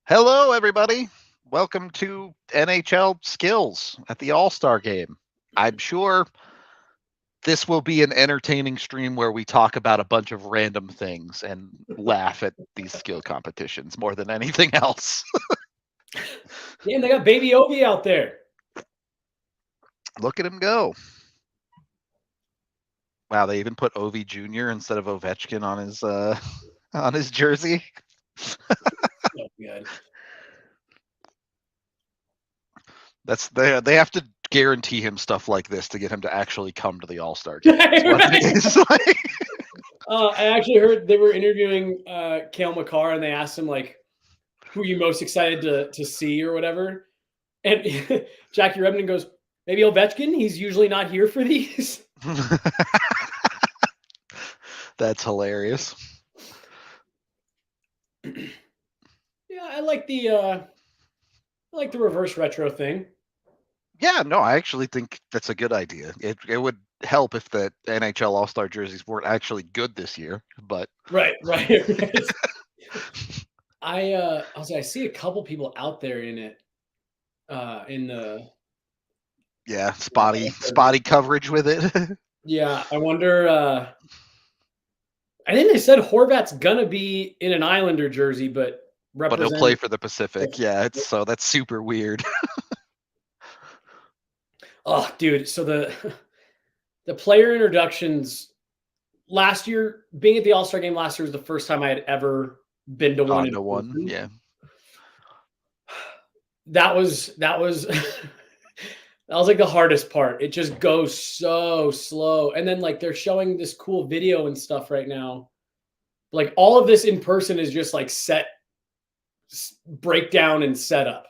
Hello, everybody. Welcome to NHL Skills at the All-Star Game. I'm sure this will be an entertaining stream where we talk about a bunch of random things and laugh at these skill competitions more than anything else. Damn, they got Baby Ovi out there. Look at him go. Wow, they even put Ovi Jr. instead of Ovechkin on his jersey. Oh, good. They have to guarantee him stuff like this to get him to actually come to the All-Star Game. That's what it is. I actually heard they were interviewing Cale Makar, and they asked him like, "Who are you most excited to see or whatever?" And Jackie Redmond goes, "Maybe Ovechkin. He's usually not here for these." That's hilarious. Yeah, I like the reverse retro thing. Yeah, no, I actually think that's a good idea. It would help if the NHL All-Star jerseys weren't actually good this year, but Right. I see a couple people out there in it. In the yeah, spotty coverage with it. Yeah, I wonder. I think they said Horvat's gonna be in an Islander jersey, but But he'll play for the Pacific. Yeah, that's super weird. Oh, dude! So the player introductions last year, being at the All-Star Game last year was the first time I had ever been to one. Yeah. That was that was like the hardest part. It just goes so slow, and then like they're showing this cool video and stuff right now. Like all of this in person is just like set breakdown and setup,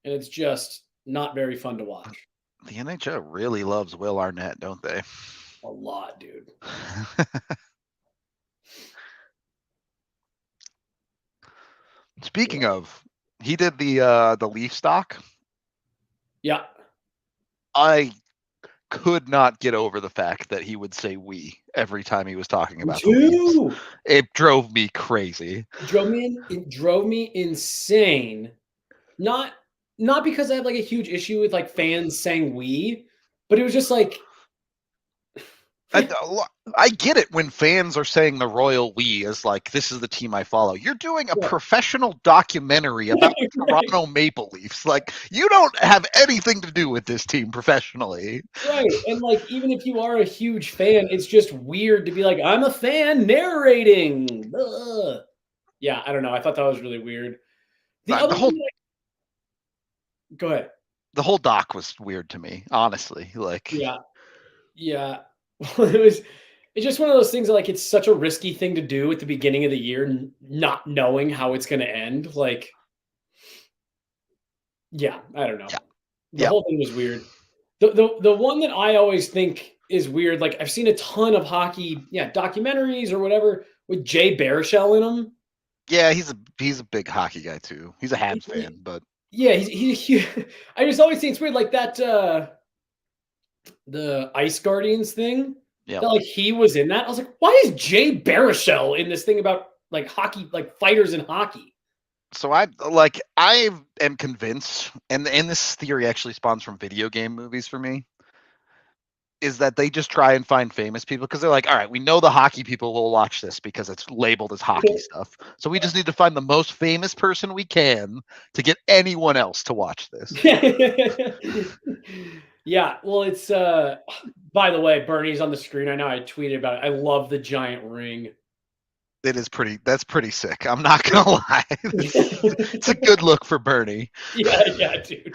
and it's just not very fun to watch. The NHL really loves Will Arnett, don't they? A lot, dude. Speaking of, he did the Leaf stock. Yeah. I could not get over the fact that he would say "we" every time he was talking about the Leafs. It drove me crazy. It drove me insane. Not because I have like a huge issue with like fans saying "we," but it was just like I get it when fans are saying the royal we as like, this is the team I follow. You're doing a professional documentary about the Toronto Maple Leafs. Like, you don't have anything to do with this team professionally. Right. And like, even if you are a huge fan, it's just weird to be like, I'm a fan narrating. Ugh. Yeah, I don't know. I thought that was really weird. The whole go ahead. The whole doc was weird to me, honestly. Like, yeah. It's just one of those things that, like, it's such a risky thing to do at the beginning of the year, not knowing how it's going to end. Like, yeah, I don't know. The whole thing was weird. The one that I always think is weird, like I've seen a ton of hockey, documentaries or whatever with Jay Baruchel in them. Yeah, he's a big hockey guy too. He's a Habs fan, but yeah, he's I just always think it's weird, like that the Ice Guardians thing. Yeah, that like he was in that. I was like, why is Jay Baruchel in this thing about like hockey, like fighters in hockey? So I am convinced, and this theory actually spawns from video game movies for me, is that they just try and find famous people because they're like, all right, we know the hockey people will watch this because it's labeled as hockey stuff. So we just need to find the most famous person we can to get anyone else to watch this. Yeah, well, it's by the way, Bernie's on the screen right now. I tweeted about it. I love the giant ring. That's pretty sick. I'm not gonna lie. It's a good look for Bernie. Yeah, dude.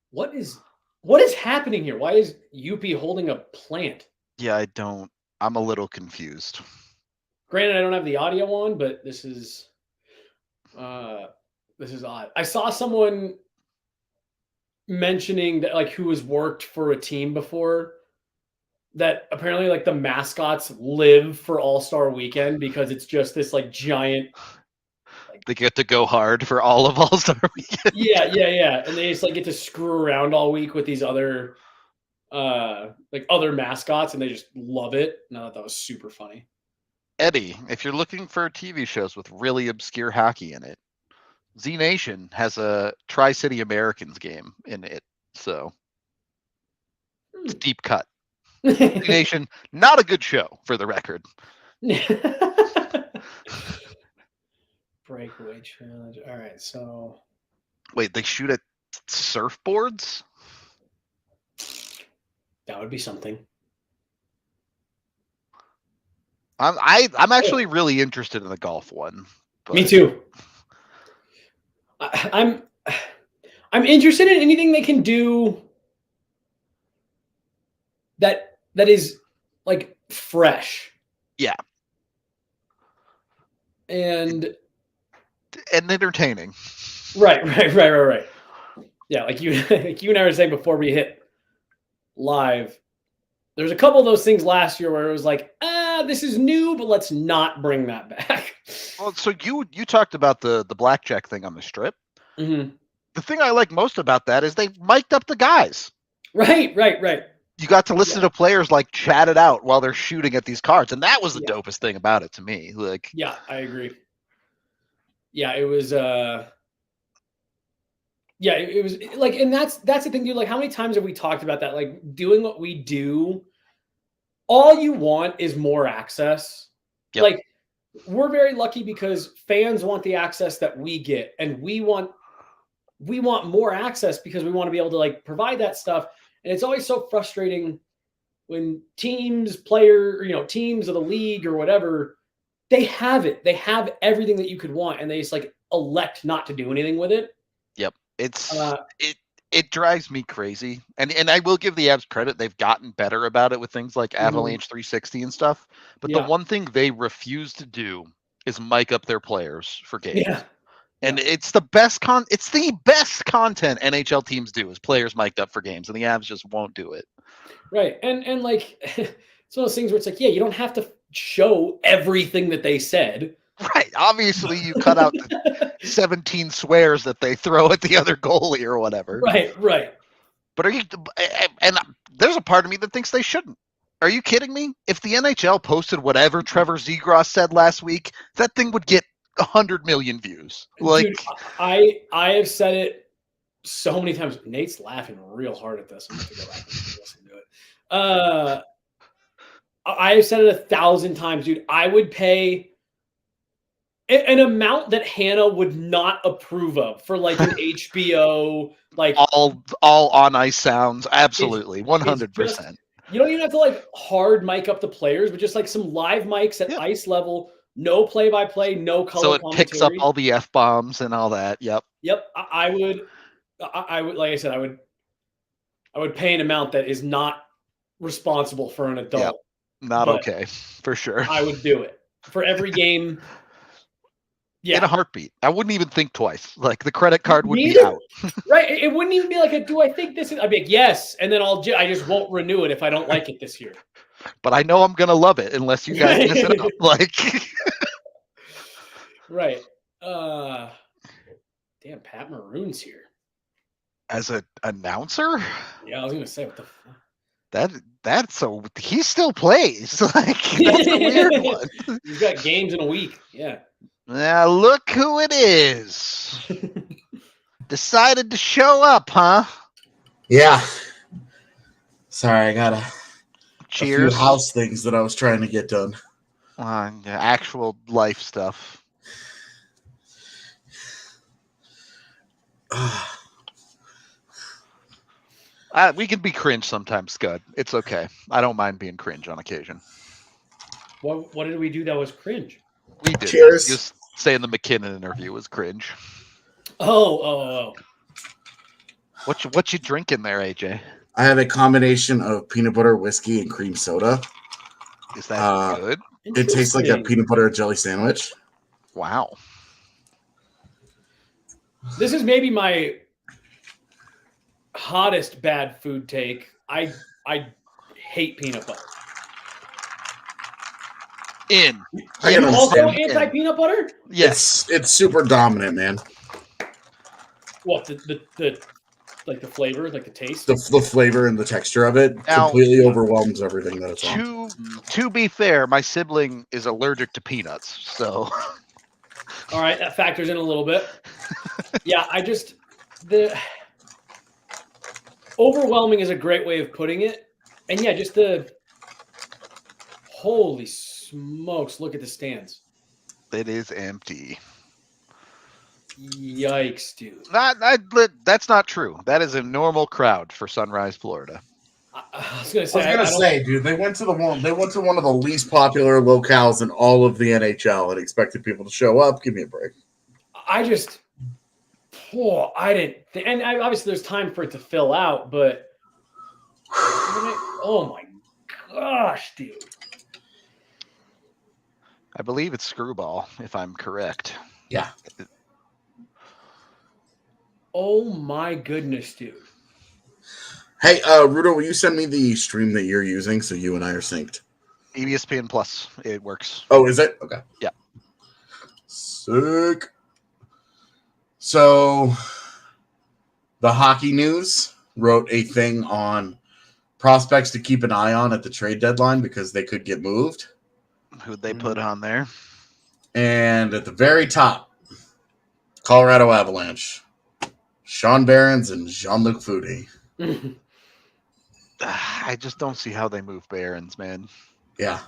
What is happening here? Why is UP holding a plant? Yeah, I'm a little confused. Granted, I don't have the audio on, but this is odd. I saw someone mentioning that, like, who has worked for a team before, that apparently like the mascots live for All-Star Weekend because it's just this like giant. They get to go hard for all of All-Star Weekend. Yeah, and they just like get to screw around all week with these other other mascots, and they just love it. And I thought that was super funny. Eddie, if you're looking for TV shows with really obscure hockey in it, Z Nation has a Tri-City Americans game in it. So it's a deep cut. Z Nation, not a good show for the record. Breakaway challenge. All right, so wait, they shoot at surfboards? That would be something. I'm actually really interested in the golf one. But... Me too. I'm interested in anything they can do that is like fresh. Yeah. And entertaining. Right. Yeah, like you and I were saying before we hit live, there's a couple of those things last year where it was like, this is new, but let's not bring that back. Well, so you talked about the blackjack thing on the strip. Mm-hmm. The thing I like most about that is they mic'd up the guys. Right. You got to listen to players like chat it out while they're shooting at these cards, and that was the dopest thing about it to me. Like, yeah, I agree. Yeah, it was. Yeah, it was like, and that's the thing, dude. Like, how many times have we talked about that? Like, doing what we do, all you want is more access. Yep. Like, we're very lucky because fans want the access that we get, and we want more access because we want to be able to like provide that stuff. And it's always so frustrating when teams of the league or whatever, they have it. They have everything that you could want, and they just like elect not to do anything with it. Yep. It's it drives me crazy. And I will give the Avs credit. They've gotten better about it with things like Avalanche 360 and stuff. But the one thing they refuse to do is mic up their players for games. Yeah. And it's the best content NHL teams do is players mic'd up for games, and the Avs just won't do it. Right. And like it's one of those things where it's like, yeah, you don't have to show everything that they said. Right. Obviously you cut out the 17 swears that they throw at the other goalie or whatever. Right. But and there's a part of me that thinks they shouldn't. Are you kidding me? If the NHL posted whatever Trevor Zegras said last week, that thing would get 100 million views. Like, dude, I have said it so many times. Nate's laughing real hard at this. I'm going to go back and listen to it. I have said it 1,000 times, dude. I would pay an amount that Hannah would not approve of for like an HBO, like all on ice sounds. Absolutely. 100%. You don't even have to like hard mic up the players, but just like some live mics at ice level. No play-by-play, no color. So it picks up all the F-bombs and all that. Yep. I would, like I said, I would pay an amount that is not responsible for an adult. Yep. Not okay, for sure. I would do it for every game. Yeah. In a heartbeat. I wouldn't even think twice. Like the credit card would be out. Right. It wouldn't even be like do I think this is? I'd be like, yes, and then I just won't renew it if I don't like it this year. But I know I'm gonna love it unless you guys miss it up. Like, right. Damn, Pat Maroon's here as an announcer. Yeah, I was gonna say what the. That's so he still plays. Like that's a weird one. He's got games in a week. Yeah. Now look who it is. Decided to show up, huh? Yeah. Sorry, I got a few house things that I was trying to get done. Actual life stuff. We can be cringe sometimes, Scud. It's okay. I don't mind being cringe on occasion. What did we do that was cringe? We did. Cheers. Just saying the MacKinnon interview was cringe. Oh. What you drinking there, AJ? I have a combination of peanut butter, whiskey, and cream soda. Is that good? It tastes like a peanut butter jelly sandwich. Wow. This is maybe my hottest bad food take. I hate peanut butter. Are you also anti-peanut butter? Yes. It's super dominant, man. What the Like the flavor, like the taste. The flavor and the texture of it Now, completely overwhelms everything that it's on. To be fair, my sibling is allergic to peanuts, so All right, that factors in a little bit. Yeah, the overwhelming is a great way of putting it. And yeah, just holy smokes, look at the stands. it is empty. Yikes, dude. That's not true. That is a normal crowd for Sunrise, Florida. I was gonna say, dude, they went to one of the least popular locales in all of the NHL and expected people to show up. Give me a break. I didn't. And obviously, there's time for it to fill out, but oh my gosh, dude. I believe it's Screwball, if I'm correct. Yeah. Oh my goodness, dude. Hey, Rudo, will you send me the stream that you're using so you and I are synced? ESPN Plus, it works. Oh, is it? Okay. Yeah. Sick. So, the Hockey News wrote a thing on prospects to keep an eye on at the trade deadline because they could get moved. Who'd they put on there? And at the very top, Colorado Avalanche, Sean Behrens and Jean-Luc Foudy. I just don't see how they move Behrens, man. Yeah.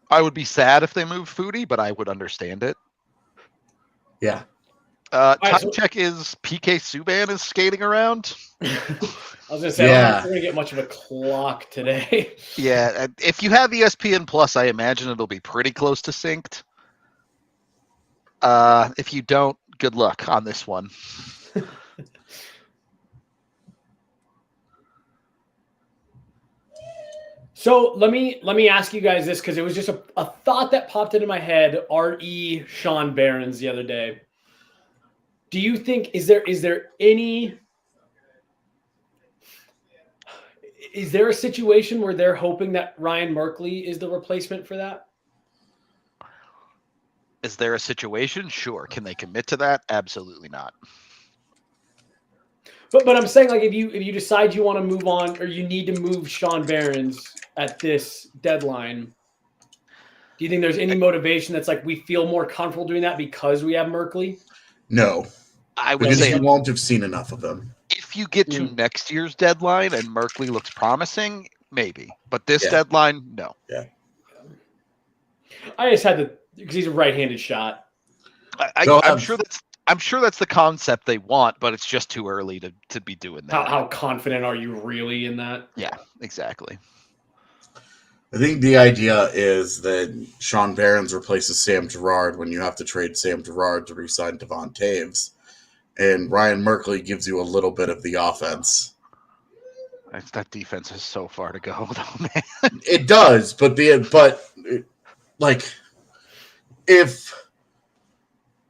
I would be sad if they moved Foudy, but I would understand it. Yeah. Time check is PK Subban is skating around. I was going to say, I don't think we're going to get much of a clock today. Yeah, if you have ESPN Plus, I imagine it'll be pretty close to synced. If you don't, good luck on this one. So let me ask you guys this, because it was just a thought that popped into my head. R.E. Sean Behrens the other day. Do you think is there a situation where they're hoping that Ryan Merkley is the replacement for that? Is there a situation? Sure. Can they commit to that? Absolutely not. But I'm saying, like, if you decide you want to move on, or you need to move Sean Behrens at this deadline, do you think there's any motivation that's like we feel more comfortable doing that because we have Merkley? No. I would because say you won't have seen enough of them. If you get to next year's deadline and Merkley looks promising, maybe. But this deadline, no. Yeah. I just had to, because he's a right-handed shot. I'm sure that's the concept they want, but it's just too early to be doing that. How confident are you really in that? Yeah, exactly. I think the idea is that Sean Behrens replaces Sam Girard when you have to trade Sam Girard to re-sign Devon Taves. And Ryan Merkley gives you a little bit of the offense. That defense is so far to go, though, man. It does, but if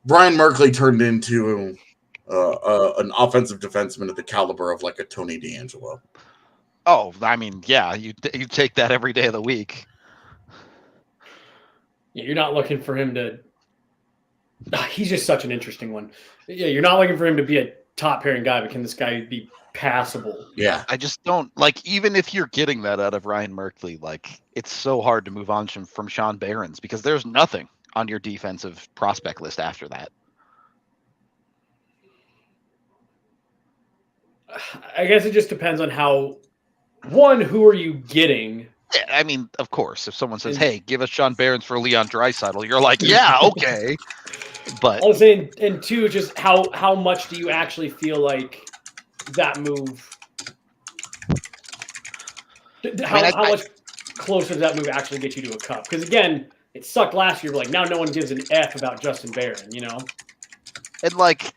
Ryan Merkley turned into an offensive defenseman of the caliber of like a Tony DeAngelo. Oh, I mean, yeah, you take that every day of the week. Yeah, you're not looking for him to. He's just such an interesting one. Yeah, you're not looking for him to be a top pairing guy, but can this guy be passable? Yeah, I just don't like. Even if you're getting that out of Ryan Merkley, like it's so hard to move on from Sean Behrens because there's nothing on your defensive prospect list after that. I guess it just depends on who are you getting? Yeah, I mean, of course, if someone says, "Hey, give us Sean Behrens for Leon Draisaitl," you're like, "Yeah, okay." But I was saying, and two, just how much do you actually feel like that move? How much closer does that move actually get you to a cup? Because again, it sucked last year, but like now no one gives an F about Justin Barron, you know? And like,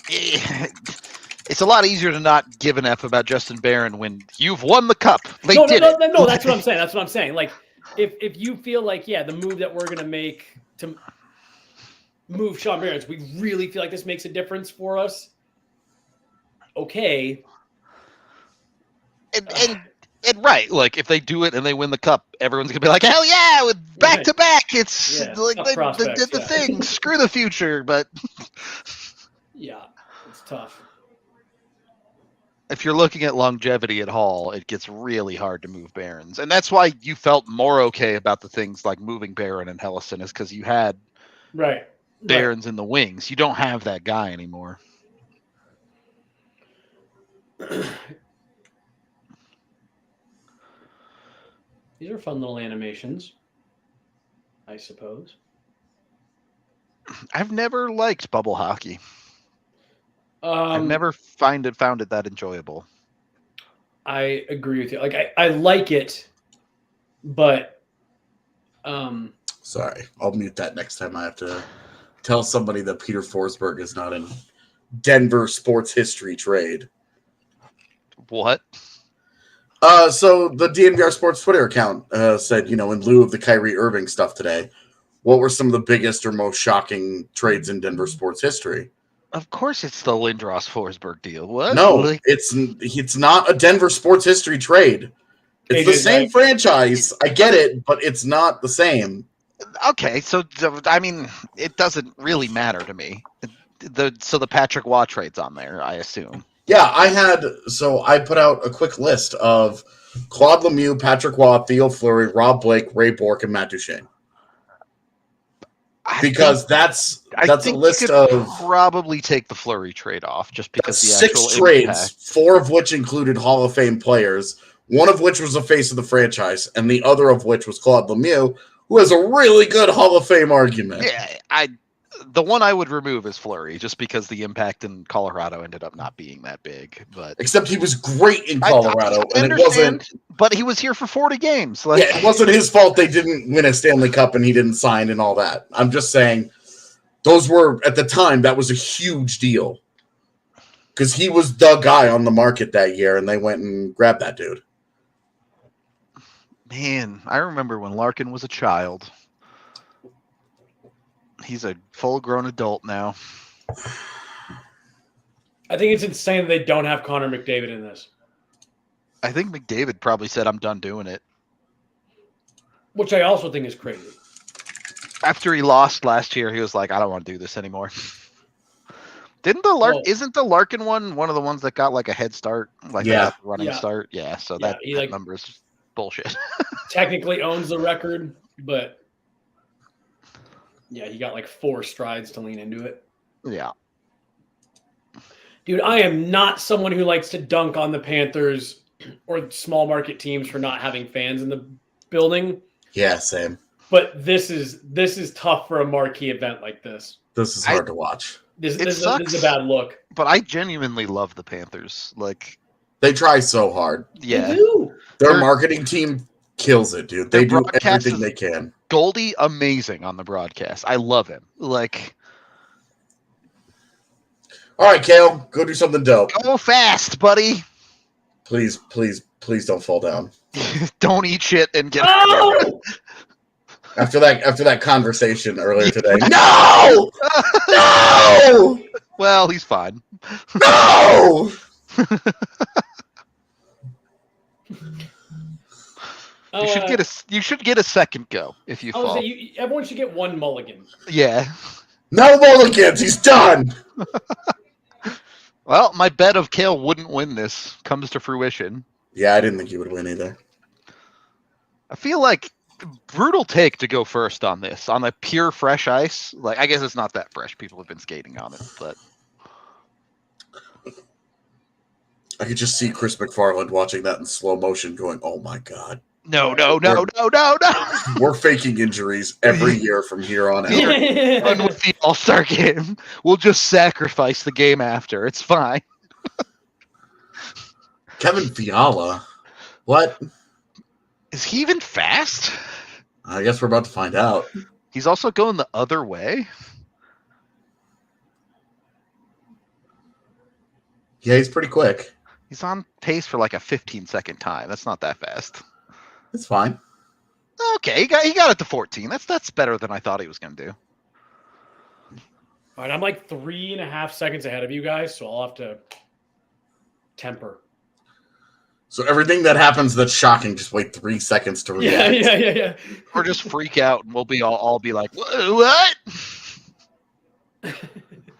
it's a lot easier to not give an F about Justin Barron when you've won the cup. No, that's what I'm saying. That's what I'm saying. Like, if you feel like, yeah, the move that we're gonna make to move Sean Behrens, we really feel like this makes a difference for us. Okay. And right, like if they do it and they win the cup, everyone's gonna be like, "Hell yeah!" With back to back, it's like they did the thing. Screw the future, but yeah, it's tough. if you're looking at longevity at Hall, it gets really hard to move Barons. And that's why you felt more okay about the things like moving Baron and Hellison, is because you had Barons in the wings. You don't have that guy anymore. These are fun little animations, I suppose. I've never liked bubble hockey. I've never found it that enjoyable. I agree with you. Like I like it, but sorry, I'll mute that next time I have to tell somebody that Peter Forsberg is not in Denver sports history trade. What? So the DNVR Sports Twitter account said, in lieu of the Kyrie Irving stuff today, what were some of the biggest or most shocking trades in Denver sports history? Of course it's the Lindros Forsberg deal. What? No, it's not a Denver sports history trade. It's the same franchise. I get it, but it's not the same. Okay, so I mean, it doesn't really matter to me. So the Patrick Waugh trade's on there, I assume. Yeah, I put out a quick list of Claude Lemieux, Patrick Waugh, Theo Fleury, Rob Blake, Ray Bourque, and Matt Duchene. Because that's a list of probably take the Fleury trade off just because the actual 6 trades, impact. 4 of which included Hall of Fame players, one of which was the face of the franchise, and the other of which was Claude Lemieux, who has a really good Hall of Fame argument. Yeah, the one I would remove is Fleury, just because the impact in Colorado ended up not being that big. But except he was great in Colorado, and it wasn't. But he was here for 40 games. Yeah, it wasn't his fault they didn't win a Stanley Cup and he didn't sign and all that. I'm just saying, those were at the time that was a huge deal because he was the guy on the market that year, and they went and grabbed that dude. Man, I remember when Larkin was a child. He's a full-grown adult now. I think it's insane that they don't have Connor McDavid in this. I think McDavid probably said, "I'm done doing it." Which I also think is crazy. After he lost last year, he was like, "I don't want to do this anymore." Isn't the Larkin one of the ones that got like a head start, like a running start? Yeah, so that number is bullshit. Technically owns the record, but yeah, he got like 4 strides to lean into it. Yeah. Dude, I am not someone who likes to dunk on the Panthers or small market teams for not having fans in the building. Yeah, same. But this is tough for a marquee event like this. This is hard to watch. This is a bad look. But I genuinely love the Panthers. Like, they try so hard. Yeah. They do. Their marketing team kills it, dude. They do everything they can. Goldie, amazing on the broadcast. I love him. Like, all right, Cale, go do something dope. Go fast, buddy. Please don't fall down. Don't eat shit and get. Oh! After that conversation earlier today. No! No! Well, he's fine. No! You should get a second go if you fall. Everyone should get 1 mulligan. Yeah. No mulligans. He's done. Well, my bet of Cale wouldn't win this comes to fruition. Yeah, I didn't think he would win either. I feel like brutal take to go first on this, on a pure fresh ice. Like, I guess it's not that fresh. People have been skating on it, but I could just see Chris McFarland watching that in slow motion going, "Oh my God. No. We're faking injuries every year from here on out." Run with the All-Star game. We'll just sacrifice the game after. It's fine. Kevin Fiala? What? Is he even fast? I guess we're about to find out. He's also going the other way. Yeah, he's pretty quick. He's on pace for like a 15-second time. That's not that fast. It's fine. Okay, he got it to 14. That's better than I thought he was going to do. All right, I'm like 3.5 seconds ahead of you guys, so I'll have to temper. So everything that happens that's shocking, just wait 3 seconds to react. Yeah. Or just freak out, and we'll be all be like, "What?"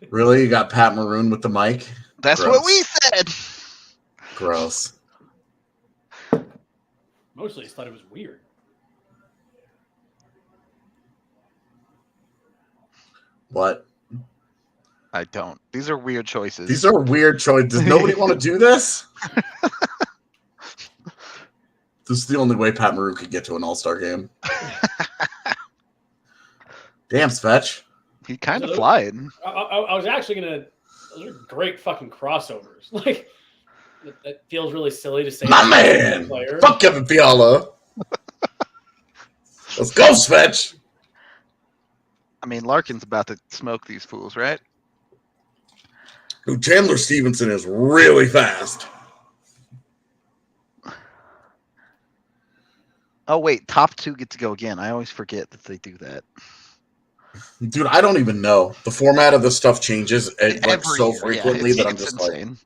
Really? You got Pat Maroon with the mic? That's Gross. what we said. Gross. Mostly just thought it was weird. What? I don't. These are weird choices. These are weird choices. Does nobody want to do this? This is the only way Pat Maroon could get to an All-Star game. Damn, Svetch. He kind of flying. I was actually going to... Those are great fucking crossovers. Like, that feels really silly to say. My man! Fuck Kevin Fiala! Let's go, Svetch! I mean, Larkin's about to smoke these fools, right? Dude, Chandler Stevenson is really fast. Oh, wait. Top 2 get to go again. I always forget that they do that. Dude, I don't even know. The format of this stuff changes like so frequently that I'm just insane. Like...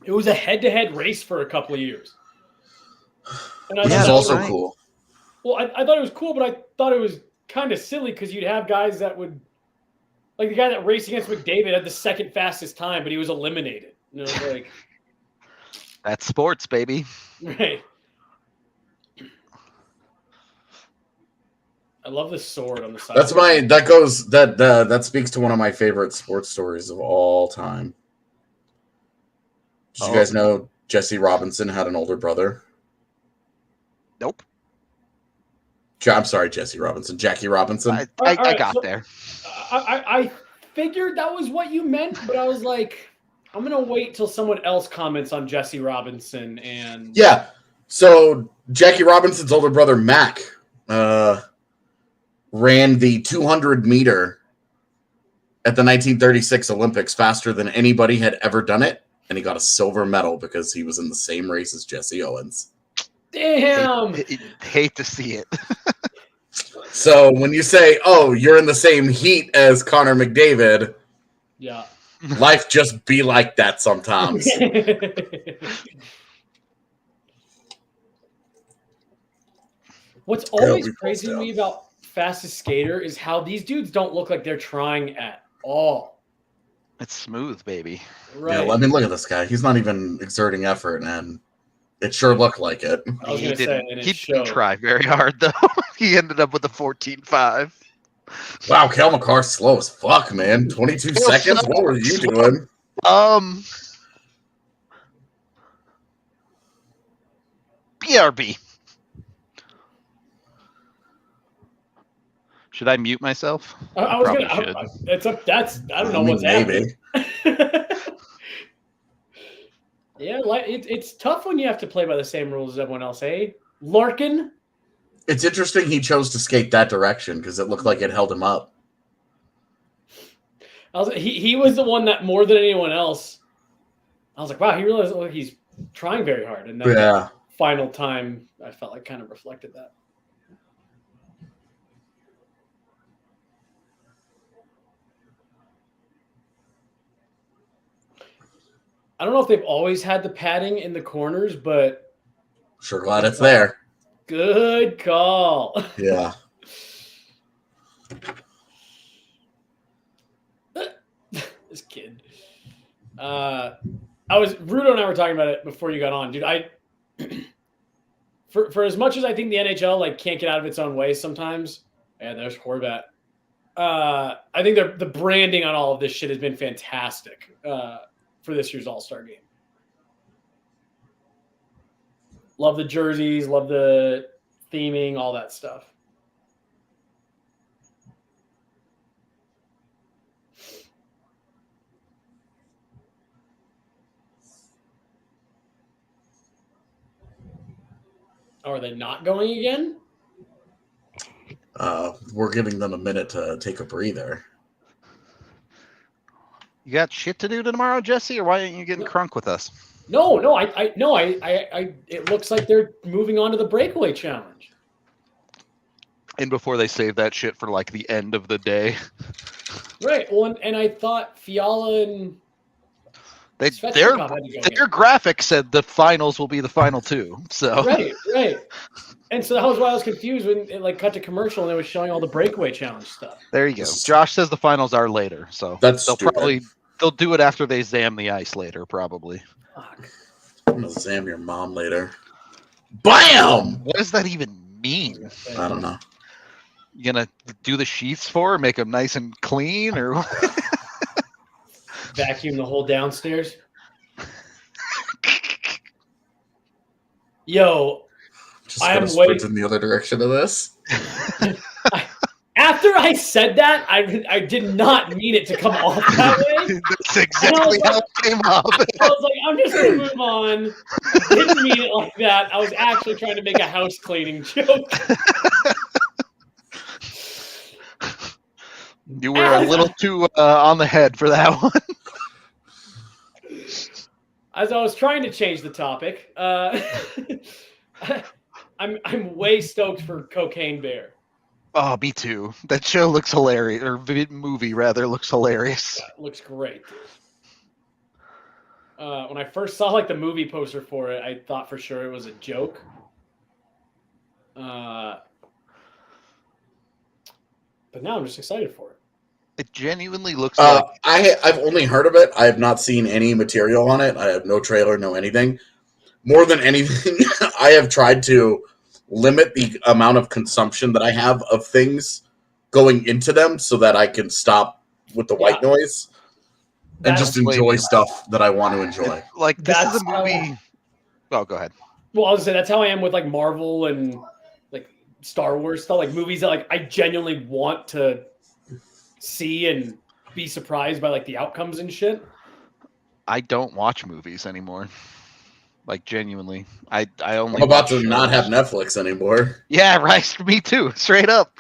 It was a head-to-head race for a couple of years. And Which is also cool. Well, I thought it was cool, but I thought it was kind of silly because you'd have guys that would... Like the guy that raced against McDavid had the second fastest time, but he was eliminated. You know, like... That's sports, baby. Right. I love the sword on the side. That speaks to one of my favorite sports stories of all time. Did you guys know Jesse Robinson had an older brother? Nope. I'm sorry, Jesse Robinson. Jackie Robinson. I got there. I figured that was what you meant, but I was like, I'm going to wait till someone else comments on Jesse Robinson. And yeah. So Jackie Robinson's older brother, Mac, ran the 200-meter at the 1936 Olympics faster than anybody had ever done it, and he got a silver medal because he was in the same race as Jesse Owens. Damn! Hate to see it. So when you say, oh, you're in the same heat as Connor McDavid, yeah, life just be like that sometimes. What's always crazy to me about Fastest Skater is how these dudes don't look like they're trying at all. It's smooth, baby. Right. Yeah, I mean, look at this guy. He's not even exerting effort, and it sure looked like it. He didn't try very hard, though. He ended up with a 14.5. Wow, Cale Makar slow as fuck, man. 22 seconds? What were you doing? BRB. Should I mute myself? I was gonna. I don't know what's happening. Yeah, it's tough when you have to play by the same rules as everyone else, eh? Larkin. It's interesting he chose to skate that direction because it looked like it held him up. He was the one that more than anyone else. I was like, wow, he realized he's trying very hard, and then the final time I felt like kind of reflected that. I don't know if they've always had the padding in the corners, but sure glad it's there. Good call. Yeah. This kid. Rudo and I were talking about it before you got on, dude. For as much as I think the NHL can't get out of its own way sometimes, and there's Horvat. I think the branding on all of this shit has been fantastic. For this year's All-Star game. Love the jerseys, love the theming, all that stuff. Oh, are they not going again? We're giving them a minute to take a breather. You got shit to do tomorrow, Jesse, or why aren't you getting crunk with us? No. It looks like they're moving on to the breakaway challenge. And before they save that shit for the end of the day. Right. Well, and I thought Fiala and their graphic said the finals will be the final two. So right. And so that was why I was confused when it cut to commercial and they were showing all the breakaway challenge stuff. There you go. Josh says the finals are later, so they'll do it after they zam the ice later, probably. Fuck. I'm gonna zam your mom later. Bam! What does that even mean? I don't know. You gonna do the sheets for her, make them nice and clean, or what? Vacuum the whole downstairs. Yo, Just I gonna am sprint in the other direction of this. After I said that, I did not mean it to come off that way. That's exactly how it came up. I was like, I'm just gonna move on. I didn't mean it like that. I was actually trying to make a house cleaning joke. You were a little too on the head for that one. As I was trying to change the topic, I'm way stoked for Cocaine Bear. Oh, me too. That show looks hilarious, or movie rather looks hilarious. It looks great. When I first saw like the movie poster for it, I thought for sure it was a joke. But now I'm just excited for it. It genuinely looks like I've only heard of it. I have not seen any material on it. I have no trailer, no anything. More than anything, I have tried to limit the amount of consumption that I have of things going into them so that I can stop with the white noise and just enjoy stuff that I want to enjoy. Like, this is a movie. Oh, go ahead. Well, I was saying that's how I am with like Marvel and like Star Wars stuff, like movies that like I genuinely want to see and be surprised by like the outcomes and shit. I don't watch movies anymore. Like, genuinely, I only. I'm about to not have Netflix anymore. Yeah, right. Me too. Straight up.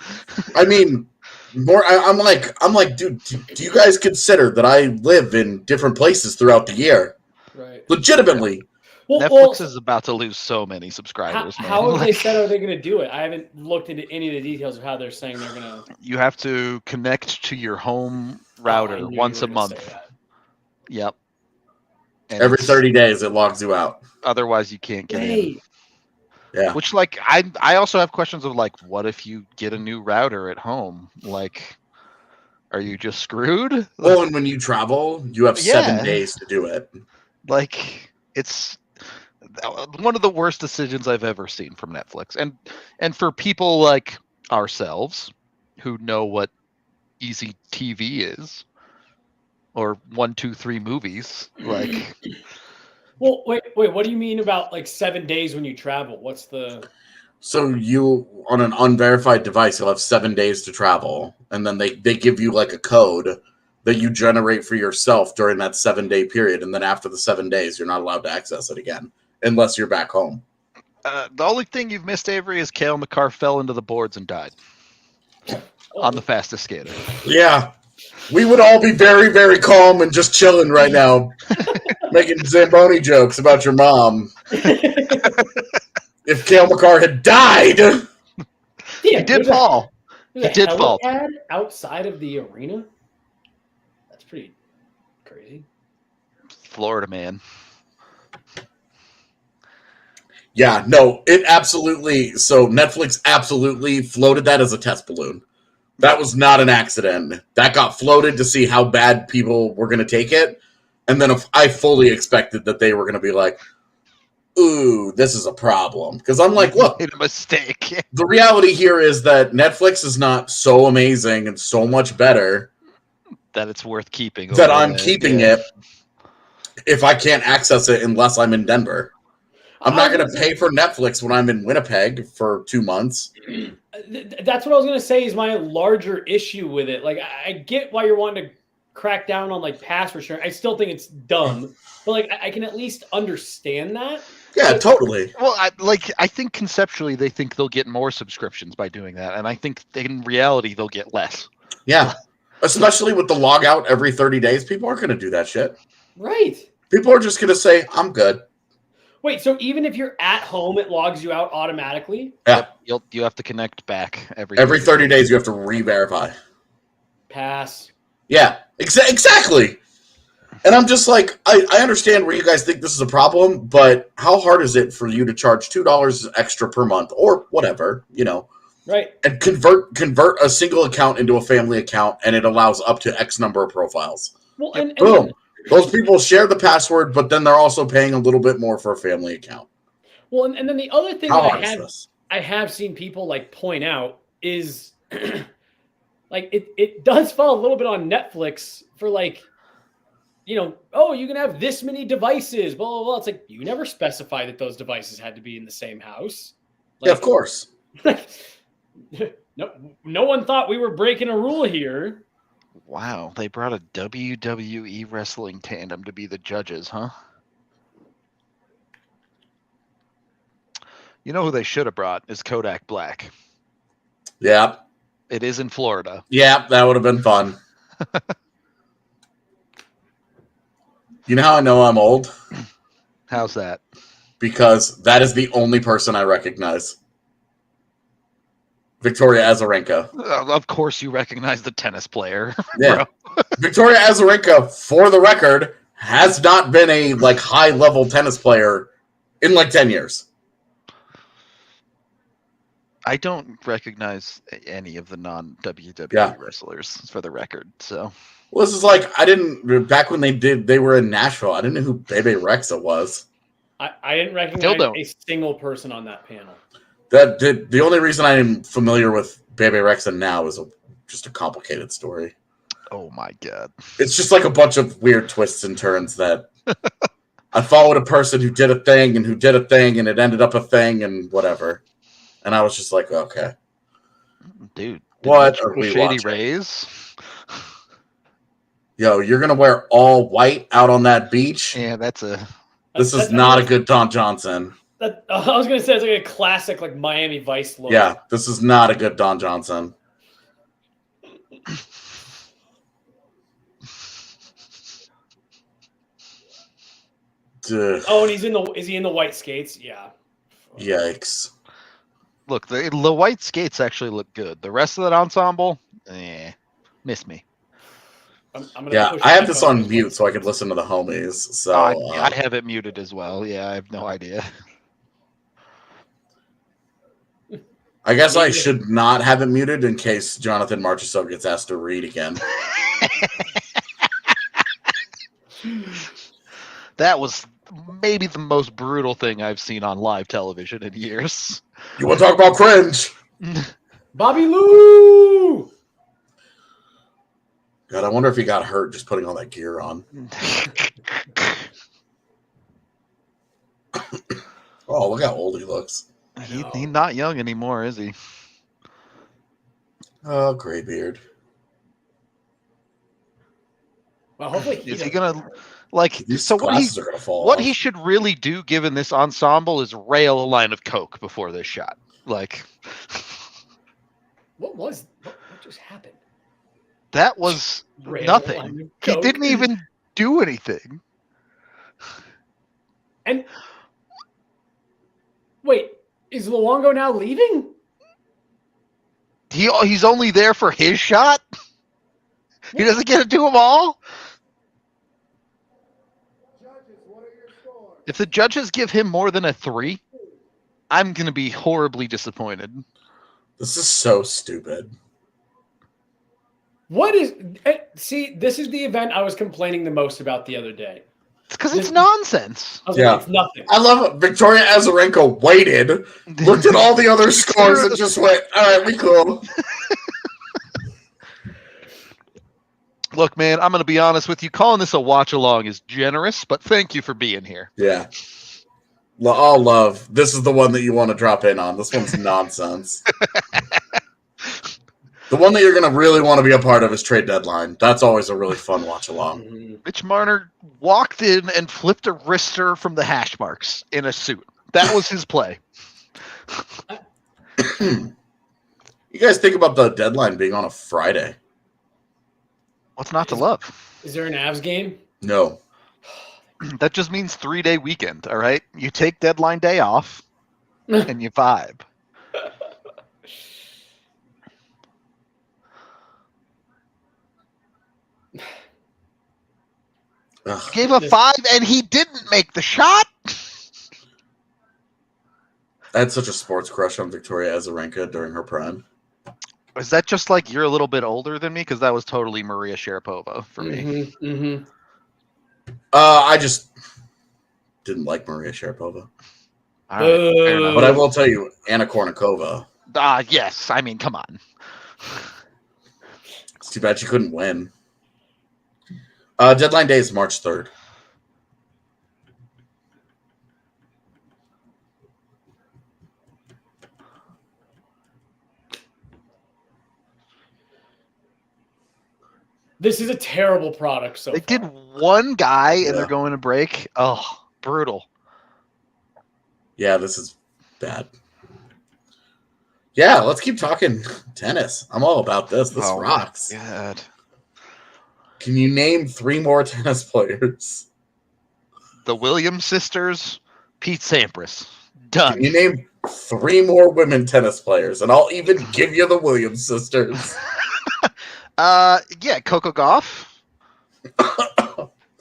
I mean, I'm like, dude, do you guys consider that I live in different places throughout the year? Right. Legitimately. Netflix is about to lose so many subscribers. How have they said are they going to do it? I haven't looked into any of the details of how they're saying they're going to. You have to connect to your home router once a month. Yep. And every 30 days it logs you out. Otherwise, you can't get in. Yeah. Which, like, I also have questions of like, what if you get a new router at home? Like, are you just screwed? Well, and when you travel, you have 7 days to do it. Like, it's one of the worst decisions I've ever seen from Netflix. And for people like ourselves who know what easy TV is, or 1, 2, 3 movies, like. Well, wait. What do you mean about like 7 days when you travel? What's the? So you, on an unverified device, you'll have 7 days to travel, and then they give you like a code that you generate for yourself during that 7-day period, and then after the 7 days, you're not allowed to access it again unless you're back home. The only thing you've missed, Avery, is Cale Makar fell into the boards and died on the fastest skater. Yeah. We would all be very, very calm and just chilling right now, making Zamboni jokes about your mom. If Cale Makar had died. He did fall. He did fall. Outside of the arena? That's pretty crazy. Florida man. Yeah, no, it absolutely. So Netflix absolutely floated that as a test balloon. That was not an accident. That got floated to see how bad people were going to take it. And then I fully expected that they were going to be like, ooh, this is a problem. Because I'm like, look, made a mistake. The reality here is that Netflix is not so amazing and so much better that it's worth keeping. That I'm keeping it if I can't access it unless I'm in Denver. I'm not going to pay for Netflix when I'm in Winnipeg for 2 months. That's what I was going to say is my larger issue with it. Like, I get why you're wanting to crack down on, like, password sharing. I still think it's dumb. But, like, I can at least understand that. Yeah, totally. Well, I think conceptually they think they'll get more subscriptions by doing that. And I think in reality they'll get less. Yeah. Especially with the log out every 30 days. People aren't going to do that shit. Right. People are just going to say, I'm good. Wait, so even if you're at home, it logs you out automatically? Yeah. You have to connect back every 30 days. You have to re-verify. Pass. Yeah, exactly. And I'm just like, I understand where you guys think this is a problem, but how hard is it for you to charge $2 extra per month or whatever, you know? Right. And convert a single account into a family account, and it allows up to X number of profiles. Well, boom. Those people share the password, but then they're also paying a little bit more for a family account. Well, and then the other thing How that hard is this? I have seen people like point out is like it does fall a little bit on Netflix for like, oh, you can have this many devices, blah, blah, blah. It's like, you never specify that those devices had to be in the same house. Like, Yeah, of course. no one thought we were breaking a rule here. Wow, they brought a WWE wrestling tandem to be the judges, huh? You know who they should have brought is Kodak Black. Yeah. It is in Florida. Yeah, that would have been fun. You know how I know I'm old? How's that? Because that is the only person I recognize. Victoria Azarenka. Of course you recognize the tennis player. Yeah. Victoria Azarenka, for the record, has not been a high-level tennis player in 10 years. I don't recognize any of the non-WWE wrestlers, for the record. So, well, this is back when they were in Nashville, I didn't know who Bebe Rexha was. I didn't recognize a single person on that panel. The only reason I'm familiar with Bebe Rexha now is just a complicated story. Oh my god! It's just like a bunch of weird twists and turns that I followed a person who did a thing and who did a thing and it ended up a thing and whatever, and I was just like, okay, dude, what are we Shady watching? Rays? Yo, you're gonna wear all white out on that beach? Yeah, This is not a good Don Johnson. I was going to say it's like a classic Miami Vice look. Yeah, this is not a good Don Johnson. Oh, and is he in the white skates? Yeah. Yikes. Look, the white skates actually look good. The rest of that ensemble, miss me. I have this on mute so I could listen to the homies. So I have it muted as well. Yeah, I have no idea. I guess I should not have it muted in case Jonathan Marchessault gets asked to read again. That was maybe the most brutal thing I've seen on live television in years. You want to talk about cringe? Bobby Lou! God, I wonder if he got hurt just putting all that gear on. Oh, look how old he looks. He's not young anymore, is he? Oh, graybeard. Well, hopefully is he gonna glasses are gonna fall what off. he should really do given this ensemble is rail a line of coke before this shot. What just happened? That was nothing. He didn't even do anything. And wait, is Luongo now leaving? He's only there for his shot? He doesn't get to do them all? If the judges give him more than a 3, I'm going to be horribly disappointed. This is so stupid. See, this is the event I was complaining the most about the other day. It's because it's nonsense. It's nothing. I love it. Victoria Azarenka waited, looked at all the other scores, and just went, all right, we cool. Look, man, I'm going to be honest with you. Calling this a watch-along is generous, but thank you for being here. Yeah. All love. This is the one that you want to drop in on. This one's nonsense. The one that you're going to really want to be a part of is Trade Deadline. That's always a really fun watch-along. Mitch Marner walked in and flipped a wrister from the hash marks in a suit. That was his play. You guys think about the deadline being on a Friday? What's not to love? Is there an Avs game? No. That just means 3-day weekend, all right? You take deadline day off, and you vibe. Gave a 5, and he didn't make the shot? I had such a sports crush on Victoria Azarenka during her prime. Is that just like you're a little bit older than me? Because that was totally Maria Sharapova for me. Mm-hmm. I just didn't like Maria Sharapova. All right, fair enough. But I will tell you, Anna Kournikova. Yes. I mean, come on. It's too bad she couldn't win. Deadline day is March 3rd. This is a terrible product so They far. did one guy Yeah. and they're going to break. Oh, brutal. Yeah, this is bad. Yeah, let's keep talking tennis. I'm all about this. This rocks. God. Can you name 3 more tennis players? The Williams sisters, Pete Sampras. Done. Can you name 3 more women tennis players? And I'll even give you the Williams sisters. Yeah, Coco Gauff,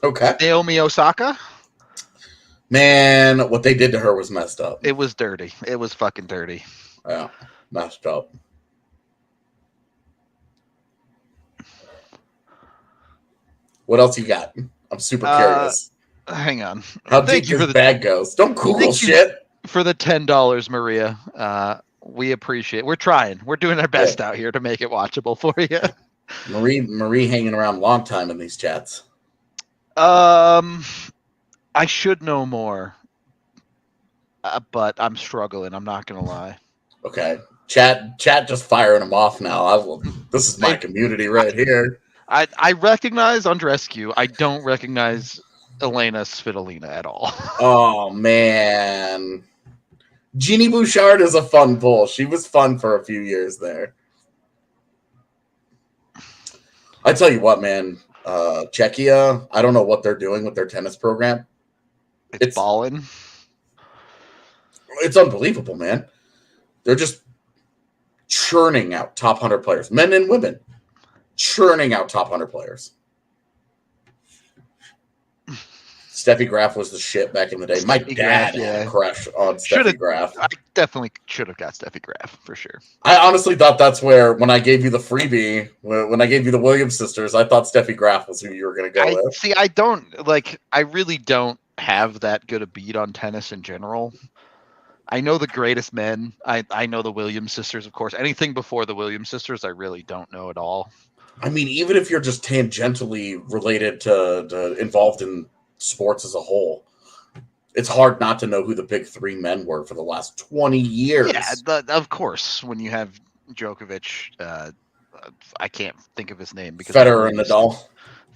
Okay. Naomi Osaka. Man, what they did to her was messed up. It was dirty. It was fucking dirty. Yeah, messed up. What else you got? I'm super curious. Hang on. How Thank deep you this for bag goes. Don't Google Thank you. shit. For the $10, Maria. We appreciate. We're trying. We're doing our best out here to make it watchable for you. Marie hanging around a long time in these chats. I should know more, but I'm struggling. I'm not gonna lie. Okay, chat just firing them off now. This is my community right here. I recognize Andreescu. I don't recognize Elena Svitolina at all. Oh man, Jeannie Bouchard is a fun pull. She was fun for a few years there. I tell you what, man. Czechia, I don't know what they're doing with their tennis program. It's balling. It's unbelievable, man. They're just churning out top 100 players, men and women, churning out top 100 players. Steffi Graf was the shit back in the day. My dad had a crush on Steffi Graf. I definitely should have got Steffi Graf for sure. I honestly thought that's where, when I gave you the freebie, when I gave you the Williams sisters, I thought Steffi Graf was who you were going to go with. See, I really don't have that good a beat on tennis in general. I know the greatest men. I know the Williams sisters, of course. Anything before the Williams sisters, I really don't know at all. I mean, even if you're just tangentially related to involved in sports as a whole, it's hard not to know who the big 3 men were for the last 20 years. Yeah, of course. When you have Djokovic, I can't think of his name because Federer and Nadal.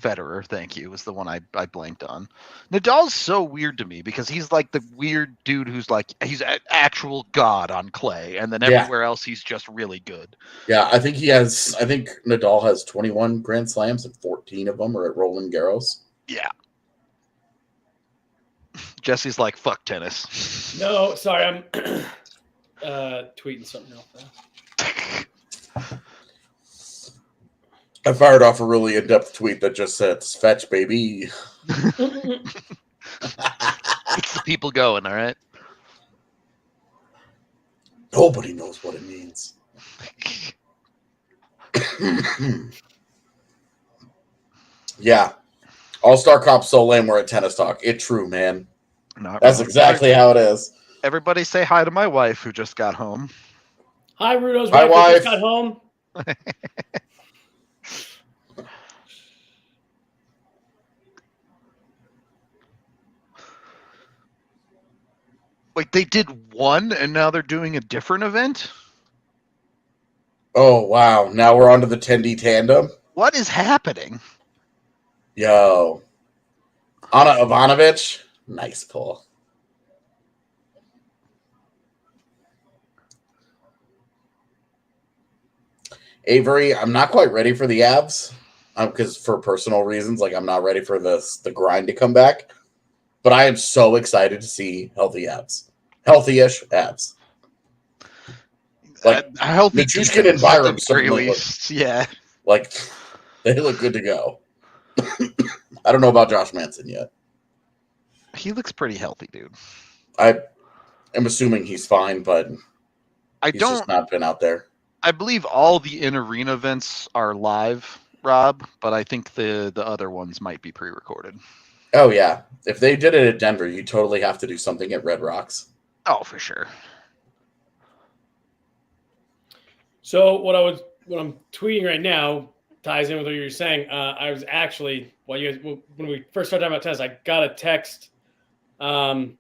Federer, thank you, was the one I blanked on. Nadal's so weird to me because he's like the weird dude who's like he's an actual god on clay, and then everywhere else he's just really good. Yeah, I think Nadal has 21 Grand Slams and 14 of them are at Roland Garros. Yeah. Jesse's like, fuck tennis. No, sorry, I'm tweeting something else. I fired off a really in-depth tweet that just said, "Fetch, baby." It's the people going, all right? Nobody knows what it means. Yeah. All-Star Comp so lame we're at Tennis Talk. It true, man. That's exactly how it is. Everybody say hi to my wife who just got home. Hi, Rudo's Hi, wife. Just got home. Wait, they did one and now they're doing a different event? Oh, wow. Now we're on to the 10D tandem. What is happening? Yo. Ana Ivanovic. Nice pull. Avery, I'm not quite ready for the abs. Because for personal reasons, like I'm not ready for the grind to come back. But I am so excited to see healthy abs. Healthy-ish abs. Like healthy Nichushkin and Byram yeah. Like they look good to go. I don't know about Josh Manson yet. He looks pretty healthy, dude. I am assuming he's fine, but he's don't just not been out there. I believe all the in-arena events are live, Rob, but I think the other ones might be pre-recorded. Oh yeah, if they did it at Denver, you totally have to do something at Red Rocks. Oh, for sure. So what I'm tweeting right now ties in with what you're saying. I was actually when we first started talking about tennis, I got a text saying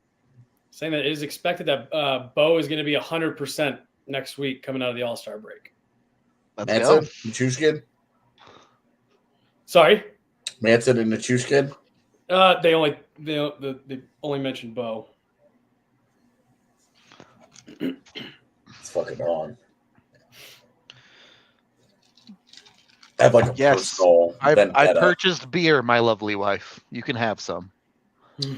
that it is expected that Bo is going to be 100% next week coming out of the All-Star break. Let's go. Nichushkin? Sorry, Manson and Nichushkin? they only mentioned Bo. It's fucking wrong. I have like a personal I purchased beer, my lovely wife. You can have some.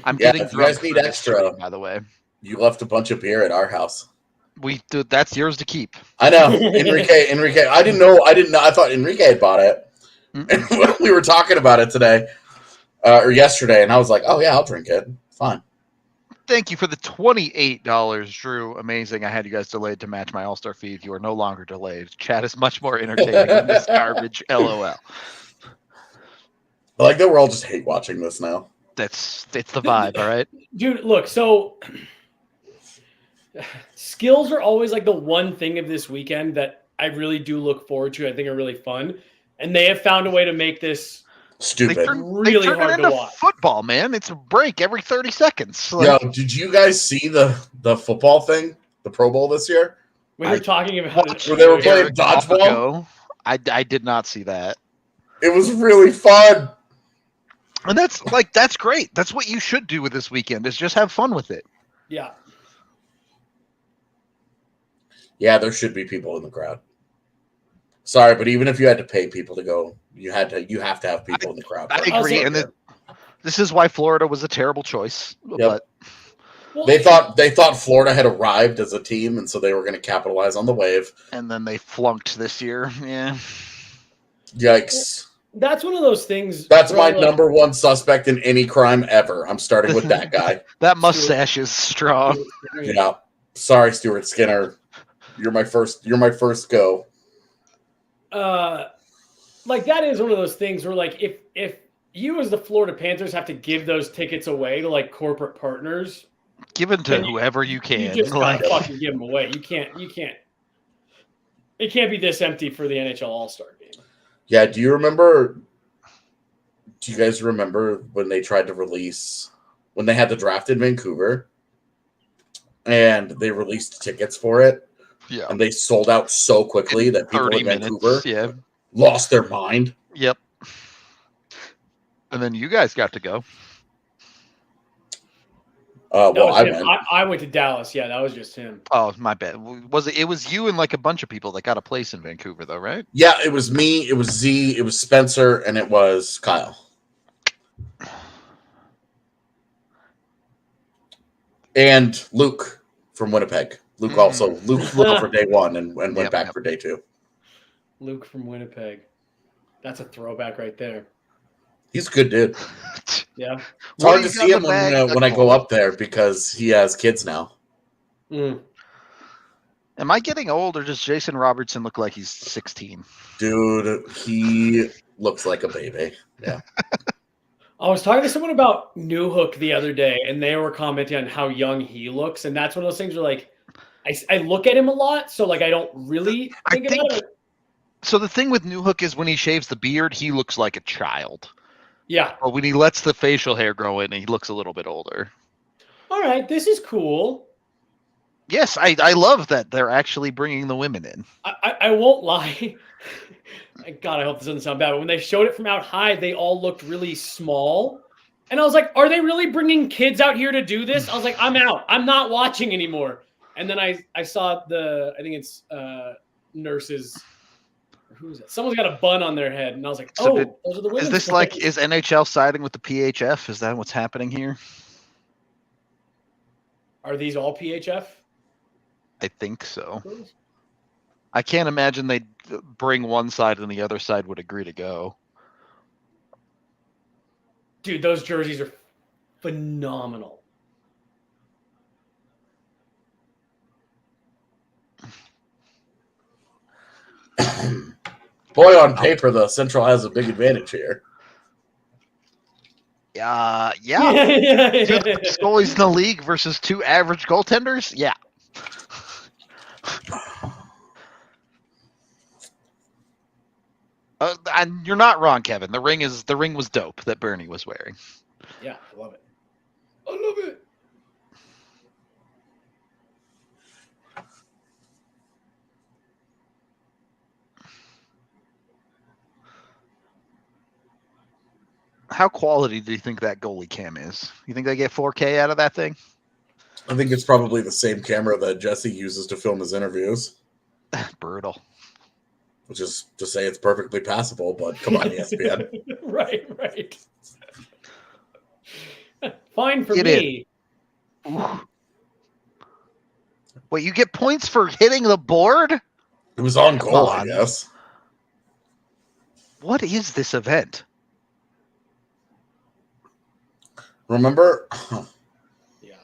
I'm getting if you guys drunk need for this extra, stream, by the way. You left a bunch of beer at our house. That's yours to keep. I know. Enrique. I didn't know. I thought Enrique had bought it. And we were talking about it today or yesterday, and I was like, oh, yeah, I'll drink it. Fine. Thank you for the $28, Drew. Amazing. I had you guys delayed to match my All-Star feed. You are no longer delayed. Chat is much more entertaining than this garbage. LOL. I like that we're all just hate watching this now. It's the vibe, all right? Dude, look, so skills are always like the one thing of this weekend that I really do look forward to. I think are really fun. And they have found a way to make this stupid. They turn it into football, man. It's a break every 30 seconds. Yo, did you guys see the football thing, the Pro Bowl this year? We were talking about it. Where they were playing dodgeball? I did not see that. It was really fun. And that's great. That's what you should do with this weekend is just have fun with it. Yeah. Yeah, there should be people in the crowd. Sorry, but even if you had to pay people to go, you have to have people in the crowd. I agree, and this is why Florida was a terrible choice. Yep. But they thought Florida had arrived as a team, and so they were going to capitalize on the wave. And then they flunked this year. Yeah. Yikes. That's one of those things. That's my number one suspect in any crime ever. I'm starting with that guy. That mustache is strong. Yeah. Sorry, Stuart Skinner. You're my first go. Like that is one of those things where like if you as the Florida Panthers have to give those tickets away to like corporate partners, give it to whoever you can. You just gotta fucking give them away. You can't. It can't be this empty for the NHL All-Star game. Yeah. Do you guys remember when they tried to when they had the draft in Vancouver and they released tickets for it? Yeah. And they sold out so quickly that people in Vancouver lost their mind. Yep. And then you guys got to go. I went to Dallas. Yeah, that was just him. Oh, my bad. It was you and like a bunch of people that got a place in Vancouver, though, right? Yeah, it was me. It was Z. It was Spencer, and it was Kyle. And Luke from Winnipeg. Luke also. Luke flew out for day one and went back for day two. Luke from Winnipeg. That's a throwback right there. He's a good dude. Yeah. It's hard to see him when I go up there because he has kids now. Mm. Am I getting old or does Jason Robertson look like he's 16? Dude, he looks like a baby. Yeah. I was talking to someone about Newhook the other day, and they were commenting on how young he looks. And that's one of those things where, like, I look at him a lot, so, like, I don't really think about it. So the thing with Newhook is when he shaves the beard, he looks like a child. Yeah. But when he lets the facial hair grow in, he looks a little bit older. All right, this is cool. Yes, I love that they're actually bringing the women in. I won't lie. God, I hope this doesn't sound bad. But when they showed it from out high, they all looked really small. And I was like, are they really bringing kids out here to do this? I was like, I'm out. I'm not watching anymore. And then I saw I think it's nurses. Who's it? Someone's got a bun on their head. And I was like, those are the women. Is this like, is NHL siding with the PHF? Is that what's happening here? Are these all PHF? I think so. I can't imagine they'd bring one side and the other side would agree to go. Dude, those jerseys are phenomenal. Boy, on paper, the Central has a big advantage here. Yeah. yeah. Two of the best goalies in the league versus 2 average goaltenders? Yeah. And you're not wrong, Kevin. The ring was dope that Bernie was wearing. Yeah, I love it. I love it. How quality do you think that goalie cam is? You think they get 4K out of that thing? I think it's probably the same camera that Jesse uses to film his interviews. Brutal. Which is to say it's perfectly passable, but come on, ESPN. Right. Fine for Get me. Wait, you get points for hitting the board? It was on goal, I on. guess. What is this event? Remember? Yeah.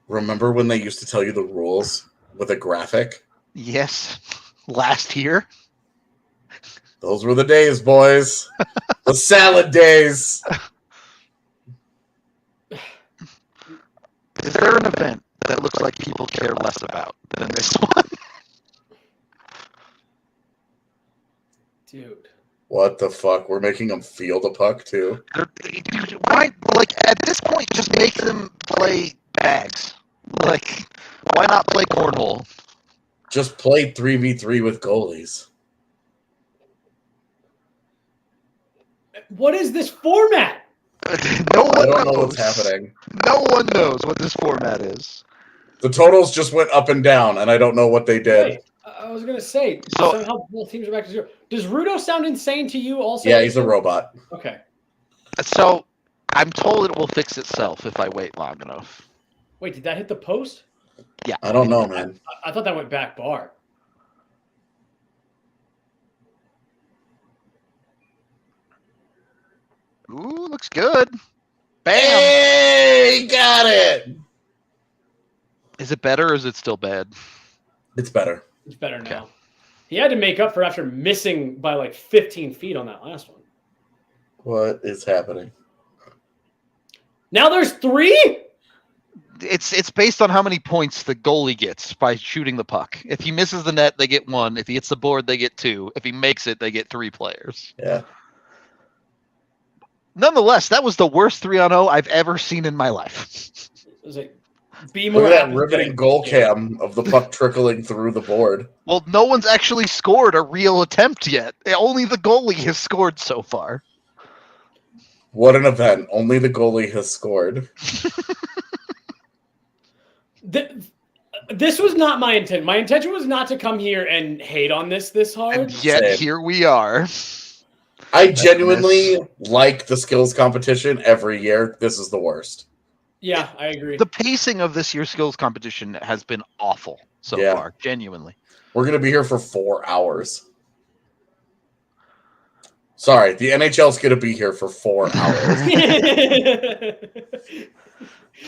Remember when they used to tell you the rules with a graphic? Yes. Last year? Those were the days, boys. The salad days. Is there an event that looks like people care less about than this one? Dude. What the fuck? We're making them field a puck, too? Why, at this point, just make them play bags. Why not play cornhole? Just play 3v3 with goalies. What is this format? No one I don't know knows. what's happening. No one knows what this format is. The totals just went up and down, and I don't know what they did. Wait, I was going to say, So- somehow both teams are back to 0. Does Rudo sound insane to you also? Yeah, he's a robot. Okay. So, I'm told it will fix itself if I wait long enough. Wait, did that hit the post? Yeah. I don't know, man. I thought that went back bar. Ooh, looks good. Bam! Hey, got it! Is it better or is it still bad? It's better. It's better now. Okay. He had to make up for after missing by like 15 feet on that last one. What is happening? Now there's 3? It's based on how many points the goalie gets by shooting the puck. If he misses the net, they get 1. If he hits the board, they get 2. If he makes it, they get 3 players. Yeah. Nonetheless, that was the worst 3-on-0 I've ever seen in my life. It was like, be more Look at that apathetic. riveting goal cam of the puck trickling through the board. Well, no one's actually scored a real attempt yet. Only the goalie has scored so far. What an event. Only the goalie has scored. This was not my intent. My intention was not to come here and hate on this hard. And yet, Same. here we are. I genuinely like the skills competition every year. This is the worst. Yeah, I agree. The pacing of this year's skills competition has been awful so Yeah. far, genuinely. We're going to be here for 4 hours. Sorry, the NHL's going to be here for 4 hours.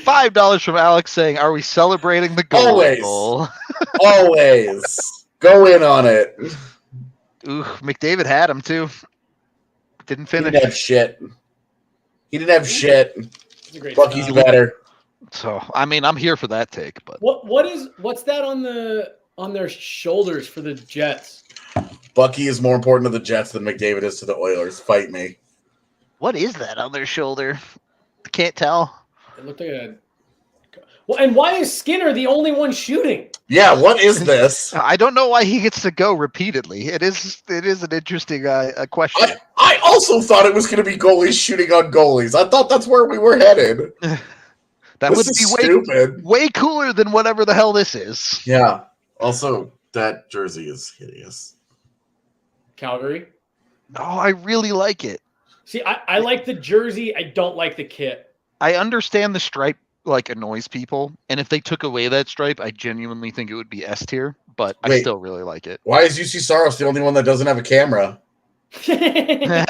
$5 from Alex saying, "Are we celebrating the goal?" Always. goal?" Always. Go in on it. Ooh, McDavid had him too. Didn't He finish. didn't have shit. He didn't have shit. It's a great Bucky's stop. better. So, I mean, I'm here for that take, but What's that on their shoulders for the Jets? Bucky is more important to the Jets than McDavid is to the Oilers. Fight me. what is that on their shoulder? I can't tell. It looked like a. Well, and why is Skinner the only one shooting? Yeah, what is this? I don't know why he gets to go repeatedly. It is an interesting question. I also thought it was going to be goalies shooting on goalies. I thought that's where we were headed. That This would is be stupid. way cooler than whatever the hell this is. Yeah. Also, that jersey is hideous. Calgary. Oh, I really like it. See, I like the jersey. I don't like the kit. I understand the stripe annoys people, and if they took away that stripe, I genuinely think it would be S tier, but I Wait. still really like it. Why is UC Saros the only one that doesn't have a camera? Yeah,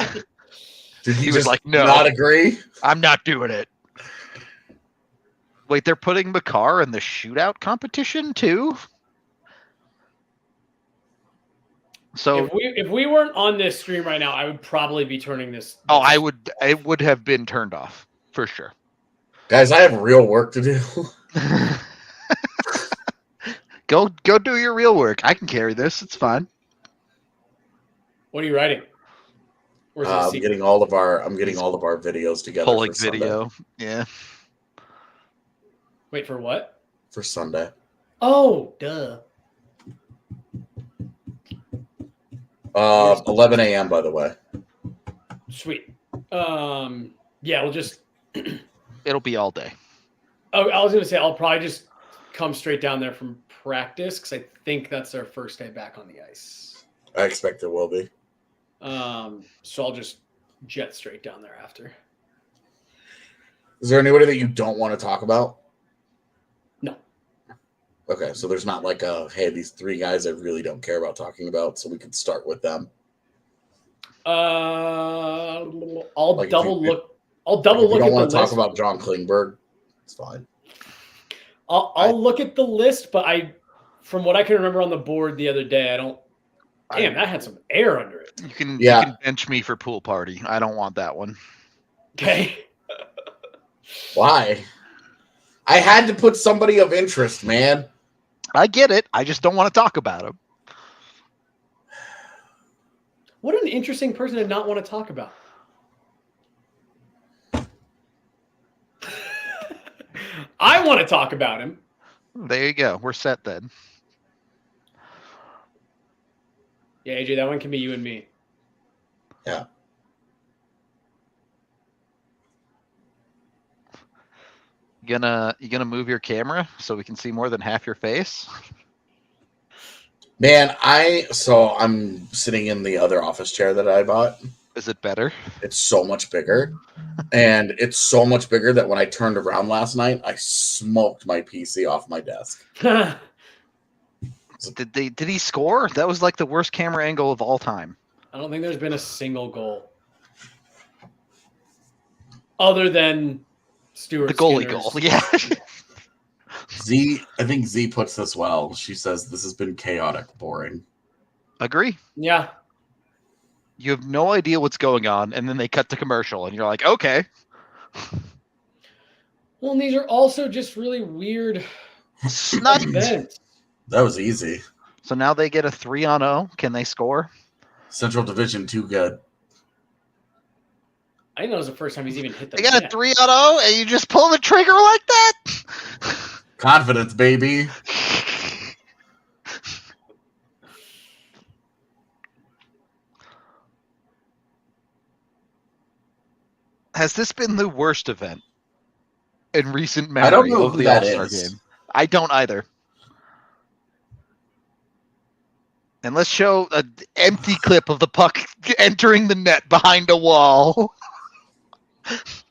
Did He he was just like, no. not agree? I'm not doing it. Wait, they're putting Makar in the shootout competition too? So if we weren't on this stream right now, I would probably be turning this. oh, I would have been turned off for sure. Guys, I have real work to do. Go do your real work. I can carry this. It's fine. What are you writing? Or is it a I'm secret? getting all of our videos together Pulling for video. Sunday. Yeah. Wait, for what? For Sunday. Oh, duh. 11 a.m. by the way. Sweet. Yeah, we'll just. It'll be all day. Oh, I was gonna say I'll probably just come straight down there from practice because I think that's our first day back on the ice. I expect it will be. So I'll just jet straight down there after. Is there anybody that you don't want to talk about? No. Okay, so there's not like hey, these 3 guys I really don't care about talking about, so we can start with them. I'll Like double look. I'll If double you look don't at want the to talk list. about John Klingberg, it's fine. I'll look at the list, but from what I can remember on the board the other day, I don't. Damn, that had some air under it. You can bench me for pool party. I don't want that one. Okay. Why? I had to put somebody of interest, man. I get it. I just don't want to talk about him. What an interesting person to not want to talk about. I want to talk about him. There you go. We're set then. Yeah, AJ, that one can be you and me. Yeah. You gonna move your camera so we can see more than half your face? Man, I'm sitting in the other office chair that I bought. Is it better? It's so much bigger. And it's so much bigger that when I turned around last night, I smoked my PC off my desk. Did he score? That was like the worst camera angle of all time. I don't think there's been a single goal. Other than Stuart The goalie Skinner's. goal. Yeah. I think Z puts this well. She says this has been chaotic, boring. Agree. Yeah. You have no idea what's going on, and then they cut to commercial, and you're like, okay. Well, and these are also just really weird Sniped. events. That was easy. So now they get a 3-on-0. Can they score? Central Division, too good. I think that was the first time he's even hit the They got a net. 3-on-0, and you just pull the trigger like that? Confidence, baby. Has this been the worst event in recent memory I don't know of who the that All-Star is. game? I don't either. And let's show an empty clip of the puck entering the net behind a wall.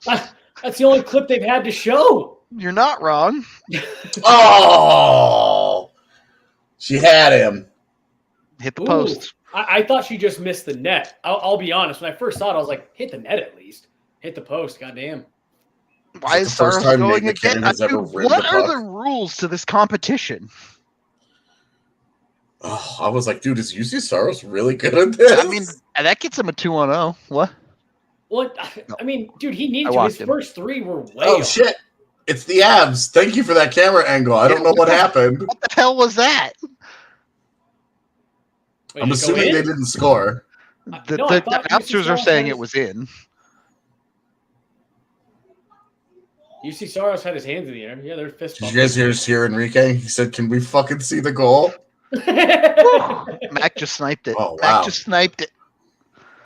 That's the only clip they've had to show. You're not wrong. Oh! She had him. Hit the Ooh. post. I thought she just missed the net. I'll be honest. When I first saw it, I was like, hit the net at least. Hit the post. Goddamn. Why Is is it the first Saros time going Nate again? MacKinnon has ever Dude, ridden what the are puck? the rules to this competition? Oh, I was like, dude, is UC Saros really good at this? I mean, that gets him a 2-on-0. What? What? I mean, dude, he needs I to. watched His him. first 3 were way oh, over. shit. It's the Avs. Thank you for that camera angle. I don't know what happened. What the hell was that? Wait, I'm did it go assuming in? they didn't score. The, No, I the thought announcers UC are Saros saying had it was in. UC Saros had his hands in the air. Yeah, they're fist Did you guys hear Enrique? He said, can we fucking see the goal? Mac just sniped it. Oh, wow. Mac just sniped it.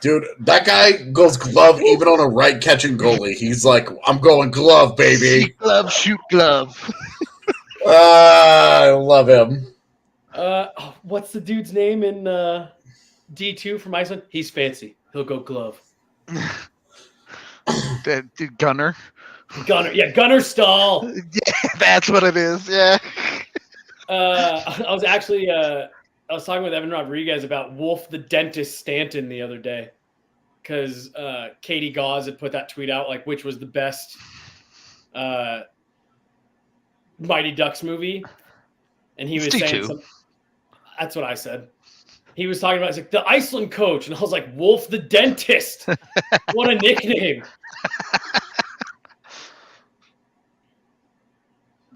Dude, that guy goes glove even on a right catching goalie. He's like, I'm going glove, baby. Shoot glove, shoot glove. I love him. What's the dude's name in D2 from Iceland? He's fancy. He'll go glove. Dude, Gunner. Gunner. Yeah, Gunner Stahl. Yeah, that's what it is. Yeah. I was actually I was talking with Evan Rodriguez about Wolf the Dentist Stanton the other day because Katie Gauze had put that tweet out, like which was the best Mighty Ducks movie, and he was saying D2. that's what I said. he was talking about, it's like the Iceland coach, and I was like, Wolf the dentist. What a nickname.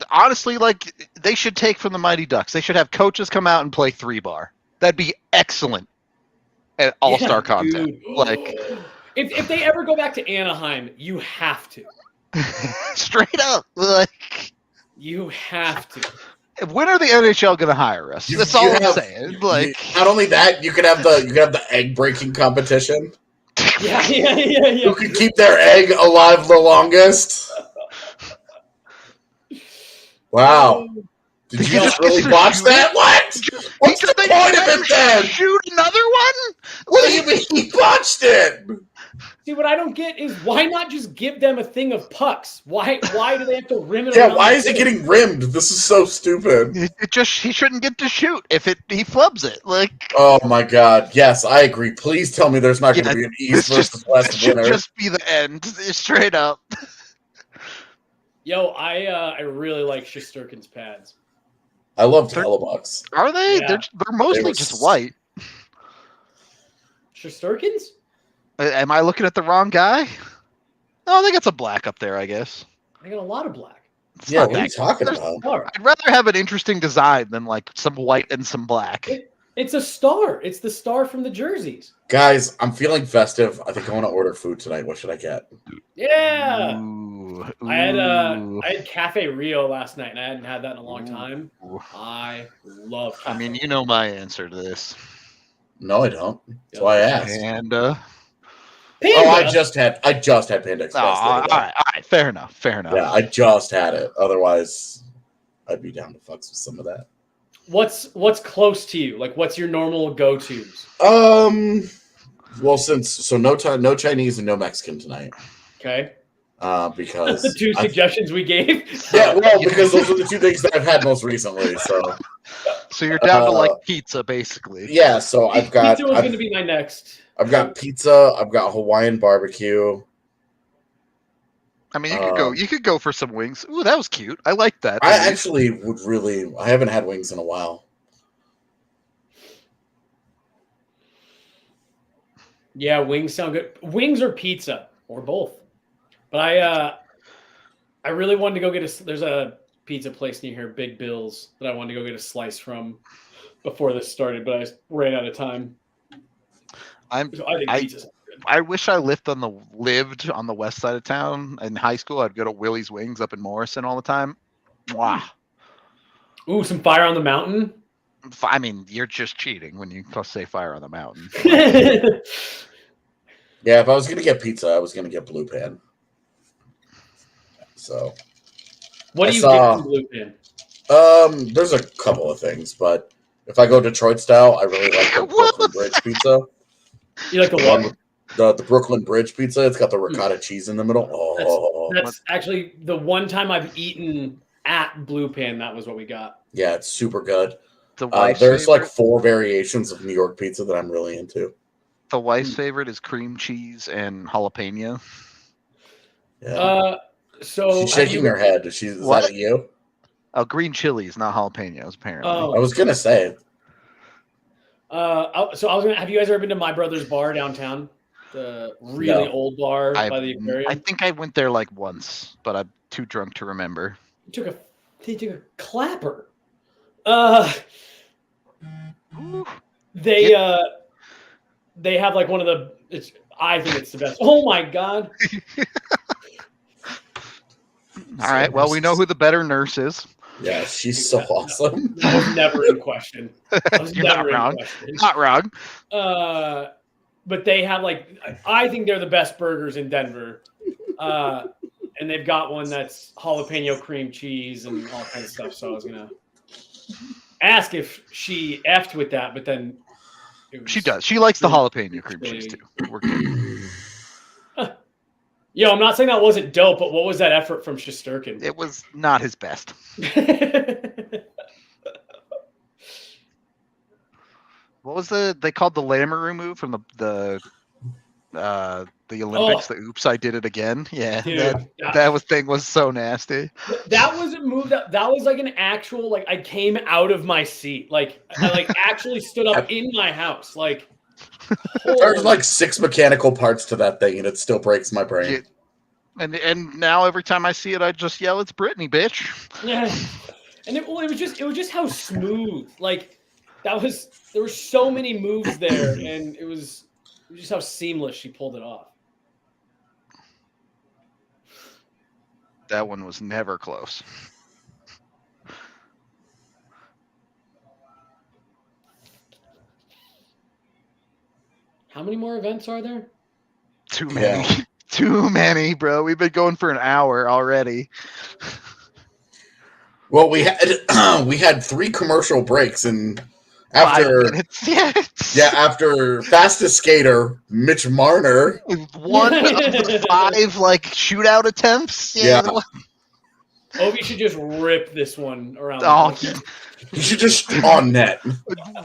Honestly, like they should take from the Mighty Ducks. They should have coaches come out and play 3-bar. That'd be excellent at All-Star content. Dude. Like if they ever go back to Anaheim, you have to. straight up, like You have to. when are the NHL going to hire us? That's all I'm saying. Like not only that, you could have the egg breaking competition. Yeah. Who could keep their egg alive the longest? Wow. Did you just really watch that? What? What's the point of it then? Shoot another one? What do you mean he botched it? See, what I don't get is why not just give them a thing of pucks? Why do they have to rim it? Yeah, why is it getting rimmed? This is so stupid. He shouldn't get to shoot if he flubs it. Like, oh my god, yes, I agree. Please tell me there's not going to be an East versus West winner. Should just be the end, straight up. Yo, I really like Shesterkin's pads. I love Telebucks. Are they? Yeah. They're mostly just white. Shesterkin's? Am I looking at the wrong guy? Oh, they got some black up there, I guess. They got a lot of black. It's Yeah, not what are you that talking good. about? I'd rather have an interesting design than like some white and some black. It's a star. It's the star from the jerseys. Guys, I'm feeling festive. I think I want to order food tonight. What should I get? Yeah. Ooh. I had Cafe Rio last night, and I hadn't had that in a long time. I love Cafe. I mean, you know my answer to this. No, I don't. That's why I asked. Panda. Oh, I just had Panda Express. All right. Fair enough. Yeah, I just had it. Otherwise, I'd be down to fucks with some of that. What's close to you? Like, what's your normal go-tos? Well, no Chinese and no Mexican tonight. Okay. Because the two suggestions we gave. Yeah, well, because those are the two things that I've had most recently. So you're down to like pizza, basically. Yeah. So I've got. Pizza was going to be my next. I've got pizza. I've got Hawaiian barbecue. I mean, you could go for some wings. Ooh, that was cute. I like that. I actually would really. I haven't had wings in a while. Yeah, wings sound good. Wings or pizza or both. But I really wanted to go get there's a pizza place near here, Big Bill's, that I wanted to go get a slice from before this started, but I ran out of time. I think pizza's good. I wish I lived on the west side of town. In high school, I'd go to Willie's Wings up in Morrison all the time. Wow. Ooh, some Fire on the Mountain. I mean, you're just cheating when you say Fire on the Mountain. Yeah, if I was gonna get pizza, I was gonna get Blue Pan. So, what do you get from Blue Pan? There's a couple of things, but if I go Detroit style, I really like the Brooklyn Bridge pizza. You like the what? The Brooklyn Bridge pizza. It's got the ricotta cheese in the middle. Oh, that's actually the one time I've eaten at Blue Pan. That was what we got. Yeah, it's super good. There's favorite? Like 4 variations of New York pizza that I'm really into. The wife's favorite is cream cheese and jalapeno. Yeah. So she's shaking her head. Is that at you? Oh, green chilies, not jalapenos, apparently. I was gonna say. So I was gonna. Have you guys ever been to My Brother's Bar downtown? The really old bar by the aquarium. I think I went there like once, but I'm too drunk to remember. They took a clapper. They have like one of the. I think it's the best. Oh my god. All right. Well, we know who the better nurse is. Yeah, she's so awesome. That was never in question. You're not wrong. Not wrong. But they have I think they're the best burgers in Denver. And they've got one that's jalapeno cream cheese and all kinds of stuff. So I was gonna ask if she effed with that, but then she does. She likes the jalapeno cream cheese too. We're good. Yo, I'm not saying that wasn't dope, but what was that effort from Shesterkin? It was not his best. What was they called the Lamoureux move from the the Olympics. The oops, I did it again. Yeah, Dude, that thing was so nasty. That was a move that was like an actual, like, I came out of my seat. Like, I like actually stood up in my house. Like, there's like 6 mechanical parts to that thing, and it still breaks my brain. Yeah. And now every time I see it, I just yell, "It's Britney, bitch!" Yeah, and it was just how smooth. Like, there were so many moves there, and it was just how seamless she pulled it off. That one was never close. How many more events are there? Too many. Yeah. Too many, bro. We've been going for an hour already. Well, we had 3 commercial breaks, and after after fastest skater Mitch Marner, one of the 5 like shootout attempts. Yeah. Ovi should just rip this one around. You should just on net.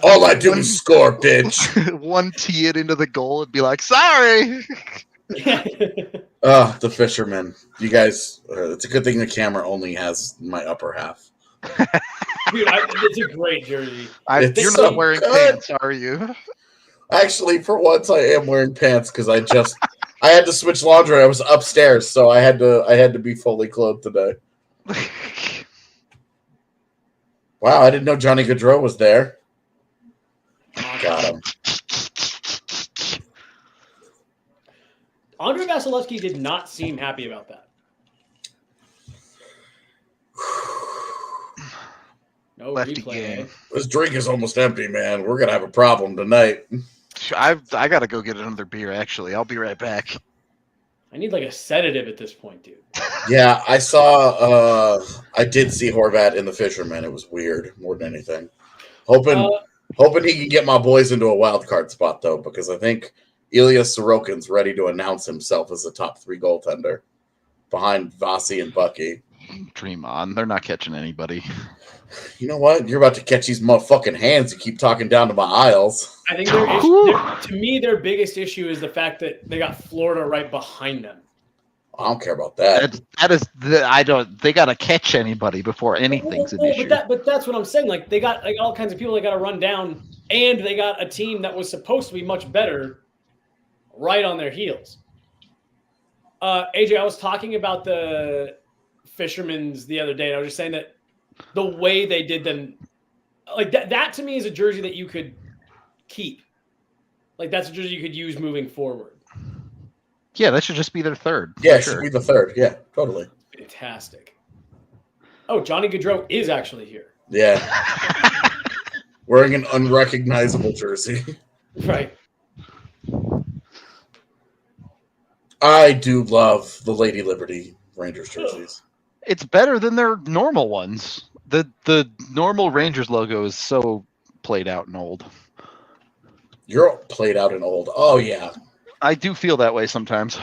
All I do is score, bitch. One tee it into the goal and be like, sorry. The fisherman. You guys, it's a good thing the camera only has my upper half. Dude, it's a great jersey. You're not wearing pants, are you? Actually, for once, I am wearing pants because I had to switch laundry. I was upstairs, so I had to be fully clothed today. Wow, I didn't know Johnny Gaudreau was there. Got him. Andrei Vasilevsky did not seem happy about that. No Lefty replay. game. This drink is almost empty, man. We're gonna have a problem tonight. I gotta go get another beer. Actually, I'll be right back. I need like a sedative at this point, dude. Yeah, I saw. I did see Horvat in the Fisherman. It was weird more than anything. Hoping he can get my boys into a wild card spot though, because I think Ilya Sorokin's ready to announce himself as a top 3 goaltender behind Vasi and Bucky. Dream on. They're not catching anybody. You know what? You're about to catch these motherfucking hands you keep talking down to my aisles. I think to me, their biggest issue is the fact that they got Florida right behind them. I don't care about that. They got to catch anybody before anything's an issue. But that's what I'm saying. Like, they got like all kinds of people they got to run down, and they got a team that was supposed to be much better right on their heels. AJ, I was talking about the Fishermen's the other day, and I was just saying that the way they did them, like that to me is a jersey that you could keep. Like, that's a jersey you could use moving forward. Yeah, that should just be their third. Yeah, it should be the third. Yeah, totally. Fantastic. Oh, Johnny Gaudreau is actually here. Yeah. Wearing an unrecognizable jersey. Right. I do love the Lady Liberty Rangers jerseys. It's better than their normal ones. The normal Rangers logo is so played out and old. You're played out and old. Oh, yeah. I do feel that way sometimes.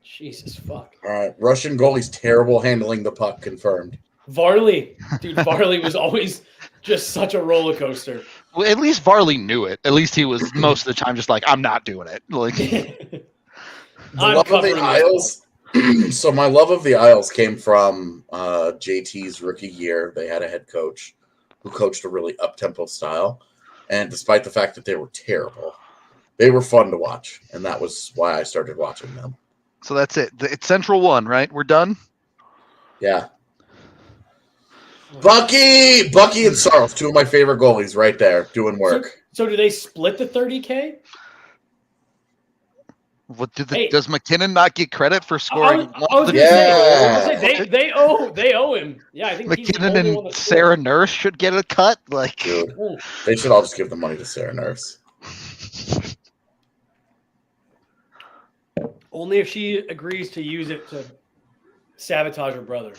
Jesus fuck. All right. Russian goalie's terrible handling the puck, confirmed. Varley. Dude, Varley was always just such a roller coaster. Well, at least Varley knew it. At least he was most of the time just like, I'm not doing it. Like, the love of the Isles. So my love of the Isles came from JT's rookie year. They had a head coach who coached a really up-tempo style. And despite the fact that they were terrible, they were fun to watch. And that was why I started watching them. So that's it. It's Central 1, right? We're done? Yeah. Bucky and Sarles, 2 of my favorite goalies right there doing work. So do they split the 30K? What does MacKinnon not get credit for scoring? They owe him. Yeah, I think MacKinnon and Sarah Nurse should get a cut. Like, dude, they should all just give the money to Sarah Nurse. Only if she agrees to use it to sabotage her brother.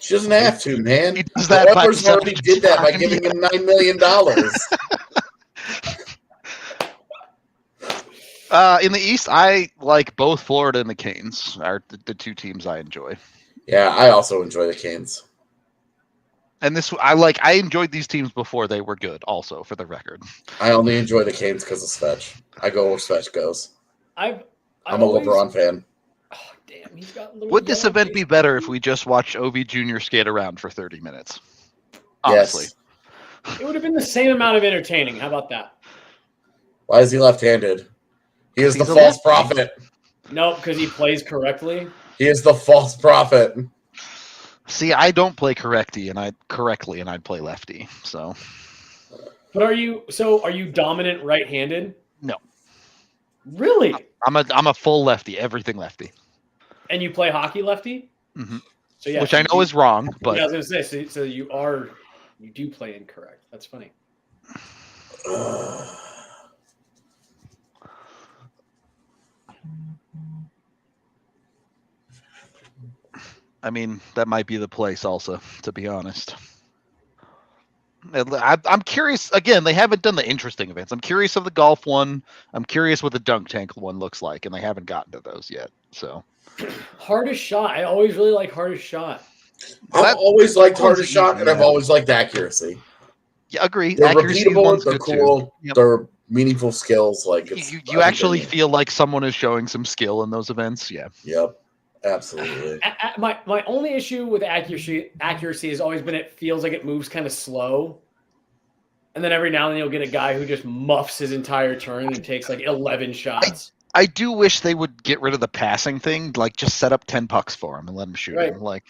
She doesn't have to, man. He does that already did that by giving him $9 million. In the East, I like both Florida and the Canes are the 2 teams I enjoy. Yeah, I also enjoy the Canes. And I enjoyed these teams before they were good, also, for the record. I only enjoy the Canes because of Svetch. I go where Svetch goes. I'm a LeBron fan. Oh, damn, he's got little. Would this event be better if we just watched Ovi Jr. skate around for 30 minutes? Honestly. Yes. It would have been the same amount of entertaining. How about that? Why is he left-handed? He is the false prophet. No, because he plays correctly. He is the false prophet. See, I don't play correctly, and I'd play lefty. So, but are you dominant right-handed? No. Really? I'm a full lefty, everything lefty. And you play hockey lefty? Mm-hmm. So yeah, which I know is wrong, but yeah, I was gonna say, so you do play incorrect. That's funny. I mean, that might be the place also, to be honest. I'm curious. Again, they haven't done the interesting events. I'm curious of the golf one. I'm curious what the dunk tank one looks like, and they haven't gotten to those yet. So, hardest shot. I always really like hardest shot. I've always liked hardest shot, and I've always liked accuracy. Yeah, agree. They're accuracy repeatable. They're cool. Yep. They're meaningful skills. Like you actually feel like someone is showing some skill in those events. Yeah. Yep. Absolutely. My only issue with accuracy has always been it feels like it moves kind of slow. And then every now and then you'll get a guy who just muffs his entire turn and takes like 11 shots. I do wish they would get rid of the passing thing. Like, just set up 10 pucks for him and let him shoot him. Like,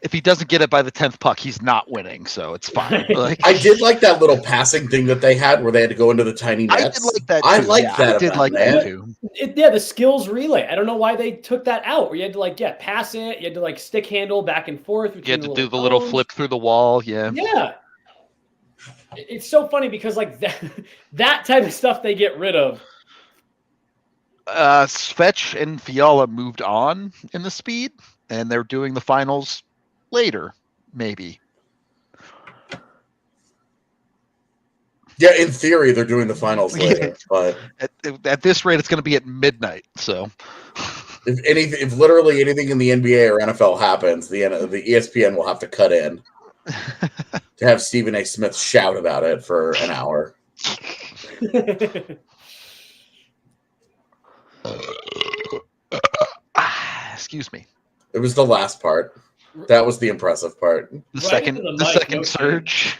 if he doesn't get it by the 10th puck, he's not winning, so it's fine. Like, I did like that little passing thing that they had where they had to go into the tiny nets. I did like that too. I liked that. I did like that too. The skills relay. I don't know why they took that out. Where you had to pass it. You had to stick handle back and forth. You had to do the little flip through the wall. Yeah. Yeah. It's so funny because that type of stuff they get rid of. Svetch and Fiala moved on in the speed, and they're doing the finals later, maybe. Yeah, in theory, they're doing the finals later, but at this rate, it's going to be at midnight. So, if literally anything in the NBA or NFL happens, the ESPN will have to cut in to have Stephen A. Smith shout about it for an hour. Excuse me. It was the last part. That was the impressive part. The second surge.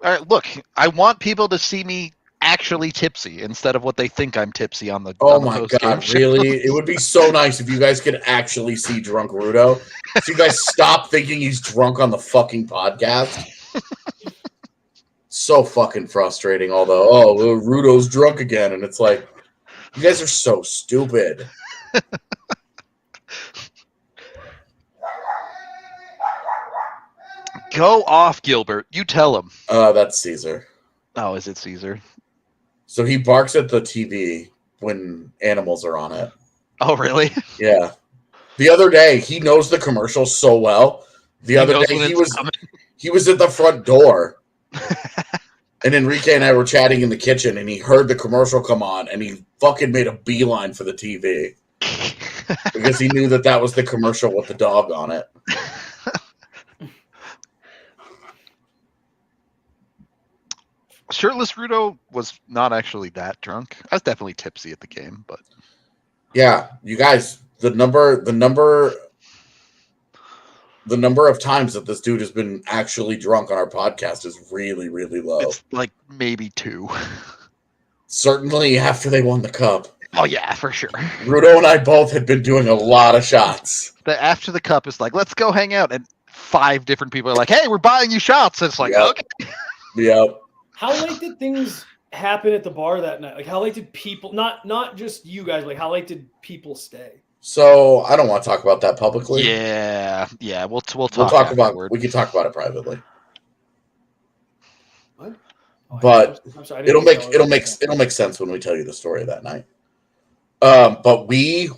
All right, look, I want people to see me actually tipsy instead of what they think I'm tipsy on the. Oh my god, really? It would be so nice if you guys could actually see drunk Rudo. So you guys stop thinking he's drunk on the fucking podcast. So fucking frustrating. Although, Rudo's drunk again, and it's like, you guys are so stupid. Go off, Gilbert. You tell him. That's Caesar. Oh, is it Caesar? So he barks at the TV when animals are on it. Oh, really? Yeah. The other day, he knows the commercial so well. The other day, he was at the front door. And Enrique and I were chatting in the kitchen, and he heard the commercial come on, and he fucking made a beeline for the TV. Because he knew that was the commercial with the dog on it. Shirtless Rudo was not actually that drunk. I was definitely tipsy at the game, but yeah, you guys, the number of times that this dude has been actually drunk on our podcast is really, really low. It's like maybe 2. Certainly after they won the cup. Oh yeah, for sure. Rudo and I both had been doing a lot of shots. After the cup is like, let's go hang out, and 5 different people are like, hey, we're buying you shots. It's like, yep. Okay. Yep. How late did things happen at the bar that night? Like, how late did people, not just you guys, like, how late did people stay? So I don't want to talk about that publicly. Yeah. We'll talk about. We can talk about it privately. What? But it'll make sense when we tell you the story of that night. But we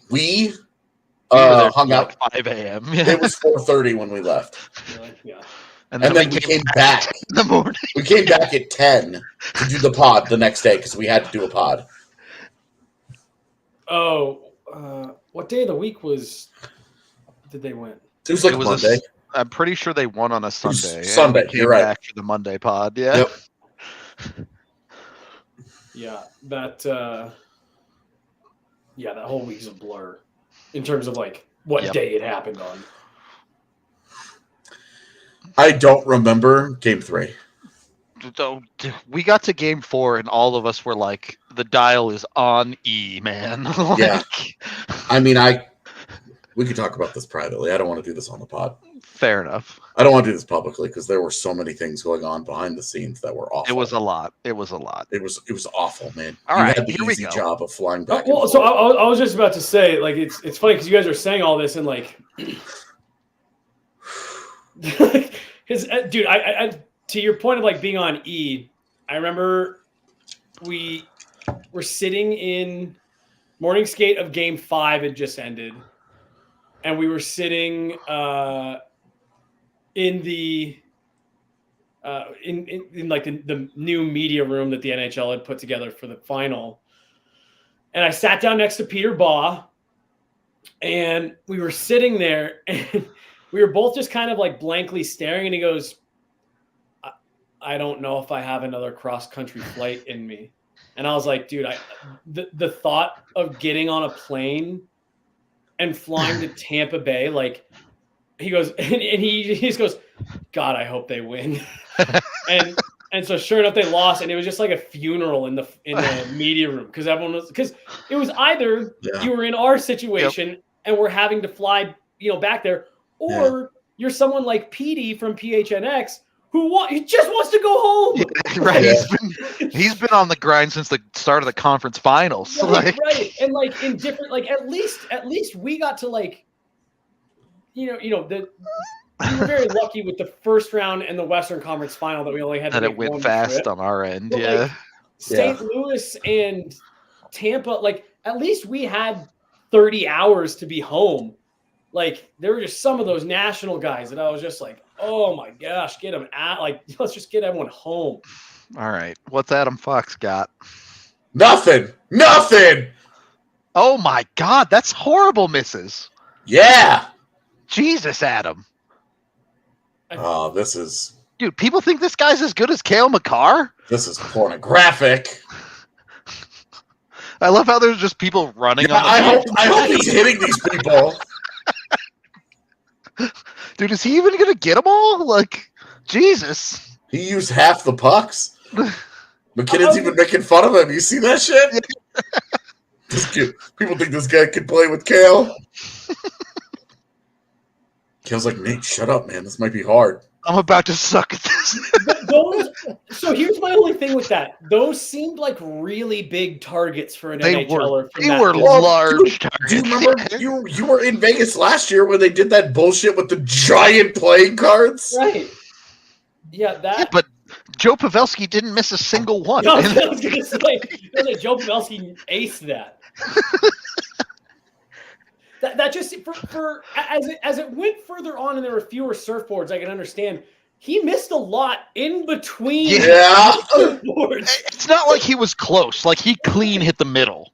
hung out 5 a.m. It was 4:30 when we left. Yeah. And then we came back in the morning. We came back at 10 to do the pod the next day because we had to do a pod. Oh, what day of the week did they win? It was Monday. I'm pretty sure they won on a Sunday. Sunday, And we you're came right. back for the Monday pod. Yeah. Yep. Yeah, that whole week's a blur in terms of like what day it happened on. I don't remember Game 3. So we got to Game 4 and all of us were like, the dial is on E, man. Like, Yeah. I mean, we could talk about this privately. I don't want to do this on the pod. Fair enough. I don't want to do this publicly because there were so many things going on behind the scenes that were awful. It was a lot. It was awful, man. All you right, had the here we easy go. job of flying back. Well, so I was just about to say, like, it's funny because you guys are saying all this and like, because dude, I to your point of like being on E, I remember we were sitting in morning skate of Game 5 had just ended, and we were sitting in the in like the new media room that the NHL had put together for the final. And I sat down next to Peter Baugh, and we were sitting there, and we were both just kind of like blankly staring. And he goes, I don't know if I have another cross-country flight in me. And I was like, dude, the thought of getting on a plane and flying to Tampa Bay, like, he goes, and he just goes, God, I hope they win. and so sure enough, they lost, and it was just like a funeral in the media room because it was either you were in our situation and we're having to fly, back there, or you're someone like Petey from PHNX he just wants to go home. Yeah, right. Yeah. He's been on the grind since the start of the conference finals. Right. And like in different, like at least we got to like, we were very lucky with the first round and the Western Conference final that we only had to it went fast trip on our end. But like, St. Louis and Tampa, like at least we had 30 hours to be home. Like there were just some of those national guys that I was just like, oh my gosh, get them out! Like let's just get everyone home. All right, what's Adam Fox got? Nothing. Oh my God, that's horrible misses. Yeah. Jesus, Adam. Oh, this is... Dude, people think this guy's as good as Cale Makar? This is pornographic. I love how there's just people running on the I hope he's hitting these people. Dude, is he even going to get them all? Like, Jesus. He used half the pucks. MacKinnon's even making fun of him. You see that shit? People think this guy can play with Cale. Cale's like, Nate, shut up, man. This might be hard. I'm about to suck at this. So here's my only thing with that. Those seemed like really big targets for an NHLer. They were large targets. Do you remember you were in Vegas last year when they did that bullshit with the giant playing cards? Right. Yeah, but Joe Pavelski didn't miss a single one. No, I was going to say, Joe Pavelski aced that. That just for as it went further on and there were fewer surfboards, I can understand. He missed a lot in between. Yeah. Surfboards. It's not like he was close. Like he clean hit the middle.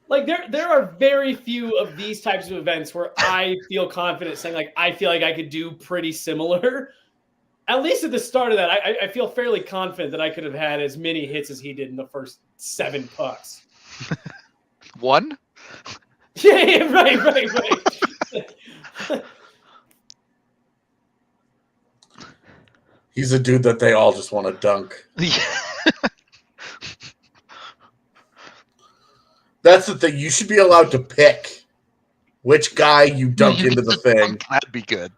Like there are very few of these types of events where I feel confident saying like I feel like I could do pretty similar. At least at the start of that, I feel fairly confident that I could have had as many hits as he did in the first 7 pucks. One? Yeah, right. He's a dude that they all just want to dunk. That's the thing. You should be allowed to pick which guy you dunk into the thing. That'd be good.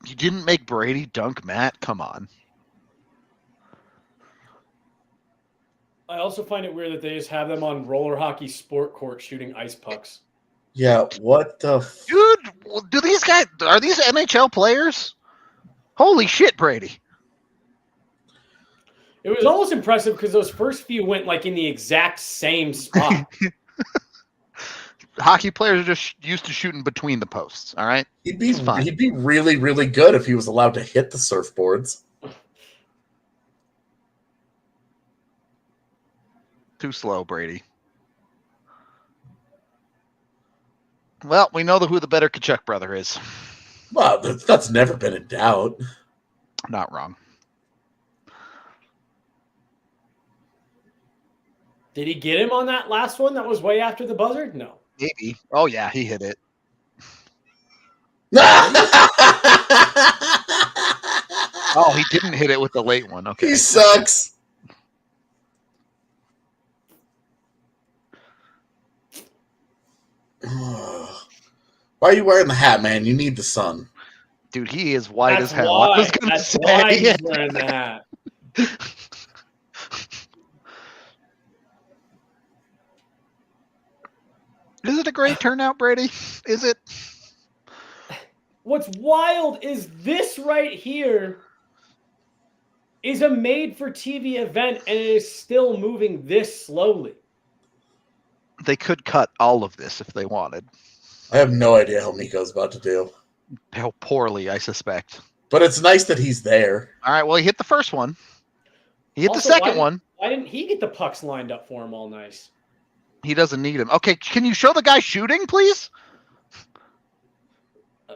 You didn't make Brady dunk Matt? Come on. I also find it weird that they just have them on roller hockey sport court shooting ice pucks. Yeah, what the... Dude, are these NHL players? Holy shit, Brady. It was almost impressive because those first few went like in the exact same spot. Hockey players are just used to shooting between the posts, all right? He'd be really, really good if he was allowed to hit the surfboards. Too slow, Brady. Well, we know who the better Kachuk brother is. Well, that's never been in doubt. Not wrong. Did he get him on that last one that was way after the buzzer? No. Maybe. Oh, yeah, he hit it. Oh, he didn't hit it with the late one. Okay. He sucks. Why are you wearing the hat, man? You need the sun. Dude, he is white That's as hell. why. I was gonna That's say. why he's wearing the hat. Is it a great turnout, Brady? Is it? What's wild is this right here is a made-for-TV event, and it is still moving this slowly. They could cut all of this if they wanted. I have no idea how Mikko's about to do. How poorly, I suspect. But it's nice that he's there. All right, well, he hit the first one. He hit Also, the second one. Why didn't he get the pucks lined up for him all nice? He doesn't need him. Okay, can you show the guy shooting, please?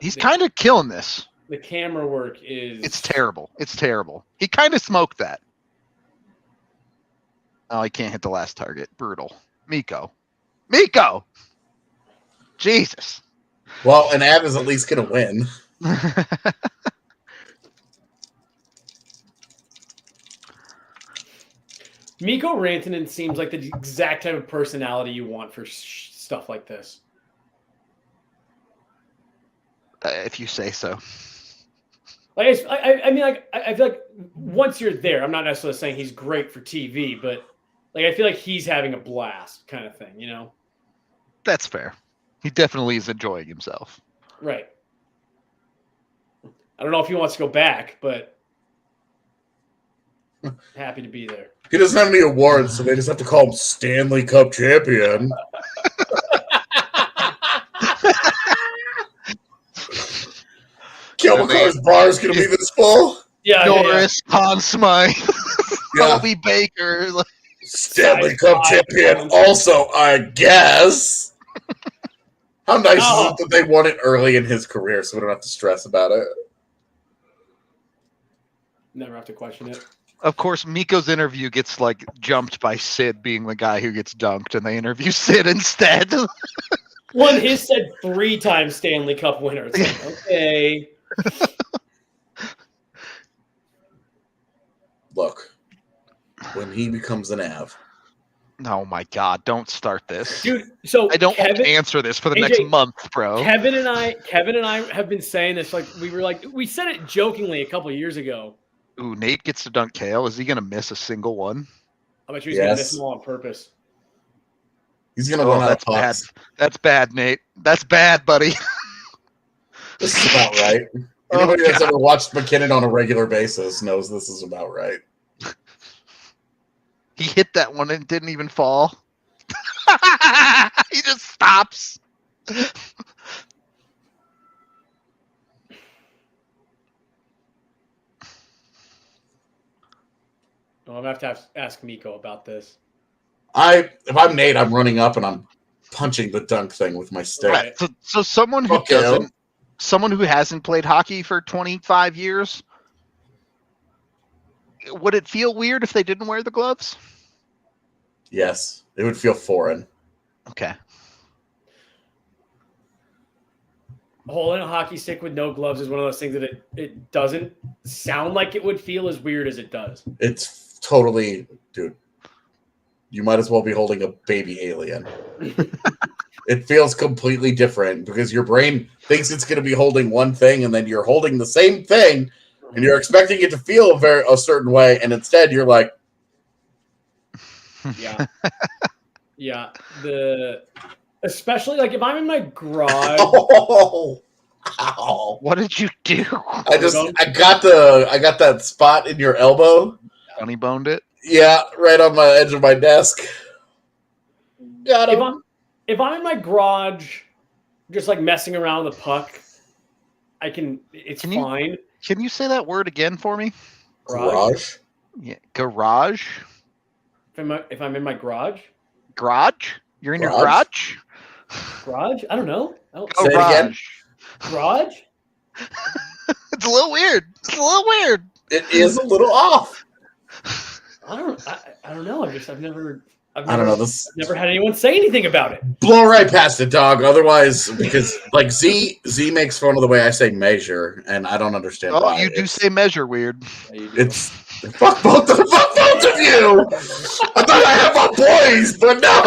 He's kind of killing this. The camera work is... It's terrible. It's terrible. He kind of smoked that. Oh, he can't hit the last target. Brutal. Mikko. Jesus. Well, an Av is at least going to win. Mikko Rantanen seems like the exact type of personality you want for stuff like this. If you say so. Like I mean, like I feel like once you're there, I'm not necessarily saying he's great for TV, but like I feel like he's having a blast, kind of thing, you know? That's fair. He definitely is enjoying himself. Right. I don't know if he wants to go back, but happy to be there. He doesn't have any awards, so they just have to call him Stanley Cup champion. Cale Makar's bar is going to be this full. Yeah, Norris, Conn Smythe, Kobe Baker. Stanley Cup champion also, I guess. How nice is it that they won it early in his career so we don't have to stress about it? Never have to question it. Of course, Mikko's interview gets like jumped by Sid being the guy who gets dunked, and they interview Sid instead. One, his said 3-time Stanley Cup winner. It's like, okay. Look, when he becomes an Av. Oh my God! Don't start this, dude. So I don't want to answer this for the next month, bro. Kevin and I have been saying this. Like we said it jokingly a couple of years ago. Ooh, Nate gets to dunk Cale. Is he gonna miss a single one? I bet you he's gonna miss them all on purpose. He's gonna run out of pucks. That's bad, Nate. That's bad, buddy. This is about right. Anybody that's ever watched MacKinnon on a regular basis knows this is about right. He hit that one and didn't even fall. He just stops. Oh, I'm gonna have to ask Mikko about this. If I'm Nate, I'm running up and I'm punching the dunk thing with my stick. Right. So someone who someone who hasn't played hockey for 25 years, would it feel weird if they didn't wear the gloves? Yes, it would feel foreign. Okay. Holding a hockey stick with no gloves is one of those things that it doesn't sound like it would feel as weird as it does. It's totally, dude. You might as well be holding a baby alien. It feels completely different because your brain thinks it's going to be holding one thing, and then you're holding the same thing, and you're expecting it to feel a certain way, and instead you're like, yeah, yeah. Especially like if I'm in my garage. Ow. What did you do? I got that spot in your elbow. Funny boned it. Yeah, right on my edge of my desk. Got him. If I'm in my garage, just like messing around with the puck, it's fine. Can you say that word again for me? Garage? Yeah, garage. If I'm in my garage? Garage? You're in your garage? Garage? I don't know. Say it again. Garage? It's a little weird. It is a little off. I don't know. I've never had anyone say anything about it. Blow right past it, dog. Otherwise, because like Z makes fun of the way I say measure, and I don't understand why. You do say measure weird. Yeah, It's fuck both of you. I thought I had my boys, but no.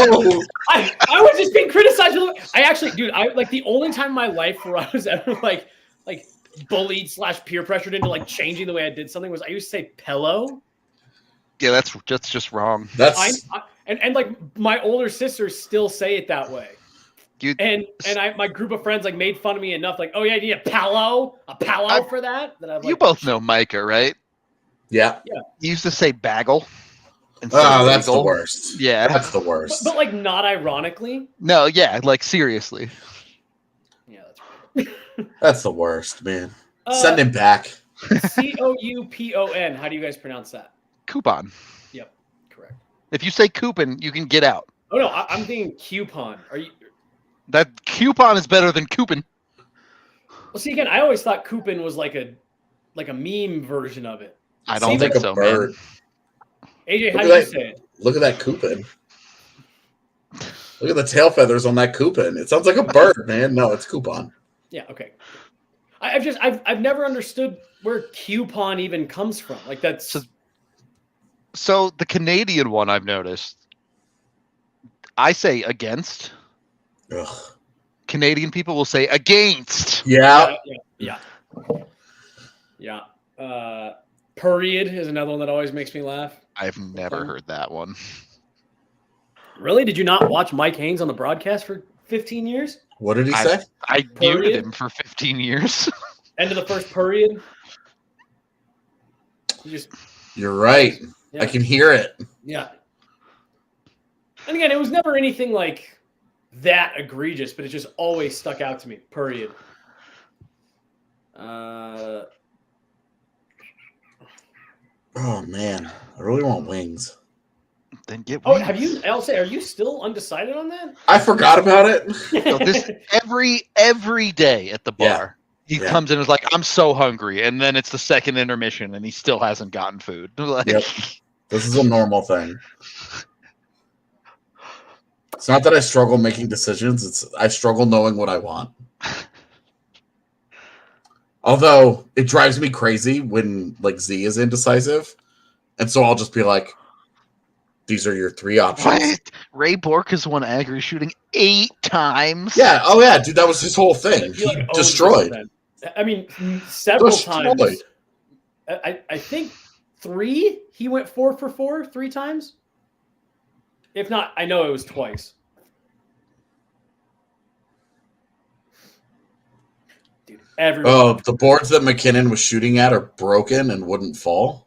I was just being criticized. I actually, dude, like the only time in my life where I was ever like bullied / peer pressured into like changing the way I did something was I used to say pillow. Yeah, that's just wrong. And like my older sisters still say it that way. My group of friends like made fun of me enough, like, oh yeah, you need a pillow for that. That I've, you both know Micah, right? Yeah. He used to say bagel. Oh, that's the worst. Yeah, that's the worst. But like not ironically. No, yeah, like seriously. Yeah, that's right. That's the worst, man. Send him back. Coupon. How do you guys pronounce that? Coupon. Yep, correct. If you say coupon, you can get out. Oh no, I'm thinking coupon. Are you? That coupon is better than coupon. Well, see, again, I always thought coupon was like a meme version of it. I don't think so, bird. man. AJ, how do you say it? Look at that coupon. Look at the tail feathers on that coupon. It sounds like a bird, man. No, it's coupon. Yeah, okay. I've never understood where coupon even comes from. Like that's so the Canadian one I've noticed. I say against. Ugh. Canadian people will say against. Yeah. Period is another one that always makes me laugh. I've never heard that one. Really? Did you not watch Mike Haynes on the broadcast for 15 years? What did he say? I muted him for 15 years. End of the first period. You're right. Yeah. I can hear it. Yeah. And again, it was never anything like that egregious, but it just always stuck out to me. Period. Oh man, I really want wings. Then get wings. Oh, have you? I'll say, are you still undecided on that? I forgot about it. So this every day at the bar, he comes in and is like, "I'm so hungry," and then it's the second intermission, and he still hasn't gotten food. Like, yep. This is a normal thing. It's not that I struggle making decisions; I struggle knowing what I want. Although it drives me crazy when like Z is indecisive, and so I'll just be like, "These are your 3 options." What? Ray Bork is one angry shooting 8 times. Yeah. Oh yeah, dude, that was his whole thing. He destroyed. I mean, several times. I think 3. He went 4 for 4 3 times. If not, I know it was twice. Dude, everyone. Oh, the boards that MacKinnon was shooting at are broken and wouldn't fall.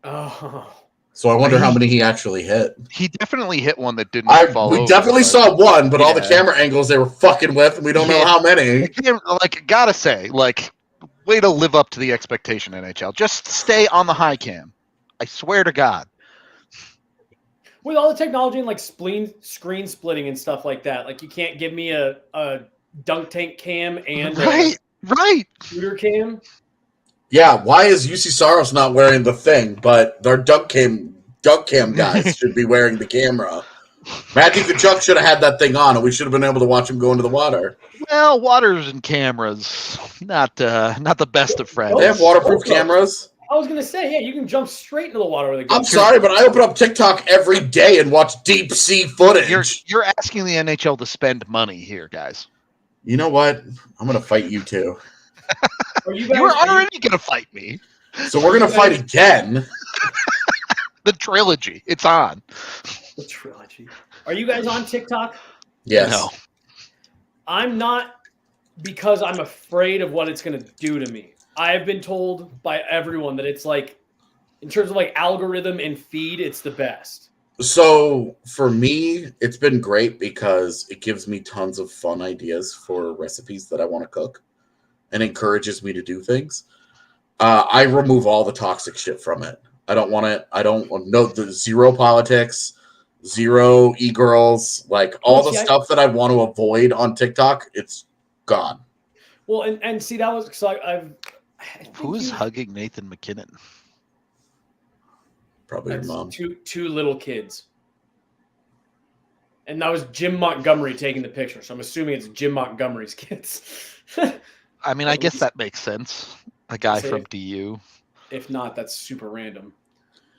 Oh. So I wonder how many he actually hit. He definitely hit one that didn't fall over. We definitely saw one, but all the camera angles they were fucking with, we don't know how many. Like, gotta say, like, way to live up to the expectation, NHL. Just stay on the high cam. I swear to God. With all the technology and like screen splitting and stuff like that, like you can't give me a dunk tank cam and right shooter cam. Yeah, why is UC Saros not wearing the thing, but their dunk cam guys should be wearing the camera? Matthew Tkachuk should have had that thing on, and we should have been able to watch him go into the water. Well, waters and cameras, not the best of friends. They have waterproof cameras. I was gonna say, yeah, you can jump straight into the water with a I'm sorry, but I open up TikTok every day and watch deep sea footage. You're asking the NHL to spend money here, guys. You know what? I'm gonna fight you too. You were already gonna fight me. So we're gonna fight again. The trilogy. It's on. The trilogy. Are you guys on TikTok? Yes. No. I'm not, because I'm afraid of what it's gonna do to me. I've been told by everyone that it's like, in terms of like algorithm and feed, it's the best. So for me, it's been great because it gives me tons of fun ideas for recipes that I want to cook and encourages me to do things. I remove all the toxic shit from it. I don't want it. I don't know the zero politics. zero e-girls, like all the see, stuff that I want to avoid on TikTok, it's gone. Well, and see, that was so Who's hugging Nathan MacKinnon? Probably your mom. Two little kids. And that was Jim Montgomery taking the picture. So I'm assuming it's Jim Montgomery's kids. I mean, I guess that makes sense. A guy from DU. If not, that's super random.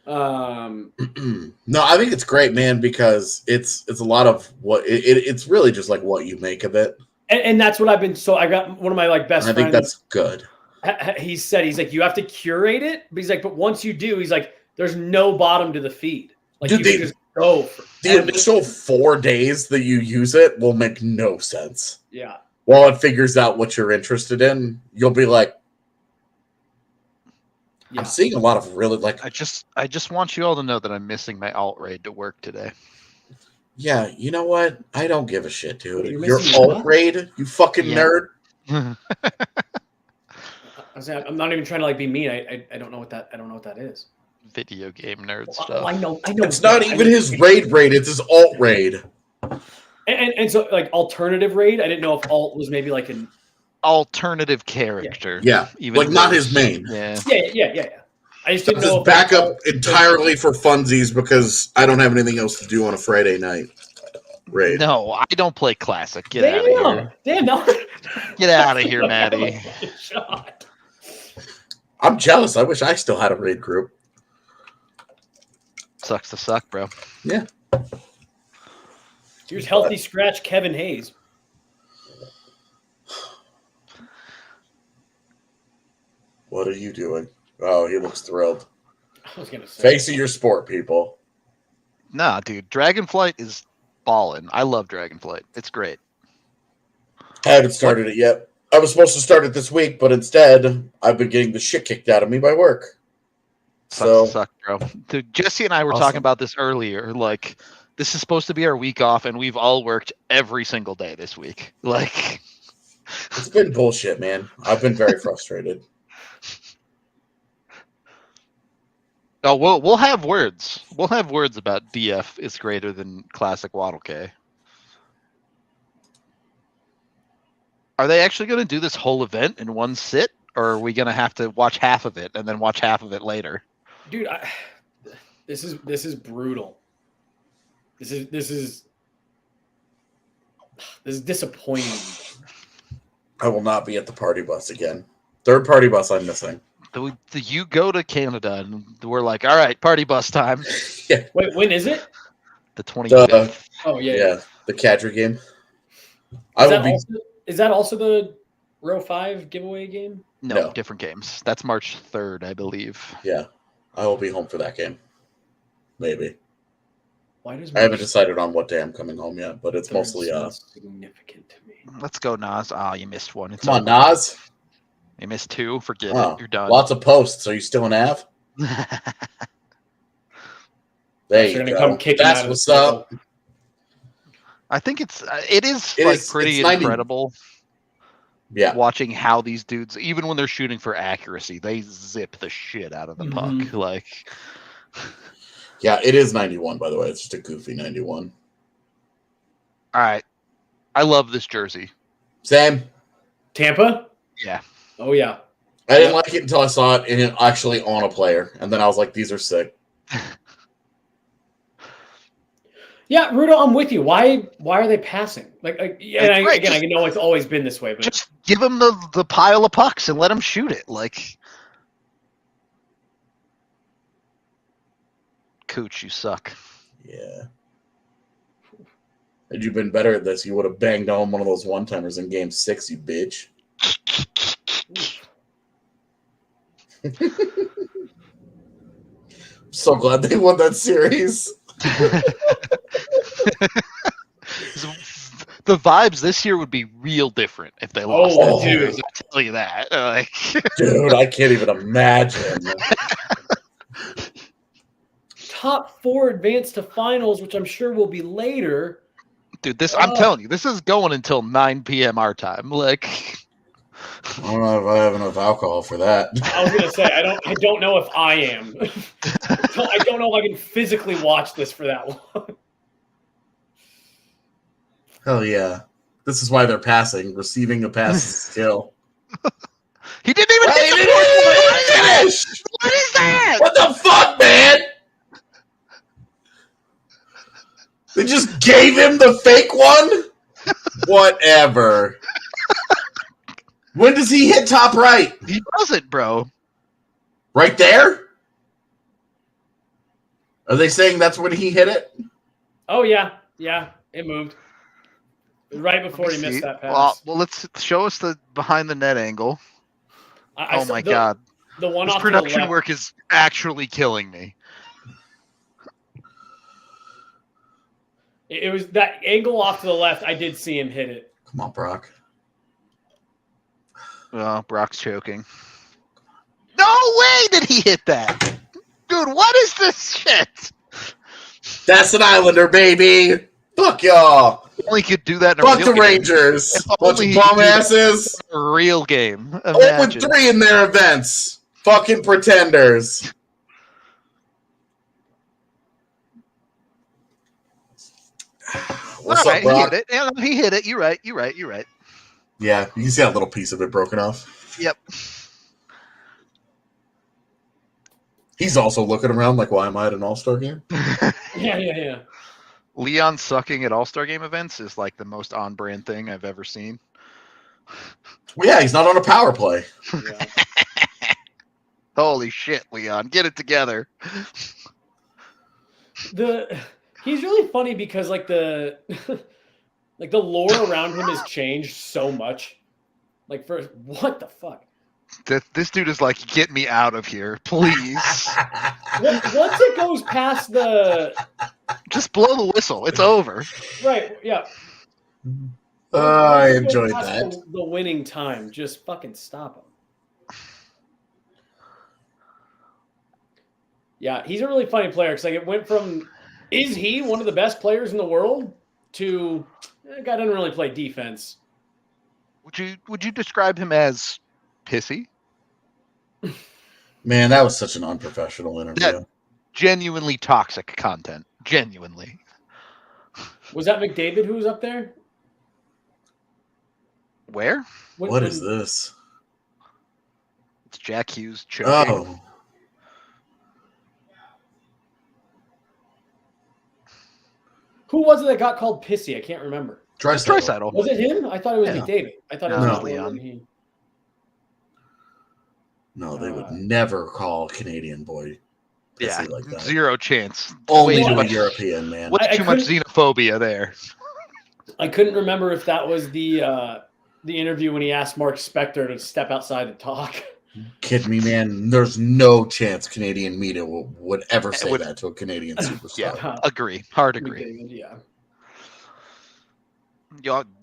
No, I think it's great, man, because it's a lot of what it's really just like what you make of it. And that's what I've been. So I got one of my best friends. I think that's good. He said, he's like, you have to curate it. But he's like, but once you do, he's like, there's no bottom to the feed. Like, dude, you can just go. The initial 4 days that you use it will make no sense. Yeah. While it figures out what you're interested in, you'll be like, I'm seeing a lot of really like. I just want you all to know that I'm missing my alt raid to work today. Yeah, you know what? I don't give a shit, dude. Your alt raid, you fucking nerd. I'm not even trying to be mean. I don't know what that. I don't know what that is. Video game nerd stuff. I know. It's not even his raid. It's his alt raid. And so alternative raid. I didn't know if alt was maybe like an alternative character. Yeah, even like not his main. Yeah. I just didn't know. Backup entirely for funsies because I don't have anything else to do on a Friday night. Raid. No, I don't play classic. Get out of here. Damn, no. Get out of here, Maddie. I'm jealous. I wish I still had a raid group. Sucks to suck, bro. Yeah. Here's healthy scratch Kevin Hayes. What are you doing? Oh, he looks thrilled. I was gonna say. Face of your sport, people. Nah, dude. Dragonflight is ballin'. I love Dragonflight. It's great. I haven't started it yet. I was supposed to start it this week, but instead, I've been getting the shit kicked out of me by work. Sucks, bro. Dude, Jesse and I were talking about this earlier. Like, this is supposed to be our week off, and we've all worked every single day this week. Like, it's been bullshit, man. I've been very frustrated. Oh, we'll have words. We'll have words about DF is greater than classic Waddle K. Are they actually going to do this whole event in one sit, or are we going to have to watch half of it and then watch half of it later? Dude, this is brutal. This is disappointing. I will not be at the party bus again. Third party bus I'm missing. You go to Canada and we're like, all right, party bus time. Yeah. Wait, when is it? The 25th. Oh yeah. The Cadre game. Is that also the Row 5 giveaway game? No, different games. That's March 3rd, I believe. Yeah. I will be home for that game. Maybe. I haven't decided on what day I'm coming home yet, but it's mostly significant to me. Let's go, Nas. Oh, you missed one. Come on, Nas. You missed 2. Forget it. You're done. Lots of posts. Are you still in Av? There you go. Come That's what's up. I think it is pretty incredible. Yeah. Watching how these dudes, even when they're shooting for accuracy, they zip the shit out of the puck. Like, yeah, it is 91, by the way. It's just a goofy 91. All right. I love this jersey. Same. Tampa? Yeah. Oh, yeah. I didn't like it until I saw it and it actually on a player. And then I was like, these are sick. Yeah, Rudo, I'm with you. Why are they passing? I know it's always been this way, but just give them the pile of pucks and let them shoot it. Like, Cooch, you suck. Yeah. Had you been better at this, you would have banged on one of those one-timers in Game 6, you bitch. I'm so glad they won that series. The vibes this year would be real different if they lost that series. I'll tell you that. Dude, I can't even imagine. Top 4 advance to finals, which I'm sure will be later. Dude, I'm telling you, this is going until 9 p.m. our time. Like, I don't know if I have enough alcohol for that. I was gonna say I don't know if I am. I don't know if I can physically watch this for that long. Hell yeah. This is why they're passing. Receiving a pass is a skill. He didn't even hit the finish! What is that? What the fuck, man? They just gave him the fake one? Whatever. When does he hit top right? He doesn't, bro. Right there? Are they saying that's when he hit it? Oh, yeah. Yeah, it moved. Right before he missed that pass. Well, let's show us the behind the net angle. Oh, my God. The one this off production to the left. work is actually killing me. It was that angle off to the left. I did see him hit it. Come on, Brock. Oh, Brock's choking. No way did he hit that. Dude, what is this shit? That's an Islander, baby. Fuck y'all. Only could do that in a Fuck real the Rangers. Bunch of bum asses. A real game. 0-3 in their events. Fucking pretenders. What's up, Brock? He hit it. Yeah, he hit it. You're right. Yeah, you can see that little piece of it broken off. Yep. He's also looking around like, why am I at an All-Star game? Yeah. Leon sucking at All-Star game events is like the most on-brand thing I've ever seen. Well, yeah, he's not on a power play. Yeah. Holy shit, Leon. Get it together. He's really funny because like the lore around him has changed so much. Like first, what the fuck? This dude is like, get me out of here, please. Once it goes past the... Just blow the whistle. It's over. Right, yeah. I enjoyed that. The winning time. Just fucking stop him. Yeah, he's a really funny player because like it went from, is he one of the best players in the world to, that guy doesn't really play defense. Would you describe him as pissy? Man, that was such an unprofessional interview. Genuinely toxic content. Genuinely. Was that McDavid who was up there? Where? What is this? It's Jack Hughes choking. Oh. Who was it that got called pissy? I can't remember. Draisaitl. Was it him? I thought it was McDavid. I thought it was No. Leon. No, they would never call a Canadian boy pissy like that. Zero chance. Only Way to too a much, European, man. way too much xenophobia there. I couldn't remember if that was the interview when he asked Mark Spector to step outside and talk. Kidding me, man? There's no chance Canadian media would ever say that to a Canadian superstar. Yeah, agree. Hard agree.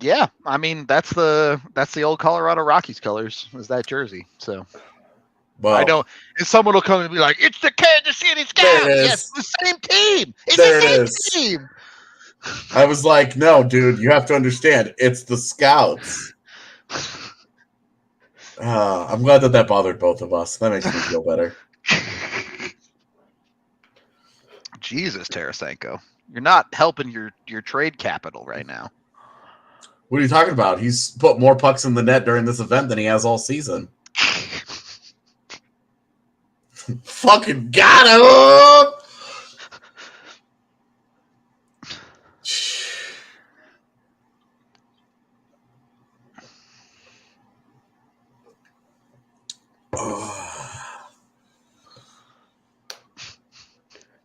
Yeah. I mean, that's the old Colorado Rockies colors. Is that jersey? So Well, I know, and someone will come and be like, "It's the Kansas City Scouts." Yes, the same team. It's There the it same is. team. I was like, no, dude, you have to understand. It's the Scouts. I'm glad that bothered both of us. That makes me feel better. Jesus, Tarasenko, you're not helping your trade capital right now. What are you talking about? He's put more pucks in the net during this event than he has all season. Fucking got him!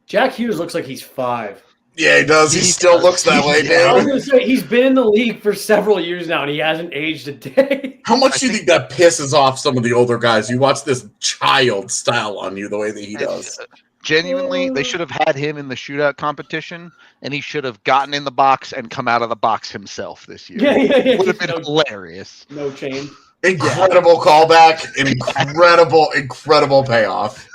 Jack Hughes looks like he's 5. Yeah, he does. He still looks that way, I was dude. going to say, he's been in the league for several years now, and he hasn't aged a day. How much do you think that pisses off some of the older guys? You watch this child style on you the way that he does. Genuinely, they should have had him in the shootout competition, and he should have gotten in the box and come out of the box himself this year. Yeah. It would have been hilarious. No change. Incredible callback. Incredible payoff.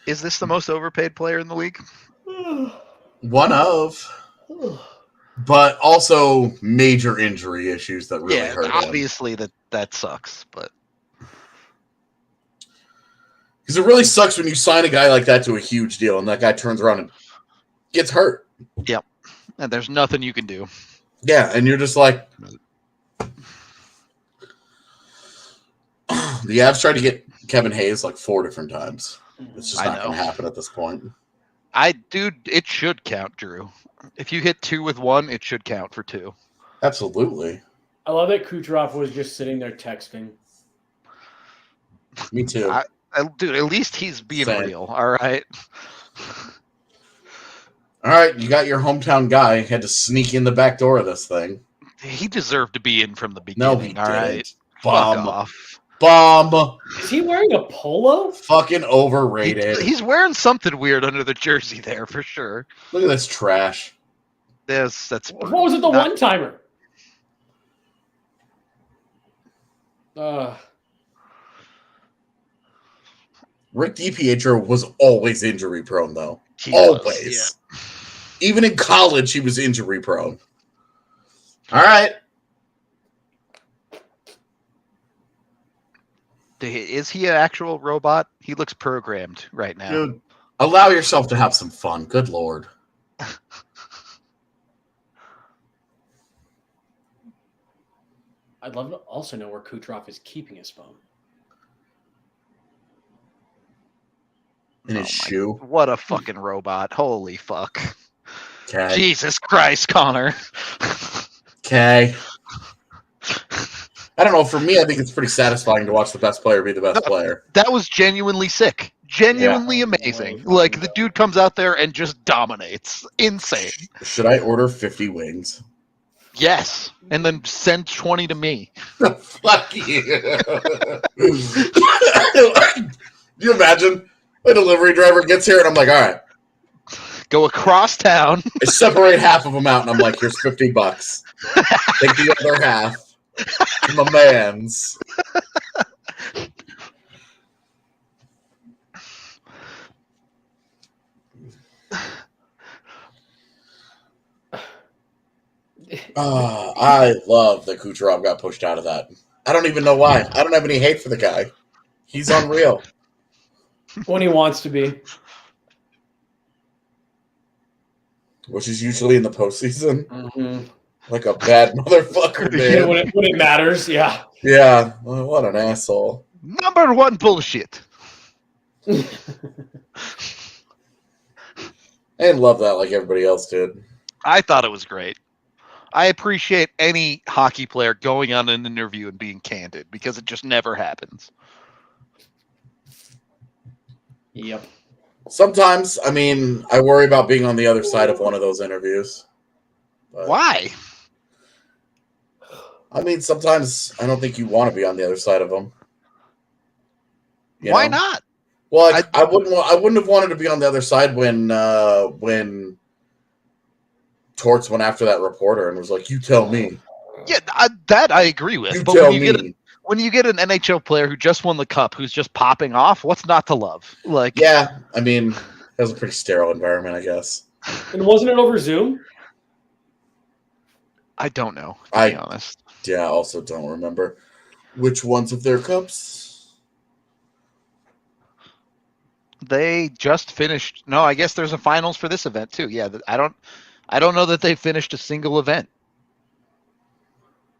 Is this the most overpaid player in the league? One of. But also major injury issues that really hurt him. Obviously that sucks, but because it really sucks when you sign a guy like that to a huge deal and that guy turns around and gets hurt. Yep. And there's nothing you can do. Yeah, and you're just like, the Avs tried to get Kevin Hayes like 4 different times. It's just not going to happen at this point. Dude, it should count, Drew. If you hit 2 with 1, it should count for 2. Absolutely. I love that Kucherov was just sitting there texting. Me too. Dude, at least he's being real. All right. All right, you got your hometown guy. Had to sneak in the back door of this thing. He deserved to be in from the beginning. No, he didn't. Right. Bum. Fuck off. Bum. Is he wearing a polo? Fucking overrated. He's wearing something weird under the jersey there for sure. Look at this trash. That's what was it? The one timer. Rick DiPietro was always injury prone, though. Always. Yeah. Even in college, he was injury prone. All right. Is he an actual robot? He looks programmed right now. Dude, allow yourself to have some fun. Good Lord. I'd love to also know where Kucherov is keeping his phone. In his shoe. What a fucking robot. Holy fuck. Okay. Jesus Christ, Connor. Okay. I don't know. For me, I think it's pretty satisfying to watch the best player be the best player. That was genuinely sick. Genuinely amazing. Like, the dude comes out there and just dominates. Insane. Should I order 50 wings? Yes. And then send 20 to me. Fuck you. Do you imagine? A delivery driver gets here and I'm like, all right. Go across town. I separate half of them out and I'm like, here's $50. Take the other half. My man's. I love that Kucherov got pushed out of that. I don't even know why. I don't have any hate for the guy. He's unreal. When he wants to be. Which is usually in the postseason. Mm-hmm. Like a bad motherfucker, man. Yeah, when it matters, yeah. Yeah. Well, what an asshole. Number 1 bullshit. I love that like everybody else did. I thought it was great. I appreciate any hockey player going on an interview and being candid because it just never happens. Yep. Sometimes, I mean, I worry about being on the other side of one of those interviews. But, why? I mean, sometimes I don't think you want to be on the other side of them. Why not? Well, I wouldn't have wanted to be on the other side when Torts went after that reporter and was like, "You tell me." Yeah, that I agree with. You but tell when you me. When you get an NHL player who just won the cup, who's just popping off, what's not to love? Like, yeah, I mean, it was a pretty sterile environment, I guess. And wasn't it over Zoom? I don't know, to be honest. Yeah, I also don't remember which ones of their cups. They just finished. No, I guess there's a finals for this event too. Yeah, I don't know that they finished a single event.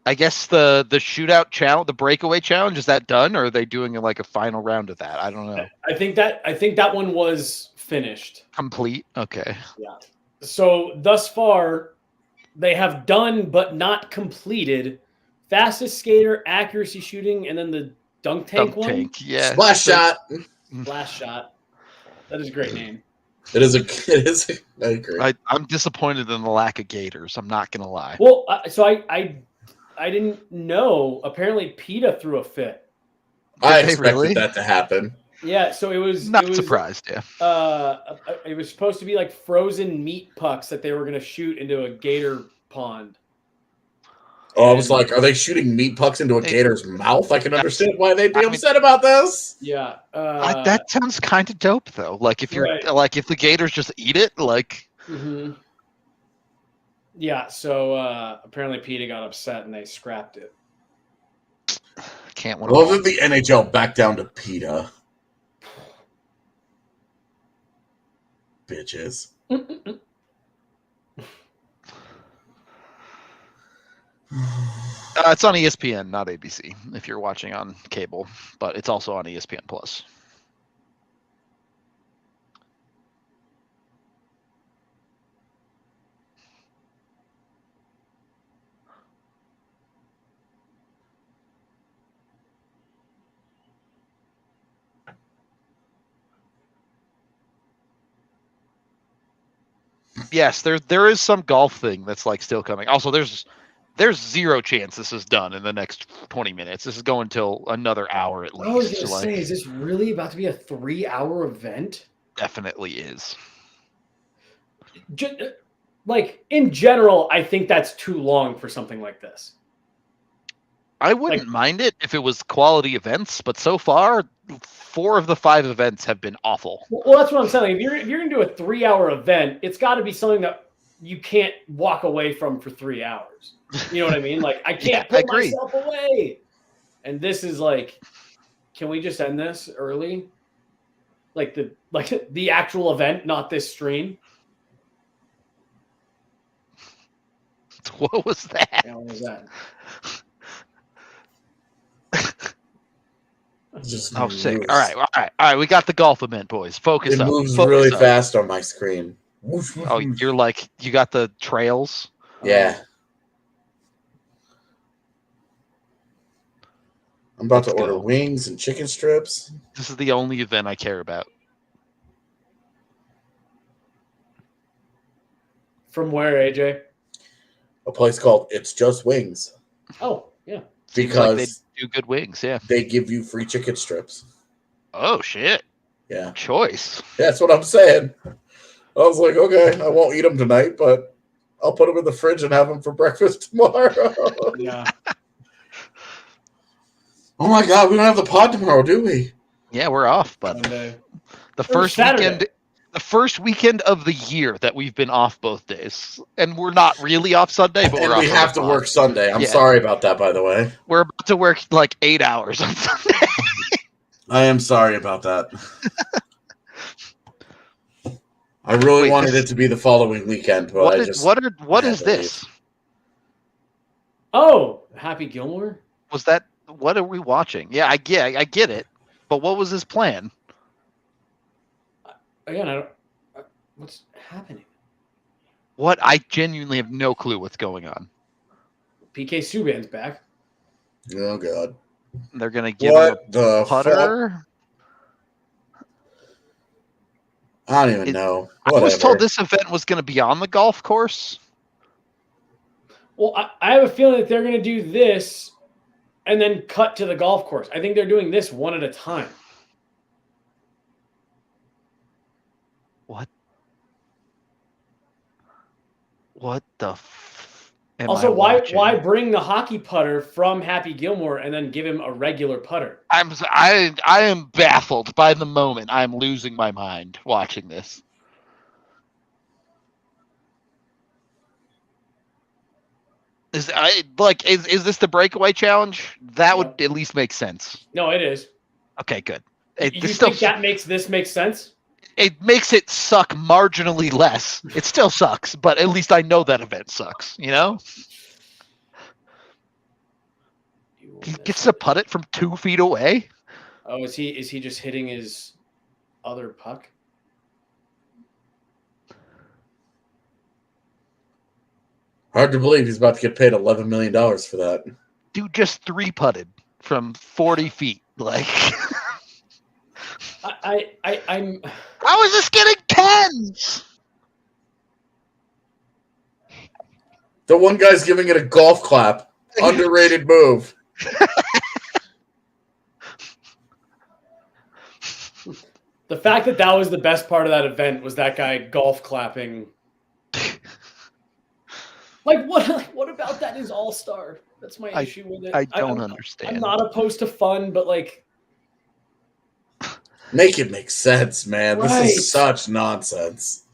I guess the shootout challenge, the breakaway challenge, is that done, or are they doing like a final round of that? I don't know. I think that one was finished. Complete? Okay. Yeah. So thus far, they have done but not completed fastest skater, accuracy shooting, and then the dunk tank one. Yeah. Splash shot. Splash shot. That is a great name. It is. I agree. I'm disappointed in the lack of gators. I'm not gonna lie. Well, so I didn't know. Apparently, PETA threw a fit. I expected that to happen. Yeah, so it was surprised. Yeah. It was supposed to be like frozen meat pucks that they were going to shoot into a gator pond. Oh, I was like, are they shooting meat pucks into a gator's mouth? I can understand why they'd be upset about this. Yeah. That sounds kind of dope, though. Like if you're like if the gators just eat it, like. Mm-hmm. Yeah. So apparently PETA got upset and they scrapped it. Can't win. Well, then the NHL back down to PETA. Bitches. It's on ESPN, not ABC, if you're watching on cable, but it's also on ESPN Plus. Yes, there is some golf thing that's like still coming. Also, there's zero chance this is done in the next 20 minutes. This is going till another hour at least. I was gonna say, is this really about to be a 3-hour event? Definitely is. Like in general, I think that's too long for something like this. I wouldn't mind it if it was quality events, but so far, 4 of the 5 events have been awful. Well, that's what I'm saying. If you're gonna do a 3-hour event, it's got to be something that you can't walk away from for 3 hours. You know what I mean? Like I can't pull myself away. And this is like, can we just end this early? Like the actual event, not this stream. What was that? Yeah, what was that? Just sick. All right. We got the golf event, boys. Focus up. It moves Focus really up. fast on my screen. Oh, you're like, you got the trails? Yeah. I'm about to order wings and chicken strips. This is the only event I care about. From where, AJ? A place called It's Just Wings. Oh, yeah. Because like they do good wings, yeah. They give you free chicken strips. Oh, shit. Yeah. Choice. That's what I'm saying. I was like, okay, I won't eat them tonight, but I'll put them in the fridge and have them for breakfast tomorrow. Yeah. Oh my God, we don't have the pod tomorrow, do we? Yeah, we're off, but Monday. the first weekend of the year that we've been off both days, and we're not really off Sunday, but we have to work Sunday. I'm sorry about that, by the way. We're about to work like 8 hours on Sunday. I am sorry about that. I really wanted it to be the following weekend, but what is this? Oh, Happy Gilmore? Was that? What are we watching? Yeah, I get it. But what was his plan? Again, I don't. What's happening? What? I genuinely have no clue what's going on. PK Subban's back. Oh God! They're gonna give him a putter. Fuck? I don't even know. I was told this event was going to be on the golf course. Well, I have a feeling that they're going to do this and then cut to the golf course. I think they're doing this one at a time. What the also, why bring the hockey putter from Happy Gilmore and then give him a regular putter? I am baffled by the moment. I'm losing my mind watching this. Is this the breakaway challenge? That would at least make sense. No, it is. Okay, good. You think that makes this make sense? It makes it suck marginally less. It still sucks, but at least I know that event sucks, you know? He gets to putt it from 2 feet away? Oh, is he just hitting his other puck? Hard to believe he's about to get paid $11 million for that. Dude just 3-putted from 40 feet. Like... I'm. How is this getting 10s? The one guy's giving it a golf clap. Underrated move. The fact that was the best part of that event was that guy golf clapping. Like what about that is All-Star? That's my issue with it. I don't understand. I'm not opposed to fun, but like. Make it make sense, man. Right. This is such nonsense.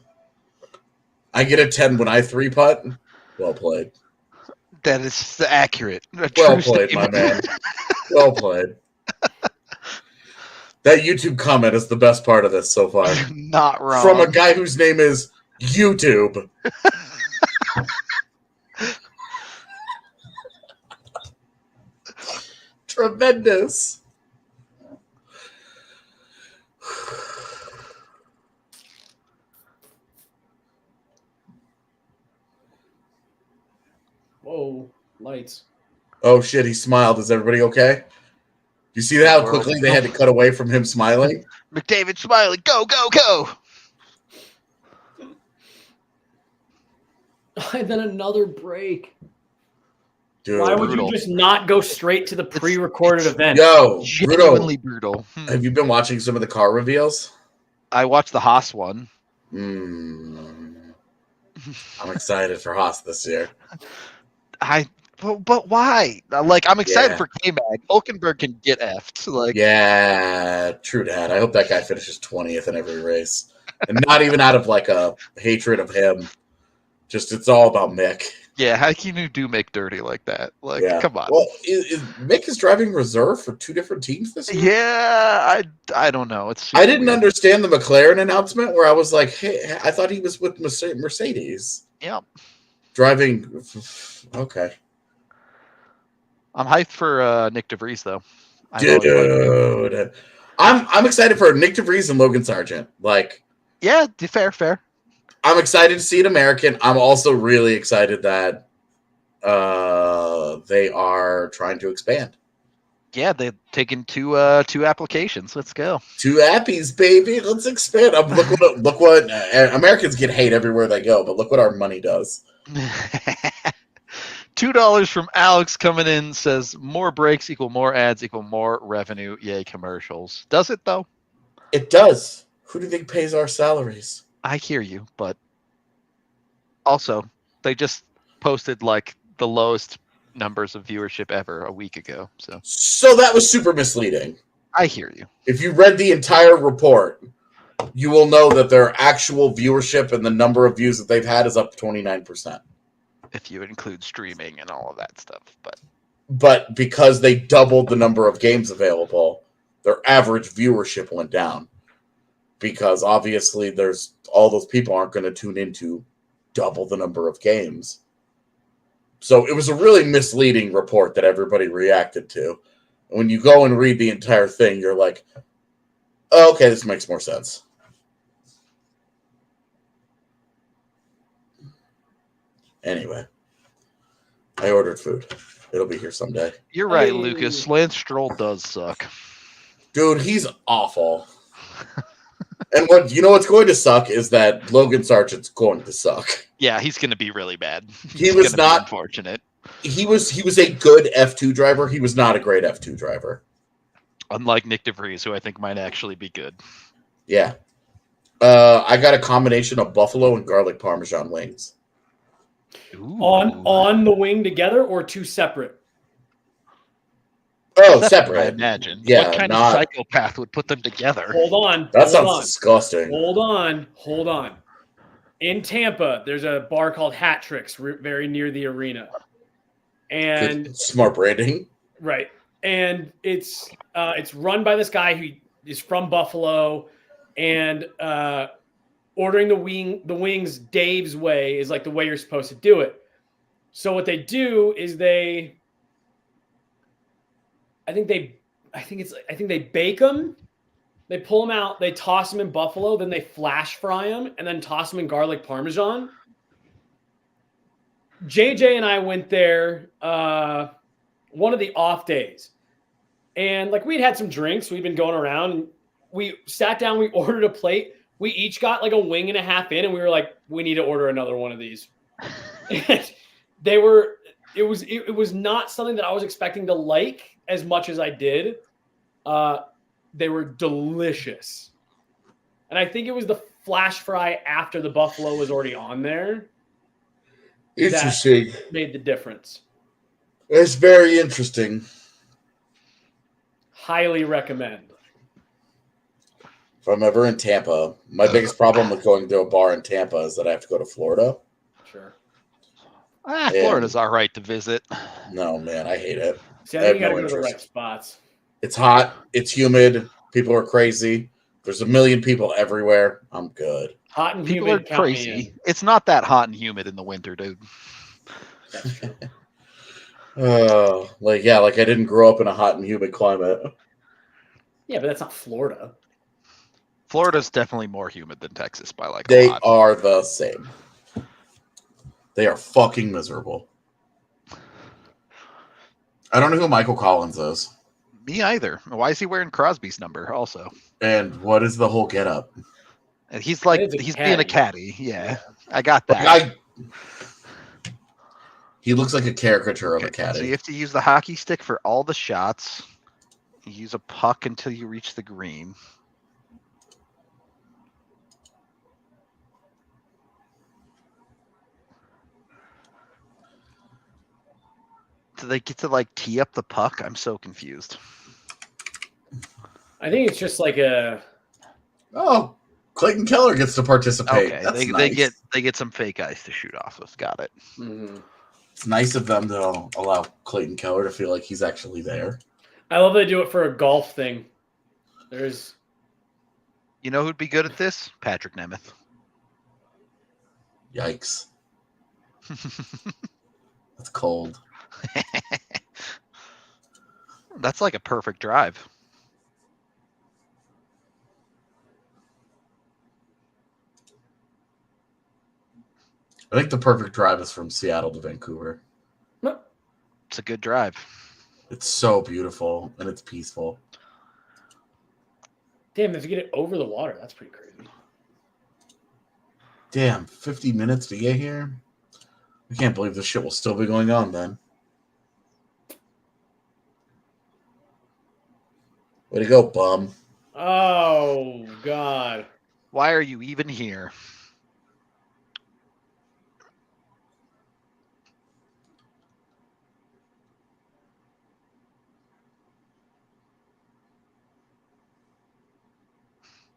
I get a 10 when I 3-putt. Well played. That is accurate. Well played, my man. Well played. That YouTube comment is the best part of this so far. Not wrong. From a guy whose name is YouTube. tremendous. Whoa, lights. Oh shit, he smiled. Is everybody okay? You see how quickly they had to cut away from him smiling? McDavid smiling. Go, go, go. And then another break. Dude, why would brutal. you just not go straight to the pre-recorded event? Yo, Genuinely brutal. Have you been watching some of the car reveals? I watched the Haas one. I'm excited for Haas this year. But why? Like, I'm excited for K-Mag. Hulkenberg can get effed. Like, yeah, true that. I hope that guy finishes 20th in every race. And not even out of like a hatred of him. Just it's all about Mick. yeah, how can you do Mick dirty like that? Like, come on. Well, Mick is driving reserve for 2 different teams this year? Yeah, I don't know. I didn't understand the McLaren announcement where I was like, hey, I thought he was with Mercedes. Yep. Driving. Okay. I'm hyped for Nick DeVries, though. Dude. I'm excited for Nick DeVries and Logan Sargent. Like, yeah, fair. I'm excited to see an American. I'm also really excited that they are trying to expand. Yeah, they've taken two applications. Let's go. 2 appies, baby. Let's expand. Look what Americans get hate everywhere they go, but look what our money does. $2 from Alex coming in says more breaks equal more ads equal more revenue. Yay, commercials. Does it though? It does. Who do you think pays our salaries? I hear you, but also they just posted like the lowest numbers of viewership ever a week ago. So that was super misleading. I hear you. If you read the entire report, you will know that their actual viewership and the number of views that they've had is up 29%. If you include streaming and all of that stuff, but because they doubled the number of games available, their average viewership went down. Because obviously there's all those people aren't going to tune into double the number of games. So it was a really misleading report that everybody reacted to. When you go and read the entire thing, you're like, oh, okay, this makes more sense. Anyway, I ordered food. It'll be here someday. You're right, Lucas. Lance Stroll does suck. Dude, he's awful. And what's going to suck is that Logan Sargent's going to suck. Yeah, he's going to be really bad. He was not unfortunate. He was a good F2 driver. He was not a great F2 driver. Unlike Nick DeVries, who I think might actually be good. Yeah. I got a combination of buffalo and garlic parmesan wings. Ooh. On the wing together or 2 separate? Oh, separate. I imagine. Yeah, what kind of psychopath would put them together? Hold on. That sounds disgusting. Hold on. In Tampa, there's a bar called Hat Tricks, very near the arena. And good, smart branding. Right. And it's run by this guy who is from Buffalo, and ordering the wings Dave's way is like the way you're supposed to do it. So what they do is I think they bake them, they pull them out, they toss them in buffalo, then they flash fry them, and then toss them in garlic parmesan. JJ and I went there one of the off days, and like we'd had some drinks, we'd been going around, and we sat down, we ordered a plate, we each got like a wing and a half in, and we were like, we need to order another one of these. And it was not something that I was expecting to like as much as I did. They were delicious. And I think it was the flash fry after the buffalo was already on there. Interesting. That made the difference. It's very interesting. Highly recommend. If I'm ever in Tampa, my biggest problem with going to a bar in Tampa is that I have to go to Florida. Sure. Florida's all right to visit. No, man, I hate it. See, I think you got to go to the right spots. It's hot. It's humid. People are crazy. There's a million people everywhere. I'm good. Hot and people humid. Are crazy. It's not that hot and humid in the winter, dude. That's true. Like I didn't grow up in a hot and humid climate. Yeah, but that's not Florida. Florida's definitely more humid than Texas by a They lot. are the same. They are fucking miserable. I don't know who Michael Collins is. Me either. Why is he wearing Crosby's number also? And what is the whole getup? And he's He's being a caddy. Yeah. I got that. Like, he looks like a caricature of a caddy. So you have to use the hockey stick for all the shots. You use a puck until you reach the green. Do they get to tee up the puck? I'm so confused. I think it's just like a. Oh, Clayton Keller gets to participate. Okay, That's they nice. get some fake ice to shoot off of. Got it. Mm-hmm. It's nice of them to allow Clayton Keller to feel like he's actually there. I love they do it for a golf thing. There's. You know who'd be good at this? Patrick Nemeth. Yikes. That's cold. That's like a perfect drive. I think the perfect drive is from Seattle to Vancouver. It's a good drive. It's so beautiful and it's peaceful. Damn, if you get it over the water, that's pretty crazy. Damn, 50 minutes to get here? I can't believe this shit will still be going on then. Way to go, bum. Oh, God. Why are you even here?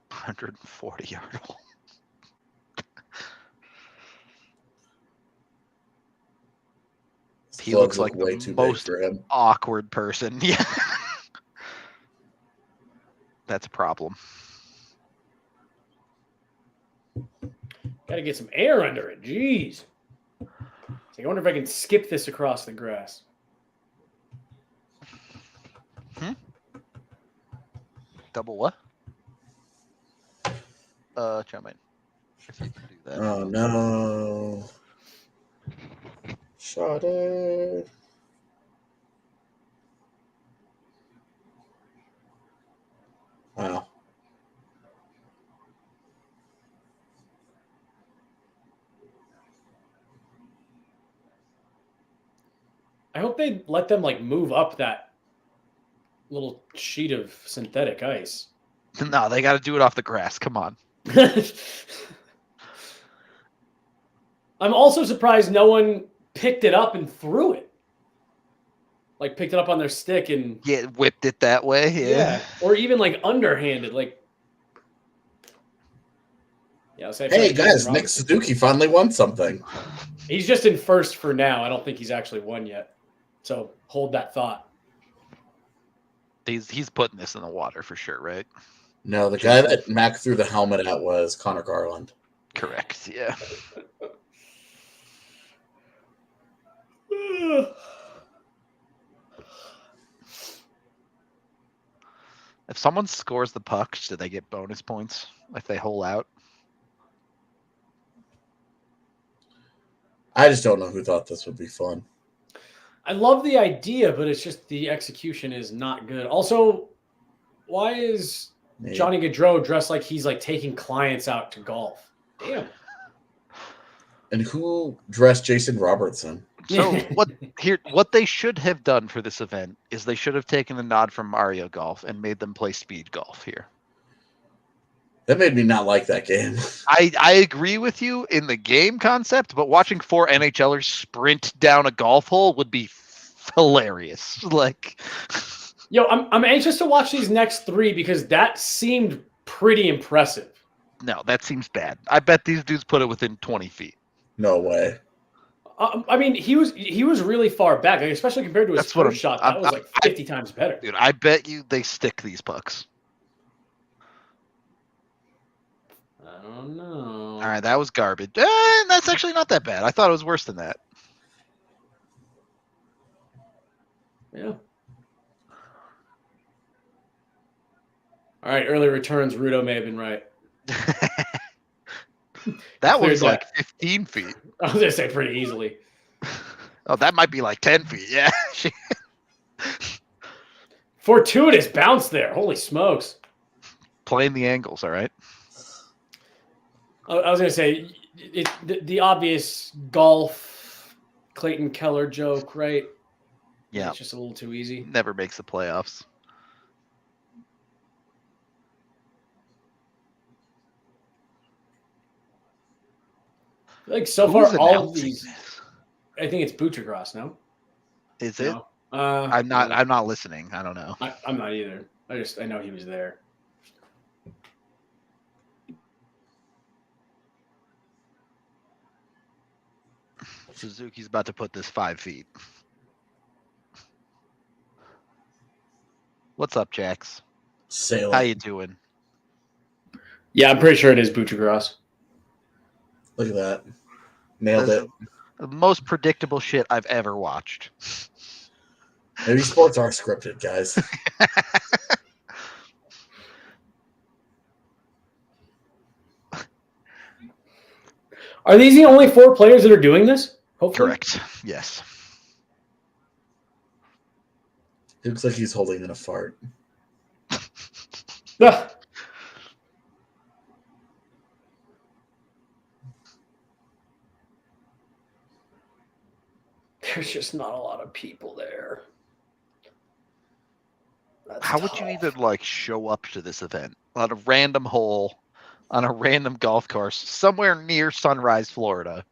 $140 hole. He looks like way the too most big for him. awkward person. Yeah. That's a problem. Got to get some air under it. Jeez. I wonder if I can skip this across the grass. Double what? Chum in. If you can do that. Oh, no. Shot it. Wow. I hope they let them move up that little sheet of synthetic ice. No, they got to do it off the grass. Come on. I'm also surprised no one picked it up and threw it. Picked it up on their stick and whipped it that way. Yeah. Or even underhanded. Hey guys, Nick Suzuki finally won something. He's just in first for now. I don't think he's actually won yet. So hold that thought. He's putting this in the water for sure, right? No, the guy that Mac threw the helmet at was Connor Garland. Correct. Yeah. If someone scores the puck, do they get bonus points if they hole out? I just don't know who thought this would be fun. I love the idea, but it's just the execution is not good. Also, why is Johnny Gaudreau dressed like he's taking clients out to golf? Damn. And who dressed Jason Robertson? So what they should have done for this event is they should have taken a nod from Mario Golf and made them play speed golf here. That made me not like that game. I agree with you in the game concept, but watching 4 NHLers sprint down a golf hole would be hilarious. Yo, I'm anxious to watch these next 3 because that seemed pretty impressive. No, that seems bad. I bet these dudes put it within 20 feet. No way. I mean, he was really far back, especially compared to his first shot. That was 50 times better. Dude, I bet you they stick these pucks. I don't know. All right, that was garbage. That's actually not that bad. I thought it was worse than that. Yeah. All right, early returns. Rudo may have been right. That Cleared one's like 15 feet. I was going to say pretty easily. Oh, that might be like 10 feet. Yeah. Fortuitous bounce there. Holy smokes. Playing the angles, all right? I was going to say the obvious golf Clayton Keller joke, right? Yeah. It's just a little too easy. Never makes the playoffs. Like so Who's far, all of announcing these. this? I think it's Butchergrass, no? Is it? No. I'm not listening. I don't know. I'm not either. I know he was there. Suzuki's about to put this 5 feet. What's up, Jax? Sail How it. you doing? Yeah, I'm pretty sure it is Butchergrass. Look at that. Nailed That's it. the most predictable shit I've ever watched. Maybe sports are scripted, guys. Are these the only 4 players that are doing this? Hopefully. Correct. Yes. It looks like he's holding in a fart. Ugh. There's just not a lot of people there. How would you even like show up to this event on a random hole on a random golf course somewhere near Sunrise, Florida?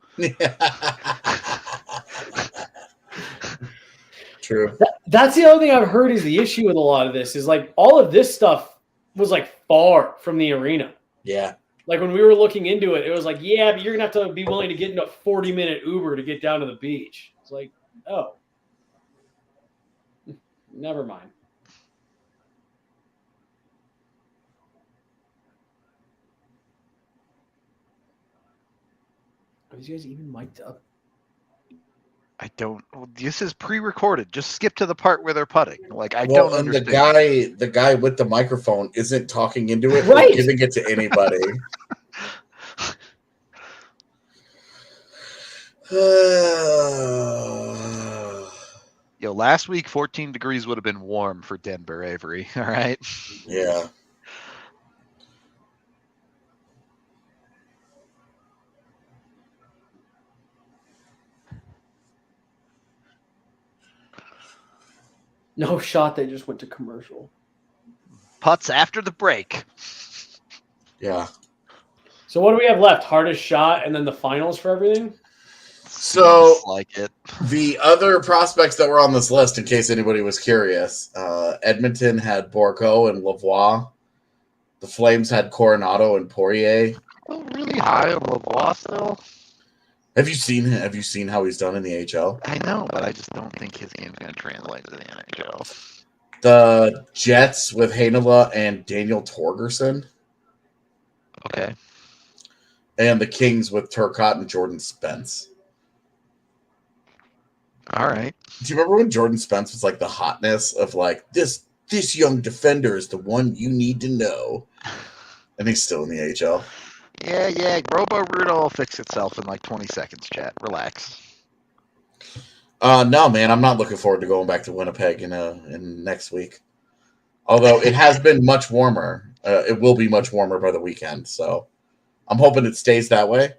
True. That's the other thing I've heard is the issue with a lot of this is like all of this stuff was like far from the arena. Yeah. Like when we were looking into it, it was like, yeah, but you're gonna have to be willing to get into a 40-minute Uber to get down to the beach. It's like, oh, never mind. Are these guys even mic'd up? I don't. This is pre-recorded. Just skip to the part where they're putting. Like I Well, don't and understand. the guy with the microphone isn't talking into it Right. or giving it to anybody. Yo, last week 14 degrees would have been warm for Denver, Avery. All right. Yeah. No shot. They just went to commercial. Putts after the break. Yeah. So what do we have left? Hardest shot and then the finals for everything? So Seems like it. The other prospects that were on this list, in case anybody was curious, Edmonton had Borco and Lavoie. The Flames had Coronado and Poirier. Oh, really high on Lavoie still. Have you seen how he's done in the HL? I know, but I just don't think his game's going to translate to the NHL. The Jets with Heinola and Daniel Torgerson. Okay. And the Kings with Turcotte and Jordan Spence. All right. Do you remember when Jordan Spence was like the hotness of like this young defender is the one you need to know? And he's still in the HL. Yeah. Robo Rudo will fix itself in like 20 seconds, chat. Relax. No, man, I'm not looking forward to going back to Winnipeg in next week. Although it has been much warmer. It will be much warmer by the weekend, so I'm hoping it stays that way.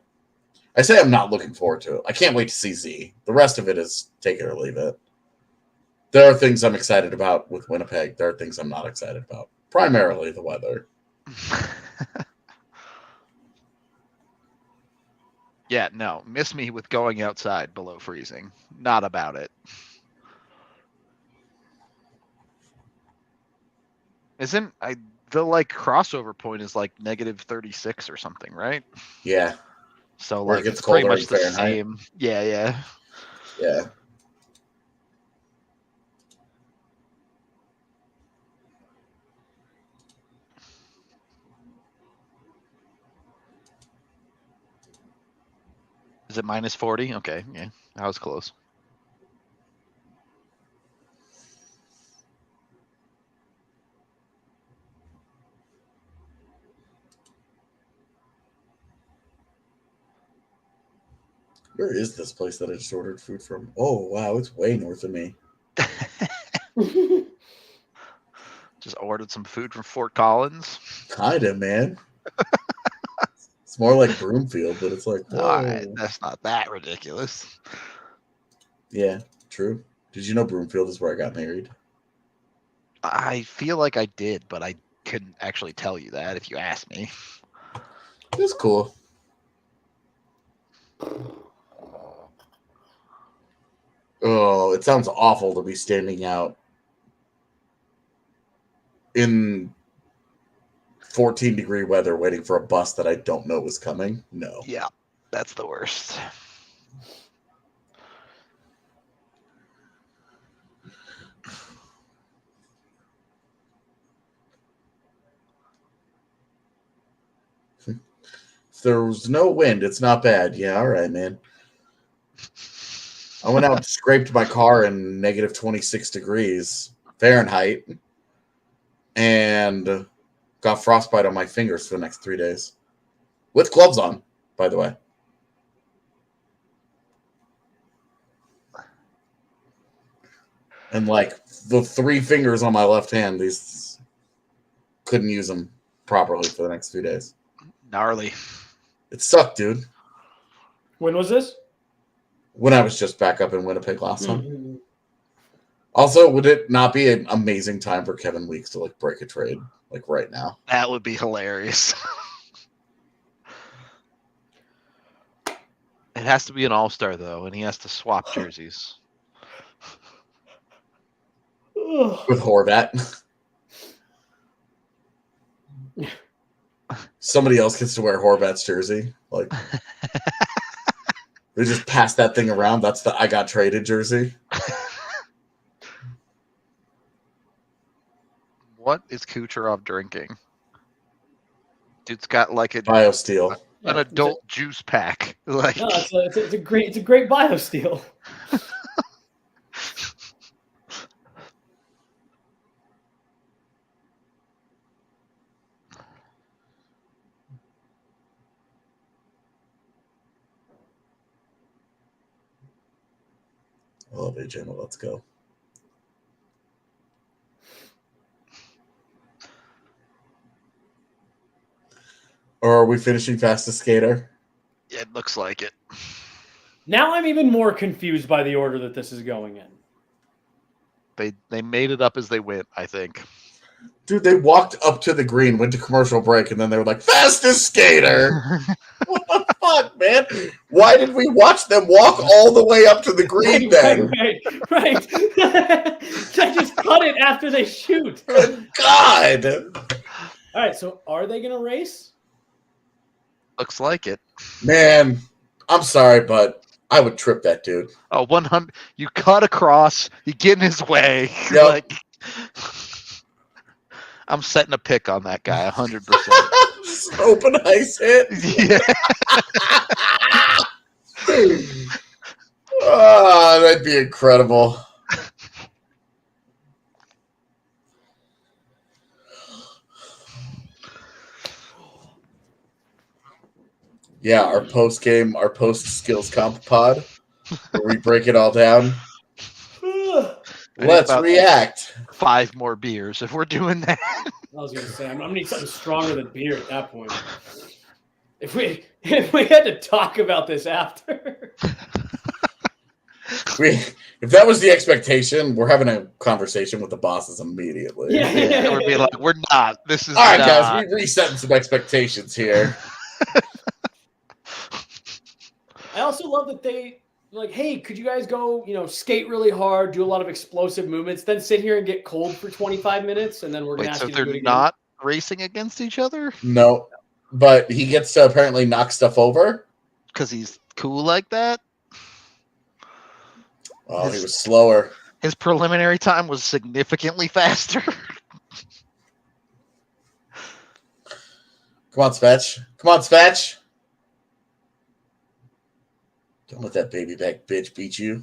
I say I'm not looking forward to it. I can't wait to see Z. The rest of it is take it or leave it. There are things I'm excited about with Winnipeg. There are things I'm not excited about. Primarily the weather. Yeah, no. Miss me with going outside below freezing. Not about it. The like crossover point is like -36 or something, right? Yeah. So Where it like gets it's pretty colder much in the Fahrenheit. same. Yeah. Yeah. Is it -40? Okay, yeah. I was close. Where is this place that I just ordered food from? Oh, wow, it's way north of me. Just ordered some food from Fort Collins. Kinda, man. It's more like Broomfield, but it's like, whoa. All right, that's not that ridiculous. Yeah, true. Did you know Broomfield is where I got married? I feel like I did, but I couldn't actually tell you that if you asked me. It's cool. Oh, it sounds awful to be standing out in 14-degree weather waiting for a bus that I don't know is coming. No. Yeah, that's the worst. If there was no wind, it's not bad. Yeah, all right, man. I went out and scraped my car in negative 26 degrees Fahrenheit and got frostbite on my fingers for the next 3 days. With gloves on, by the way. And like the 3 fingers on my left hand, these couldn't use them properly for the next few days. Gnarly. It sucked, dude. When was this? When I was just back up in Winnipeg last time. Mm-hmm. Also, would it not be an amazing time for Kevin Weeks to like break a trade like right now? That would be hilarious. It has to be an all-star though, and he has to swap jerseys. With Horvat. Somebody else gets to wear Horvat's jersey. Like they just pass that thing around. That's the I got traded jersey. What is Kucherov drinking? Dude's got like BioSteel. an adult juice pack. Like No, it's a great BioSteel. I love AJ. Let's go. Or are we finishing fastest skater? it looks like it. Now I'm even more confused by the order that this is going in. They made it up as they went, I think. Dude, they walked up to the green, went to commercial break, and then they were like, fastest skater! What the fuck, man? Why did we watch them walk all the way up to the green then? Right. I just cut it after they shoot. Good God! All right, so are they going to race? Looks like it. Man, I'm sorry, but I would trip that dude. Oh, 100. You cut across. You get in his way. Yep. Like, I'm setting a pick on that guy 100%. Just an open ice hit. Yeah. Oh, that'd be incredible. Yeah, our post skills comp pod, where we break it all down. Let's react. 5 more beers if we're doing that. I was going to say, I'm going to need something stronger than beer at that point. If we had to talk about this after. If that was the expectation, we're having a conversation with the bosses immediately. Yeah. We're being like, we're not. This is All right, not. guys, we're resetting some expectations here. I also love that they like, hey, could you guys go, skate really hard, do a lot of explosive movements, then sit here and get cold for 25 minutes, and then we're going to ask So you to do it they're again? not racing against each other? No, but he gets to apparently knock stuff over. Because he's cool like that? Oh, he was slower. His preliminary time was significantly faster. Come on, Svetch. Come on, Svetch. Don't let that baby back bitch beat you.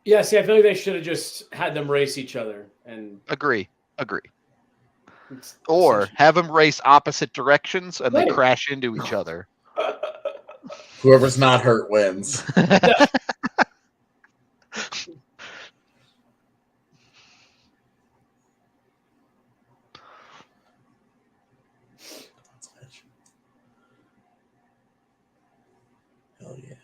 Yeah, see, I feel like they should have just had them race each other. And Agree. Or have them race opposite directions and they Right. crash into each other. Whoever's not hurt wins. Hell yeah.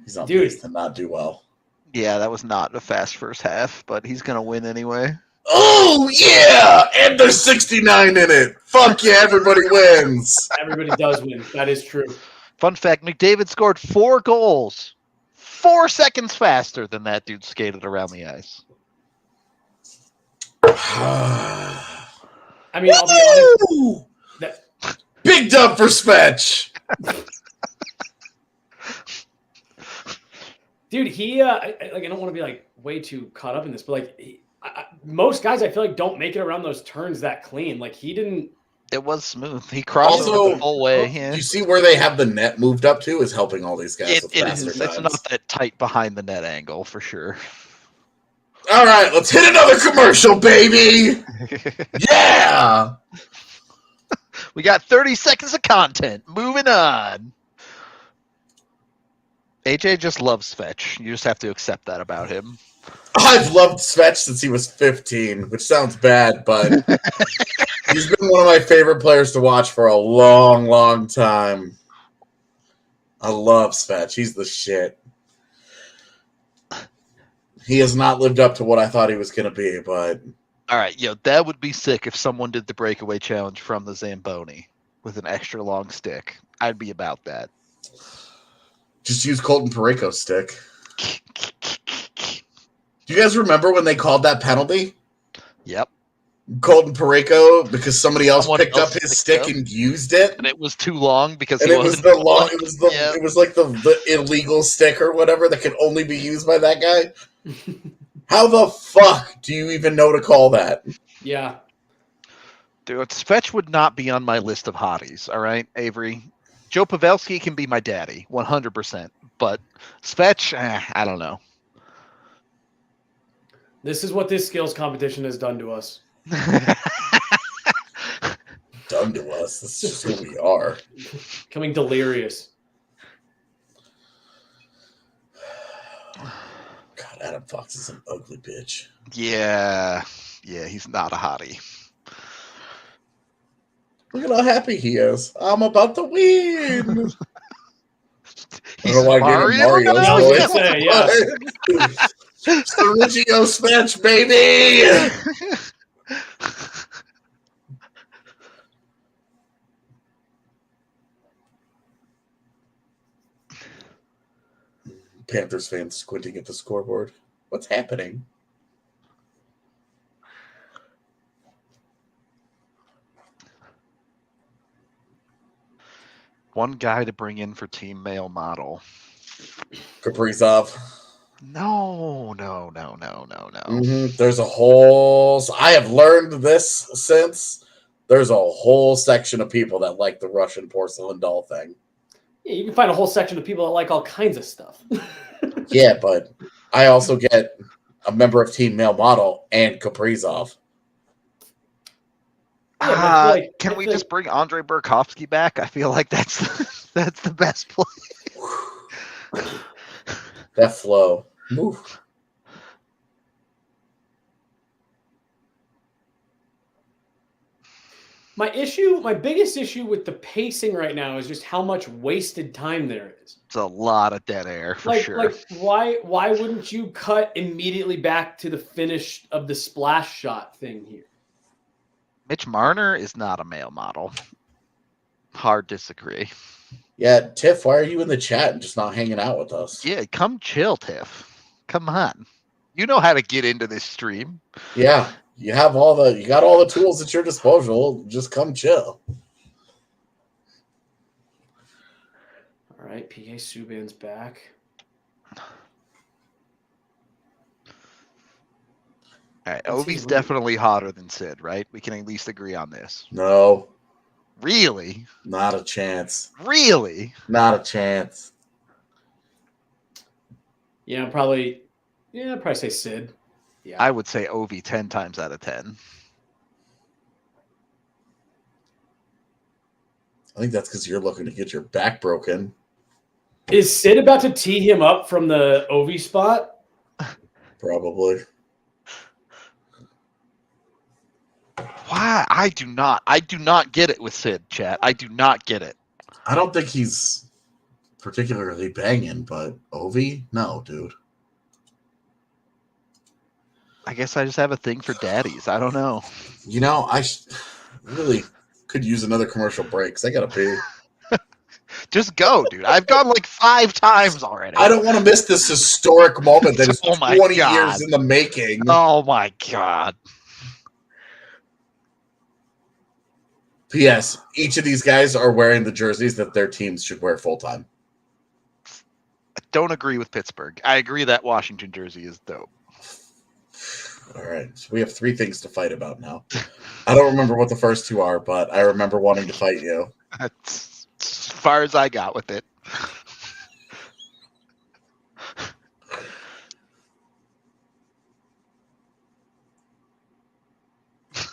He's on pace to not do well. Yeah, that was not a fast first half, but he's going to win anyway. Oh, yeah! And there's 69 in it. Fuck yeah, everybody wins. Everybody does win. That is true. Fun fact, McDavid scored 4 goals 4 seconds faster than that dude skated around the ice. I mean, I'll be honest. Big dub for Svetch. Dude, he I don't want to be like way too caught up in this, but like most guys, I feel like don't make it around those turns that clean. Like he didn't. It was smooth. He crossed over the whole way. Yeah. You see where they have the net moved up to is helping all these guys with faster times. It's not that tight behind the net angle for sure. All right, let's hit another commercial, baby. Yeah. We got 30 seconds of content. Moving on. AJ just loves Svetch. You just have to accept that about him. I've loved Svetch since he was 15, which sounds bad, but he's been one of my favorite players to watch for a long, long time. I love Svetch. He's the shit. He has not lived up to what I thought he was going to be, but... All right, that would be sick if someone did the breakaway challenge from the Zamboni with an extra long stick. I'd be about that. Just use Colton Parayko's stick. Do you guys remember when they called that penalty? Yep. Colton Parayko, because somebody else picked up his stick and used it, and it was too long because it was like the illegal stick or whatever that could only be used by that guy. How the fuck do you even know to call that? Yeah. Dude, Svetch would not be on my list of hotties, all right, Avery? Joe Pavelski can be my daddy, 100%. But Svetch, I don't know. This is what this skills competition has done to us. Done to us. This is just who we are. Becoming delirious. God, Adam Fox is an ugly bitch. Yeah, he's not a hottie. Look at how happy he is. I'm about to win. He's Mario's voice. Sergio Svetch, baby. Panthers fans squinting at the scoreboard. What's happening? One guy to bring in for team male model. Kaprizov. No. There's a whole... I have learned this since. There's a whole section of people that like the Russian porcelain doll thing. Yeah, you can find a whole section of people that like all kinds of stuff. Yeah, but I also get a member of Team Male Model and Kaprizov. Can we just bring Andre Burakovsky back? I feel like that's the best play. That flow. Move. My biggest issue with the pacing right now is just how much wasted time there is. It's a lot of dead air for sure. Like why wouldn't you cut immediately back to the finish of the splash shot thing here? Mitch Marner is not a male model. Hard disagree. Yeah, Tiff, why are you in the chat and just not hanging out with us? Yeah, come chill, Tiff. Come on. You know how to get into this stream. Yeah, you got all the tools at your disposal. Just come chill. All right, PK Subban's back. All right, Ovi's definitely hotter than Sid, right? We can at least agree on this. No. Really? Not a chance. Really? Not a chance. Yeah, I'd probably say Sid. Yeah. I would say Ovi 10 times out of 10. I think that's because you're looking to get your back broken. Is Sid about to tee him up from the Ovi spot? Probably. Why? I do not get it with Sid, chat. I do not get it. I don't think he's particularly banging, but Ovi? No, dude. I guess I just have a thing for daddies. I don't know. You know, I really could use another commercial break because I got to pee. Just go, dude. I've gone like 5 times already. I don't want to miss this historic moment that is 20 years in the making. Oh, my God. P.S. Each of these guys are wearing the jerseys that their teams should wear full-time. I don't agree with Pittsburgh. I agree that Washington jersey is dope. All right. So we have 3 things to fight about now. I don't remember what the first 2 are, but I remember wanting to fight you. That's as far as I got with it.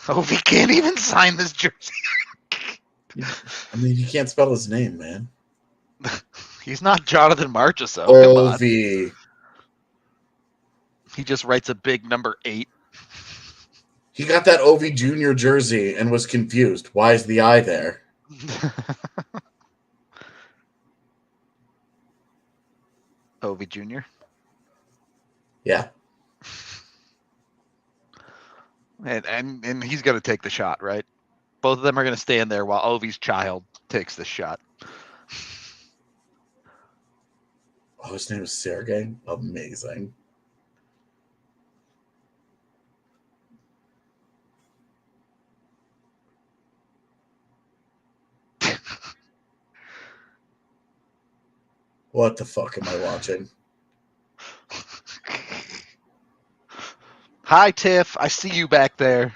Ovi can't even sign this jersey. I mean, he can't spell his name, man. He's not Jonathan Marchessault. Come on. Ovi. He just writes a big number 8. He got that Ovi Jr. jersey and was confused. Why is the I there? Ovi Jr.? Yeah. And he's going to take the shot, right? Both of them are going to stand there while Ovi's child takes the shot. Oh, his name is Sergey? Amazing. What the fuck am I watching? Hi, Tiff. I see you back there.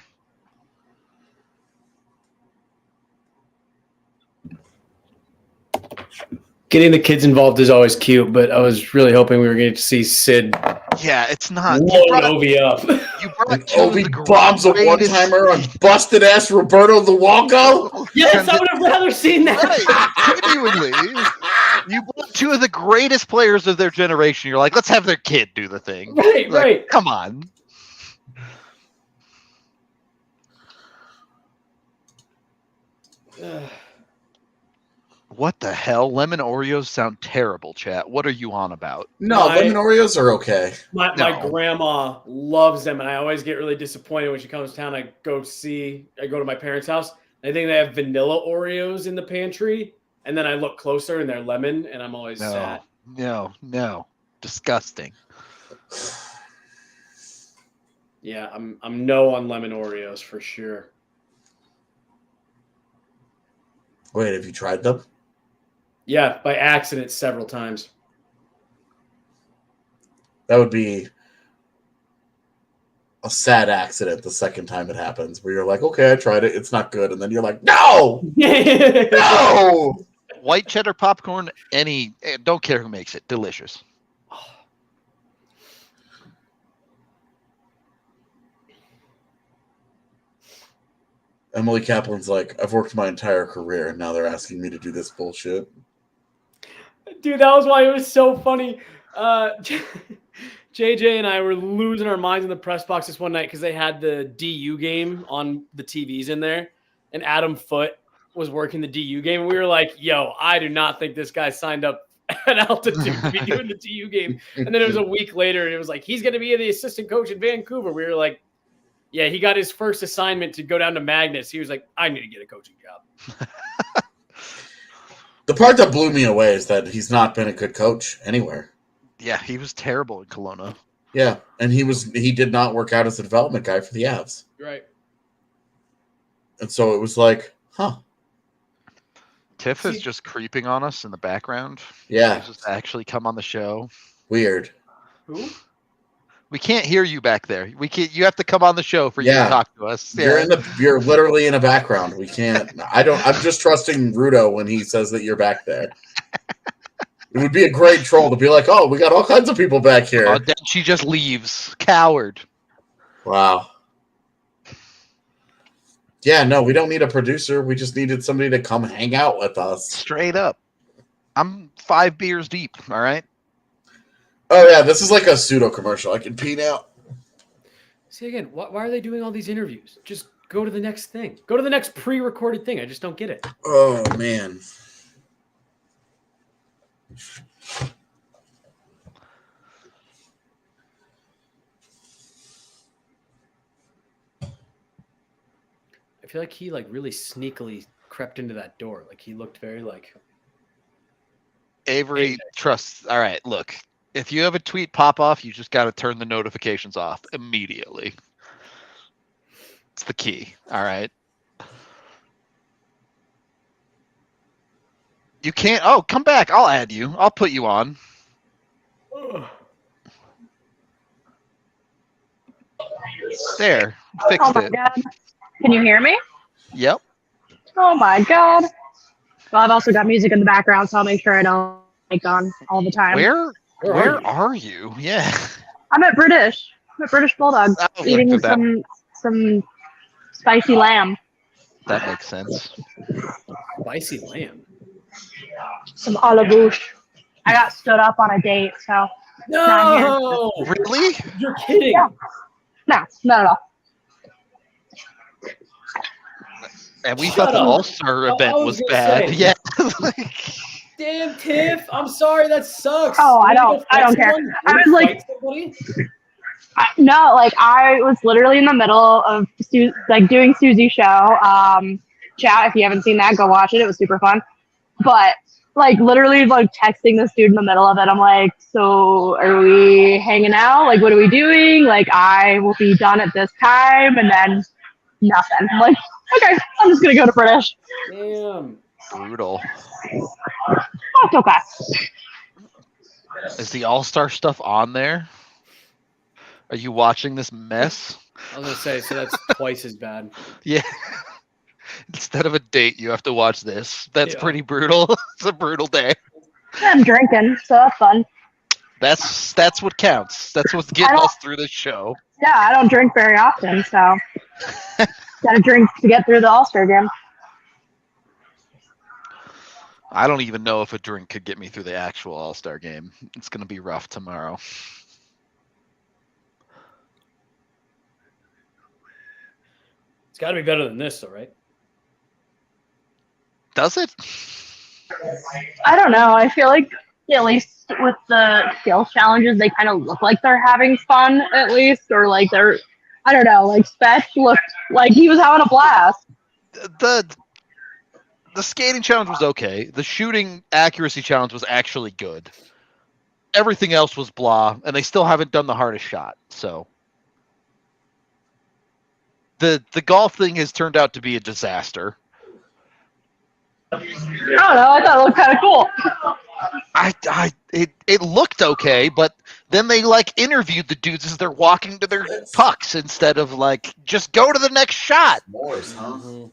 Getting the kids involved is always cute, but I was really hoping we were going to see Sid Yeah, it's not. blow Ovi up. You brought Ovi bombs a one-timer on busted-ass Roberto Luongo? Yes, I would have rather seen that. Right, genuinely. You brought 2 of the greatest players of their generation. You're like, let's have their kid do the thing. Right, Like, right. Come on. What the hell? Lemon Oreos sound terrible, chat. What are you on about? No, lemon Oreos are okay. My grandma loves them, and I always get really disappointed when she comes to town. I go to my parents' house. I think they have vanilla Oreos in the pantry, and then I look closer and they're lemon, and I'm always sad. No. Disgusting. Yeah, I'm no on lemon Oreos for sure. Wait, have you tried them? Yeah, by accident several times. That would be a sad accident the second time it happens, where you're like, okay, I tried it. It's not good. And then you're like, no! No! White cheddar popcorn, don't care who makes it. Delicious. Emily Kaplan's like, I've worked my entire career, and now they're asking me to do this bullshit. Dude, that was why it was so funny. JJ and I were losing our minds in the press box this one night because they had the DU game on the TVs in there, and Adam Foote was working the DU game, and we were like, yo, I do not think this guy signed up at altitude to be doing the DU game. And then it was a week later, and it was like, he's going to be the assistant coach in Vancouver. We were like, yeah, he got his first assignment to go down to Magnus. He was like, I need to get a coaching job. The part that blew me away is that he's not been a good coach anywhere. Yeah, he was terrible in Kelowna. Yeah, and he did not work out as a development guy for the Avs. Right. And so it was like, huh. Tiff is just creeping on us in the background. Yeah. He's just actually come on the show. Weird. Who? We can't hear you back there. You have to come on the show for you to talk to us. Yeah. You're literally in a background. We can't. I'm just trusting Rudo when he says that you're back there. It would be a great troll to be like, oh, we got all kinds of people back here. Oh, then she just leaves. Coward. Wow. Yeah, no, we don't need a producer. We just needed somebody to come hang out with us. Straight up. I'm 5 beers deep, all right? Oh, yeah, this is like a pseudo commercial. I can pee now. See, again, why are they doing all these interviews? Just go to the next thing. Go to the next pre-recorded thing. I just don't get it. Oh, man. I feel like he like really sneakily crept into that door. Like he looked very like Avery, trust. All right, look. If you have a tweet pop off, you just got to turn the notifications off immediately. It's the key. All right. You can't. Oh, come back. I'll add you. I'll put you on. There. Fixed Oh my it. god. Can you hear me? Yep. Oh my god. Well, I've also got music in the background, so I'll make sure I don't make on all the time. Where are you? Yeah. I'm at British. I'm at British Bulldog, Oh, eating look at some spicy lamb. That makes sense. spicy lamb. Some a la bouche. I got stood up on a date, so No, Really? you're kidding. Yeah. no, not at all. And we Shut thought the up. All-Star I event was was gonna bad. say. Yeah. Damn, Tiff. I'm sorry. That sucks. Oh, I You don't- go I don't fight care. someone? I You was like- fight somebody? No, like I was literally in the middle of doing Susie's show. Chat, if you haven't seen that, go watch it. It was super fun. But like literally like texting this dude in the middle of it. I'm like, so are we hanging out? Like, what are we doing? Like, I will be done at this time, and then nothing. I'm like, okay, I'm just gonna go to British. Damn. Brutal. Oh, it's okay. Is the All-Star stuff on there? Are you watching this mess? I was gonna say, so that's twice as bad. Yeah. Instead of a date, you have to watch this. That's Yeah. pretty brutal. It's a brutal day. I'm drinking, so that's fun. That's what counts. That's what's getting us through this show. Yeah, I don't drink very often, so gotta drink to get through the All-Star game. I don't even know if a drink could get me through the actual All-Star game. It's going to be rough tomorrow. It's got to be better than this, though, right? Does it? I don't know. I feel like at least with the skills challenges, they kind of look like they're having fun at least, or like they're, I don't know, like Spetch looked like he was having a blast. The skating challenge was okay. The shooting accuracy challenge was actually good. Everything else was blah, and they still haven't done the hardest shot. So the golf thing has turned out to be a disaster. I don't know. I thought it looked kind of cool. It looked okay, but then they like interviewed the dudes as they're walking to their pucks instead of like just go to the next shot. Morris, huh? Mm-hmm.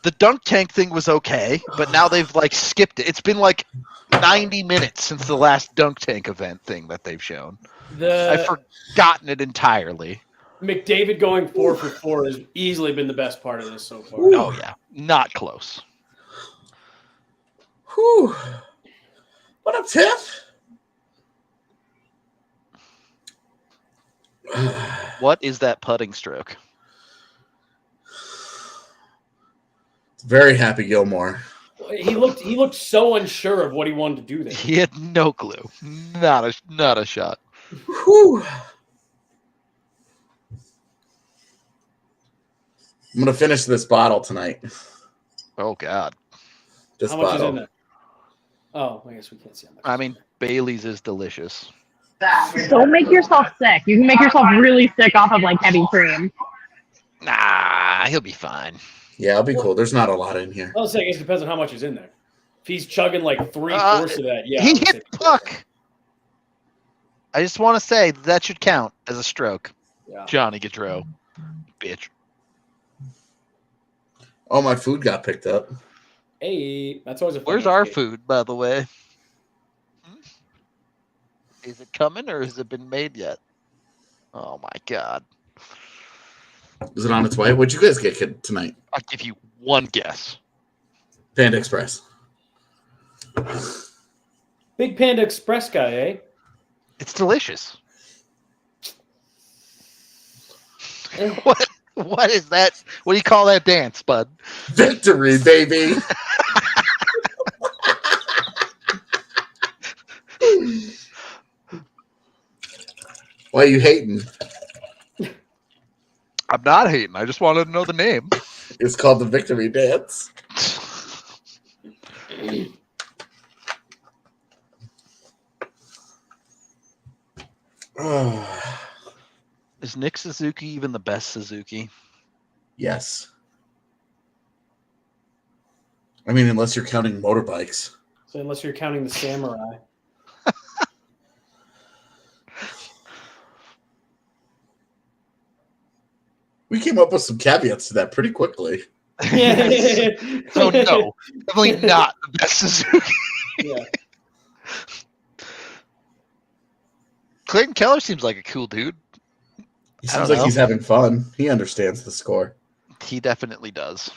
The dunk tank thing was okay, but now they've like skipped it. It's been like 90 minutes since the last dunk tank event thing that they've shown. I've forgotten it entirely. McDavid going 4 for 4 has easily been the best part of this so far. Oh yeah, not close. Whew. What up, Tiff? What is that putting stroke? Very happy Gilmore. He looked so unsure of what he wanted to do there. He had no clue. Not a shot. Whew. I'm gonna finish this bottle tonight. Oh God. This How much bottle. is in there? Oh, I guess we can't see how much. I mean, Bailey's is delicious. Don't make yourself sick. You can make yourself really sick off of like heavy cream. Nah, he'll be fine. Yeah, I'll be cool. There's not a lot in here. I was saying it depends on how much is in there. If he's chugging like 3/4 of that, yeah. He I would say- hit puck. I just want to say that should count as a stroke. Yeah. Johnny Gaudreau, bitch. Oh, my food got picked up. Hey, that's always a fun Where's our escape. food, by the way? Is it coming or has it been made yet? Oh my God. Is it on its way? What'd you guys get tonight? I'll give you one guess. Panda Express. Big Panda Express guy, eh? It's delicious. Eh. What is that? What do you call that dance, bud? Victory, baby. Why are you hating? I'm not hating. I just wanted to know the name. It's called the Victory Dance. Is Nick Suzuki even the best Suzuki? Yes. I mean, unless you're counting motorbikes. So unless you're counting the Samurai. We came up with some caveats to that pretty quickly. Yeah. So no, definitely not the best Suzuki. Yeah. Clayton Keller seems like a cool dude. He I seems don't like know. he's having fun. He understands the score. He definitely does.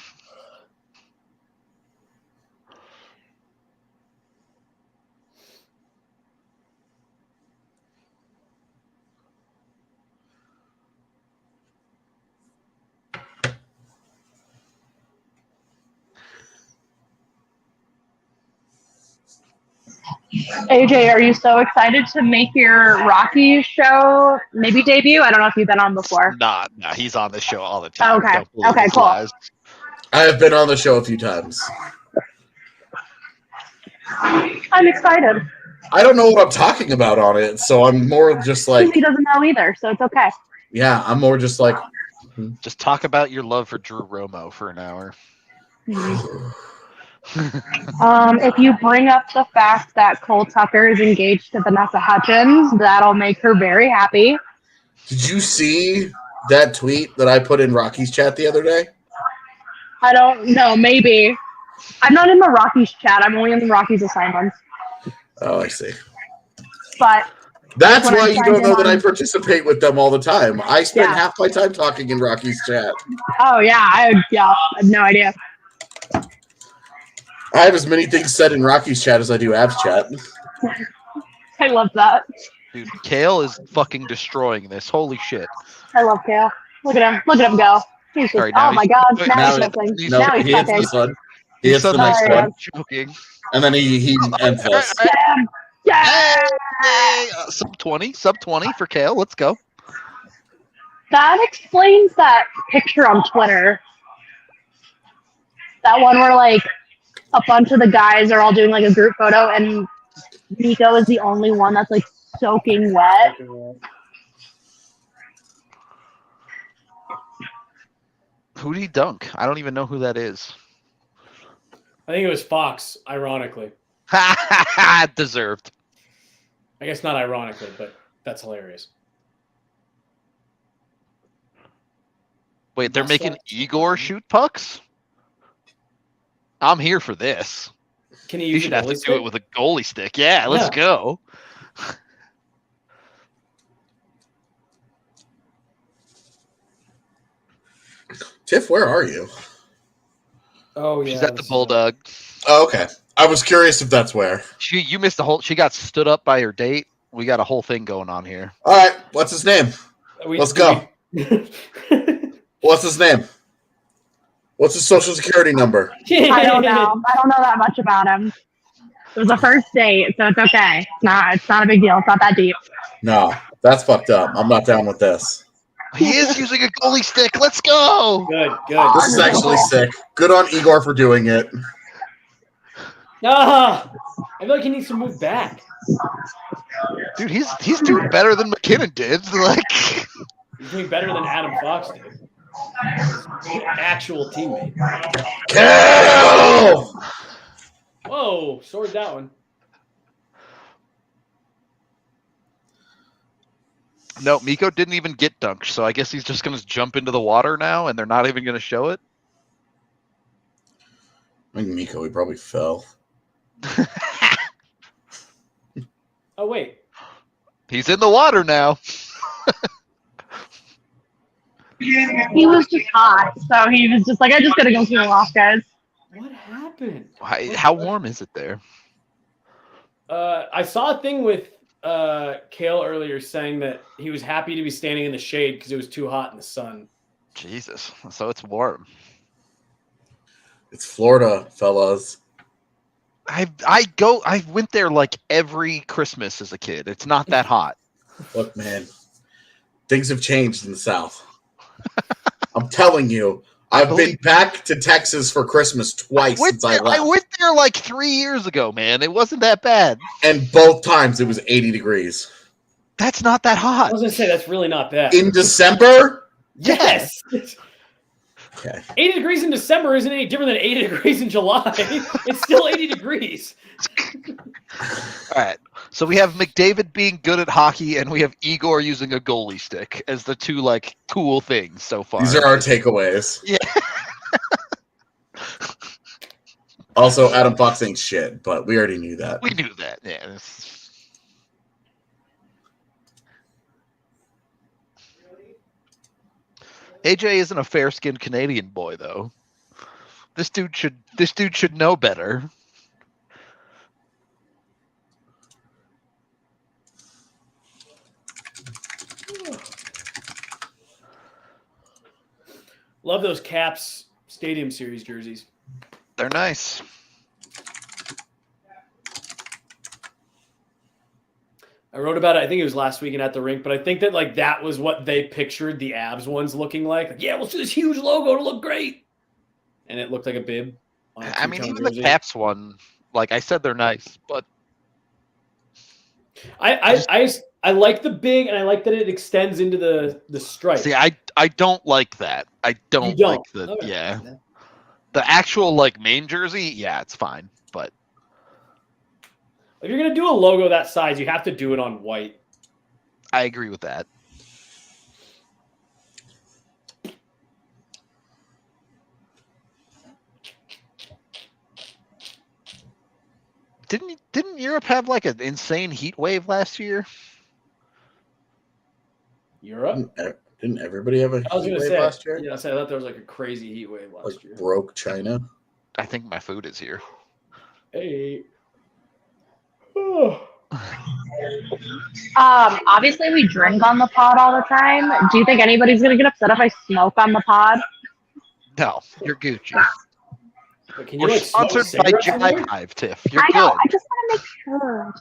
AJ, are you so excited to make your Rocky show maybe debut? I don't know if you've been on before. Nah, he's on this show all the time. Okay. Don't believe Okay, his cool. lies. I have been on the show a few times. I'm excited. I don't know what I'm talking about on it, so I'm more just like, He doesn't know either, so it's okay. yeah, I'm more just like, Just talk about your love for Drew Romo for an hour. If you bring up the fact that Cole Tucker is engaged to Vanessa Hutchins, that'll make her very happy. did you see that tweet that I put in Rocky's chat the other day? I don't know, maybe. I'm not in the Rockies chat. I'm only in the Rockies assignments. Oh, I see. But That's When I why you signed don't in know that I on- participate with them all the time. I spend Yeah. half my time talking in Rocky's chat. oh yeah, I have no idea. I have as many things said in Rocky's chat as I do Ab's chat. I love that. Dude, Cale is fucking destroying this. Holy shit. I love Cale. Look at him. Look at him go. He's just, Sorry, now oh my he's- god, now now he's he- missing. No, Now he's he hits fucking. this one. He He's hits the suddenly next Sorry, one. choking. And then he ends this. Damn! Yeah! Hey, sub 20 for Cale. Let's go. That explains that picture on Twitter. That one where like a bunch of the guys are all doing like a group photo and Nico is the only one that's like soaking wet. Who did he dunk? I don't even know who that is. I think it was Fox, ironically. Deserved. I guess not ironically, but that's hilarious. Wait, they're Mascots. making Igor shoot pucks? I'm here for this. Can he He use should a have to goalie do stick? it with a goalie stick. Yeah, let's Yeah. go. Tiff, where are you? Oh yeah. She's at the this is Bulldog. Oh, okay. I was curious if that's where. You missed the whole. She got stood up by her date. We got a whole thing going on here. All right, what's his name? Let's go. What's his name? What's his social security number? I don't know. I don't know that much about him. It was a first date, so it's okay. It's not a big deal. It's not that deep. No, that's fucked up. I'm not down with this. He is using a goalie stick. Let's go. Good, good. This is actually sick. Good on Igor for doing it. Ah, I feel like he needs to move back. Dude, he's doing better than MacKinnon did. Like, He's doing better than Adam Fox did. Actual teammate. Kill! Whoa, sword that one. no, Mikko didn't even get dunked, so I guess he's just gonna jump into the water now, and they're not even gonna show it. I think Mikko, he probably fell. Oh wait. He's in the water now. He was just hot, so he was just like, I just gotta go cool off, guys. What happened? How warm is it there? I saw a thing with Cale earlier saying that he was happy to be standing in the shade because it was too hot in the sun. Jesus, so it's warm. It's Florida, fellas. I went there like every Christmas as a kid. It's not that hot. Look, man, things have changed in the South. I'm telling you, I've been back to Texas for Christmas twice since I left. I went there like 3 years ago, man. It wasn't that bad. And both times it was 80 degrees. That's not that I hot. was gonna say that's really not bad. In December? Yes. Okay. 80 degrees in December isn't any different than 80 degrees in July. It's still 80 degrees. All right. So we have McDavid being good at hockey, and we have Igor using a goalie stick as the two like cool things so far. These are our takeaways. Yeah. Also, Adam Fox ain't shit, but we already knew that. We knew that. Yeah. AJ isn't a fair-skinned Canadian boy, though. This dude should know better. Love those Caps Stadium Series jerseys. They're nice. I wrote about it, I think it was last weekend at the rink, but I think that like that was what they pictured the Avs ones looking like. Yeah, we'll do this huge logo to look great. And it looked like a bib. I mean, even the Caps one, like I said, they're nice, but I like the big, and I like that it extends into the stripe. see, I don't like that. I don't like the yeah. The actual like main jersey, yeah, it's fine, but if you're gonna do a logo that size, you have to do it on white. I agree with that. Didn't Europe have like an insane heat wave last year? Europe? Didn't everybody have a I was heat gonna wave say last year? Yeah, I thought there was like a crazy heat wave last Like year. broke China. I think my food is here. Hey. Obviously we drink on the pod all the time. Do you think anybody's gonna get upset if I smoke on the pod? No, you're Gucci. But can you We're like smoke sponsored by cigarettes in there? Jive, Tiff. You're I know. good. I just want to make sure.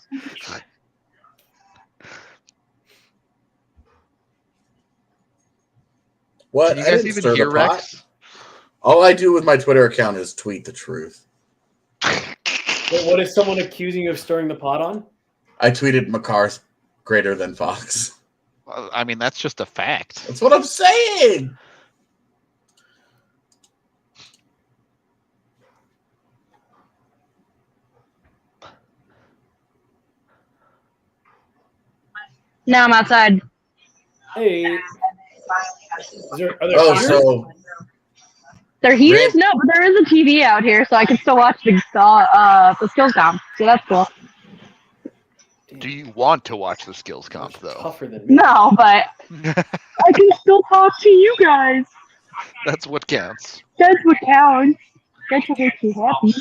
What? Can you I guys didn't even stir hear the pot. Rex? All I do with my Twitter account is tweet the truth. Wait, what is someone accusing you of stirring the pot on? I tweeted Makar's greater than Fox. Well, I mean, that's just a fact. That's what I'm saying. No, I'm outside. Hey. Are there Oh, heaters? so There are heaters? No, but there is a TV out here, so I can still watch the skills comp. So that's cool. Do you want to watch the skills comp, though? Tougher than me. No, but I can still talk to you guys. That's what counts. That's what counts. That's what makes me happy.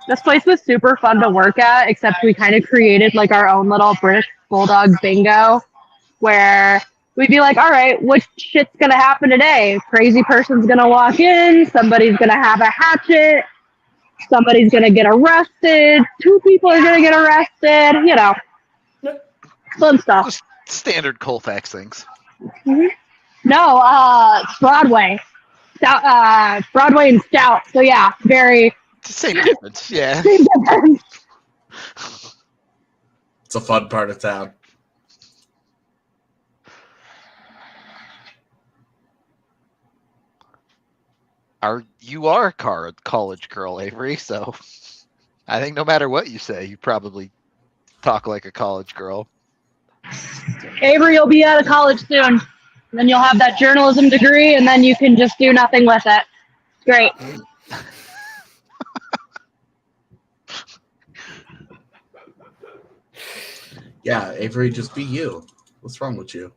This place was super fun to work at, except we kind of created like our own little British Bulldog bingo where we'd be like, all right, what shit's going to happen today? Crazy person's going to walk in. Somebody's going to have a hatchet. Somebody's going to get arrested. 2 people are going to get arrested. You know, fun stuff. Just standard Colfax things. Mm-hmm. No, Broadway. Broadway and Stout. So yeah, very... Same difference, yeah. Same difference. it's a fun part of town. You are a college girl, Avery, so I think no matter what you say, you probably talk like a college girl. Avery, you'll be out of college soon. Then you'll have that journalism degree, and then you can just do nothing with it. Great. Yeah, Avery, just be you. What's wrong with you?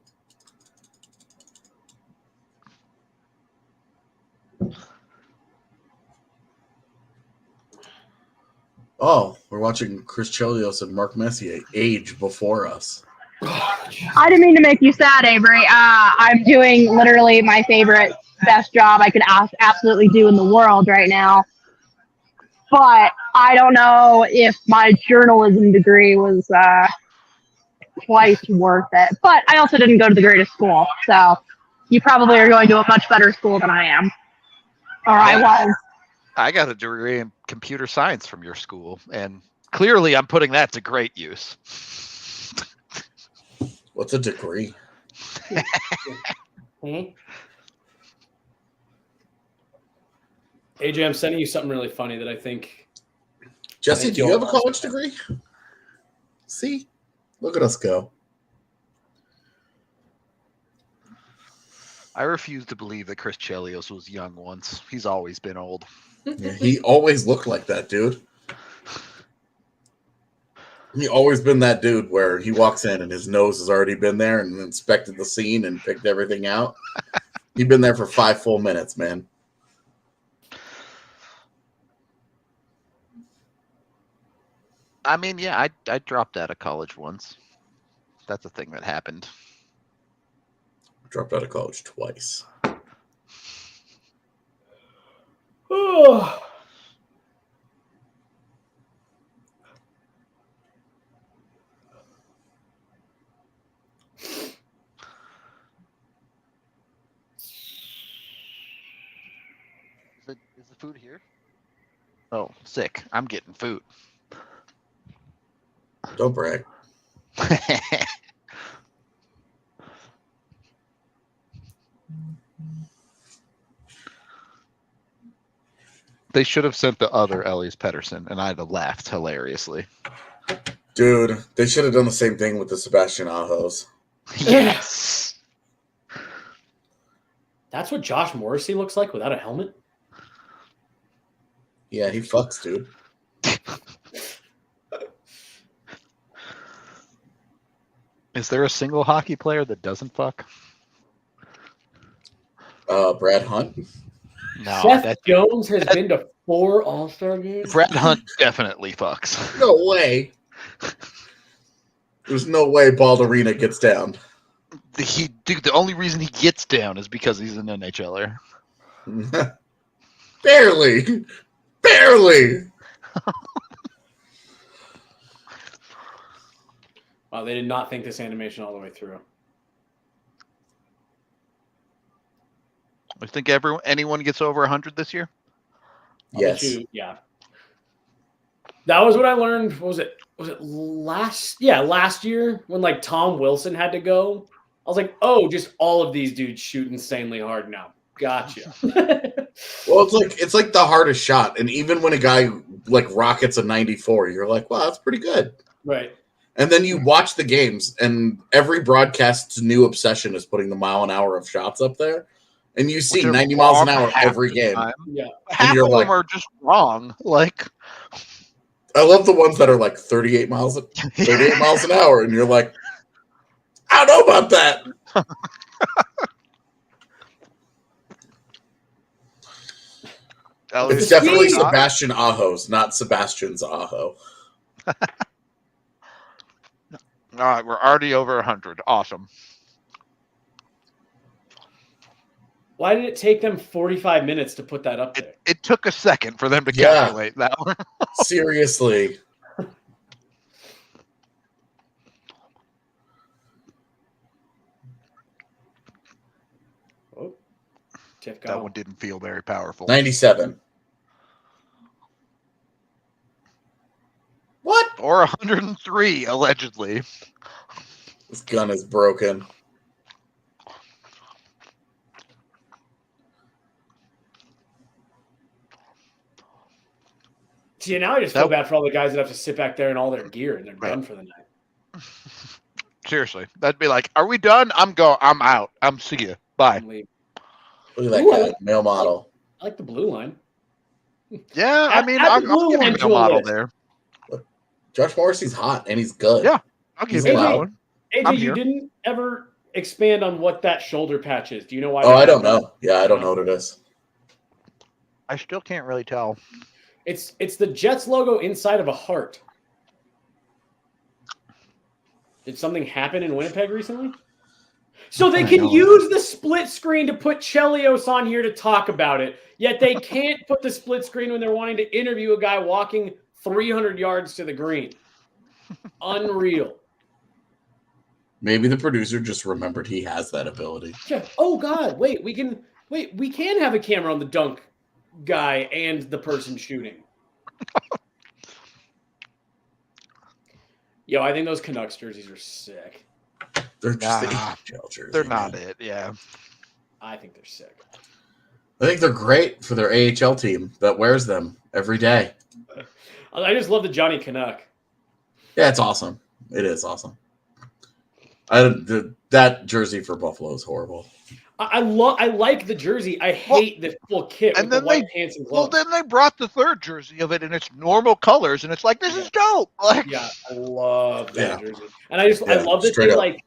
Oh, we're watching Chris Chelios and Mark Messier age before us. I didn't mean to make you sad, Avery. I'm doing literally my favorite, best job I could absolutely do in the world right now. But I don't know if my journalism degree was twice worth it. But I also didn't go to the greatest school, so you probably are going to a much better school than I am. Or I was. I got a degree in computer science from your school, and clearly I'm putting that to great use. What's a degree? AJ, I'm sending you something really funny that I think. Jesse, do you have a college degree? See? Look at us go. I refuse to believe that Chris Chelios was young once. He's always been old. Yeah, he always looked like that, dude. He always been that dude where he walks in and his nose has already been there and inspected the scene and picked everything out. He'd been there for 5 full minutes, man. I mean, yeah, I dropped out of college once. That's a thing that happened. Dropped out of college twice. Oh. Is the food here? Oh, sick. I'm getting food. Don't brag. They should have sent the other Elias Pettersson, and I'd have laughed hilariously. Dude, they should have done the same thing with the Sebastian Ahos. Yes. That's what Josh Morrissey looks like without a helmet. Yeah, he fucks, dude. Is there a single hockey player that doesn't fuck? Brad Hunt. No, Seth Jones has been to 4 All-Star games. Brad Hunt definitely fucks. No way. There's no way Balderina gets down. The only reason he gets down is because he's an NHLer. Barely. Barely. Wow, they did not think this animation all the way through. I think anyone gets over 100 this year. Yes. Yeah. That was what I learned. What was it? Was it last year when like Tom Wilson had to go? I was like, oh, just all of these dudes shoot insanely hard now. Gotcha. Well, it's like the hardest shot, and even when a guy like rockets a 94, you're like, wow, that's pretty good. Right. And then you watch the games, and every broadcast's new obsession is putting the mile an hour of shots up there, and you see 90 miles an hour every game. Yeah. Half of them are just wrong. Like, I love the ones that are like 38 miles an hour, and you're like, I don't know about that. It's definitely Sebastian Ahos, not Sebastian's Aho. All right, we're already over 100. Awesome. Why did it take them 45 minutes to put that up there? It took a second for them to calculate that one. Seriously. Oh, that one didn't feel very powerful. 97. What? Or 103, allegedly. This gun is broken. See, now I just feel bad for all the guys that have to sit back there in all their gear and they're done for the night. Seriously, that'd be like, "Are we done? I'm out. I'm see you. Bye." Look at that guy, male model. I like the blue line. Yeah, I mean, I'm giving a male model there. Josh Morrissey's hot and he's good. Yeah, I'll He's give you that allowed. one. AJ, I'm you here. didn't ever expand on what that shoulder patch is. Do you know why? Oh, they I have don't that? know. Yeah, I don't know what it is. I still can't really tell. It's the Jets logo inside of a heart. Did something happen in Winnipeg recently? So they can use the split screen to put Chelios on here to talk about it, yet they can't put the split screen when they're wanting to interview a guy walking 300 yards to the green. Unreal. Maybe the producer just remembered he has that ability. Yeah. Oh God! We can have a camera on the dunk guy and the person shooting. Yo, I think those Canucks jerseys are sick. They're just the Nah, AHL jersey. They're not man. it. Yeah. I think they're sick. I think they're great for their AHL team that wears them every day. I just love the Johnny Canuck. Yeah, it's awesome. It is awesome. That jersey for Buffalo is horrible. I like the jersey. I hate the full kit and with the then white pants and gloves. Well, then they brought the third jersey of it in its normal colors, and it's like, this is dope. Like, Yeah, I love that Yeah. jersey, and I love that straight they up. like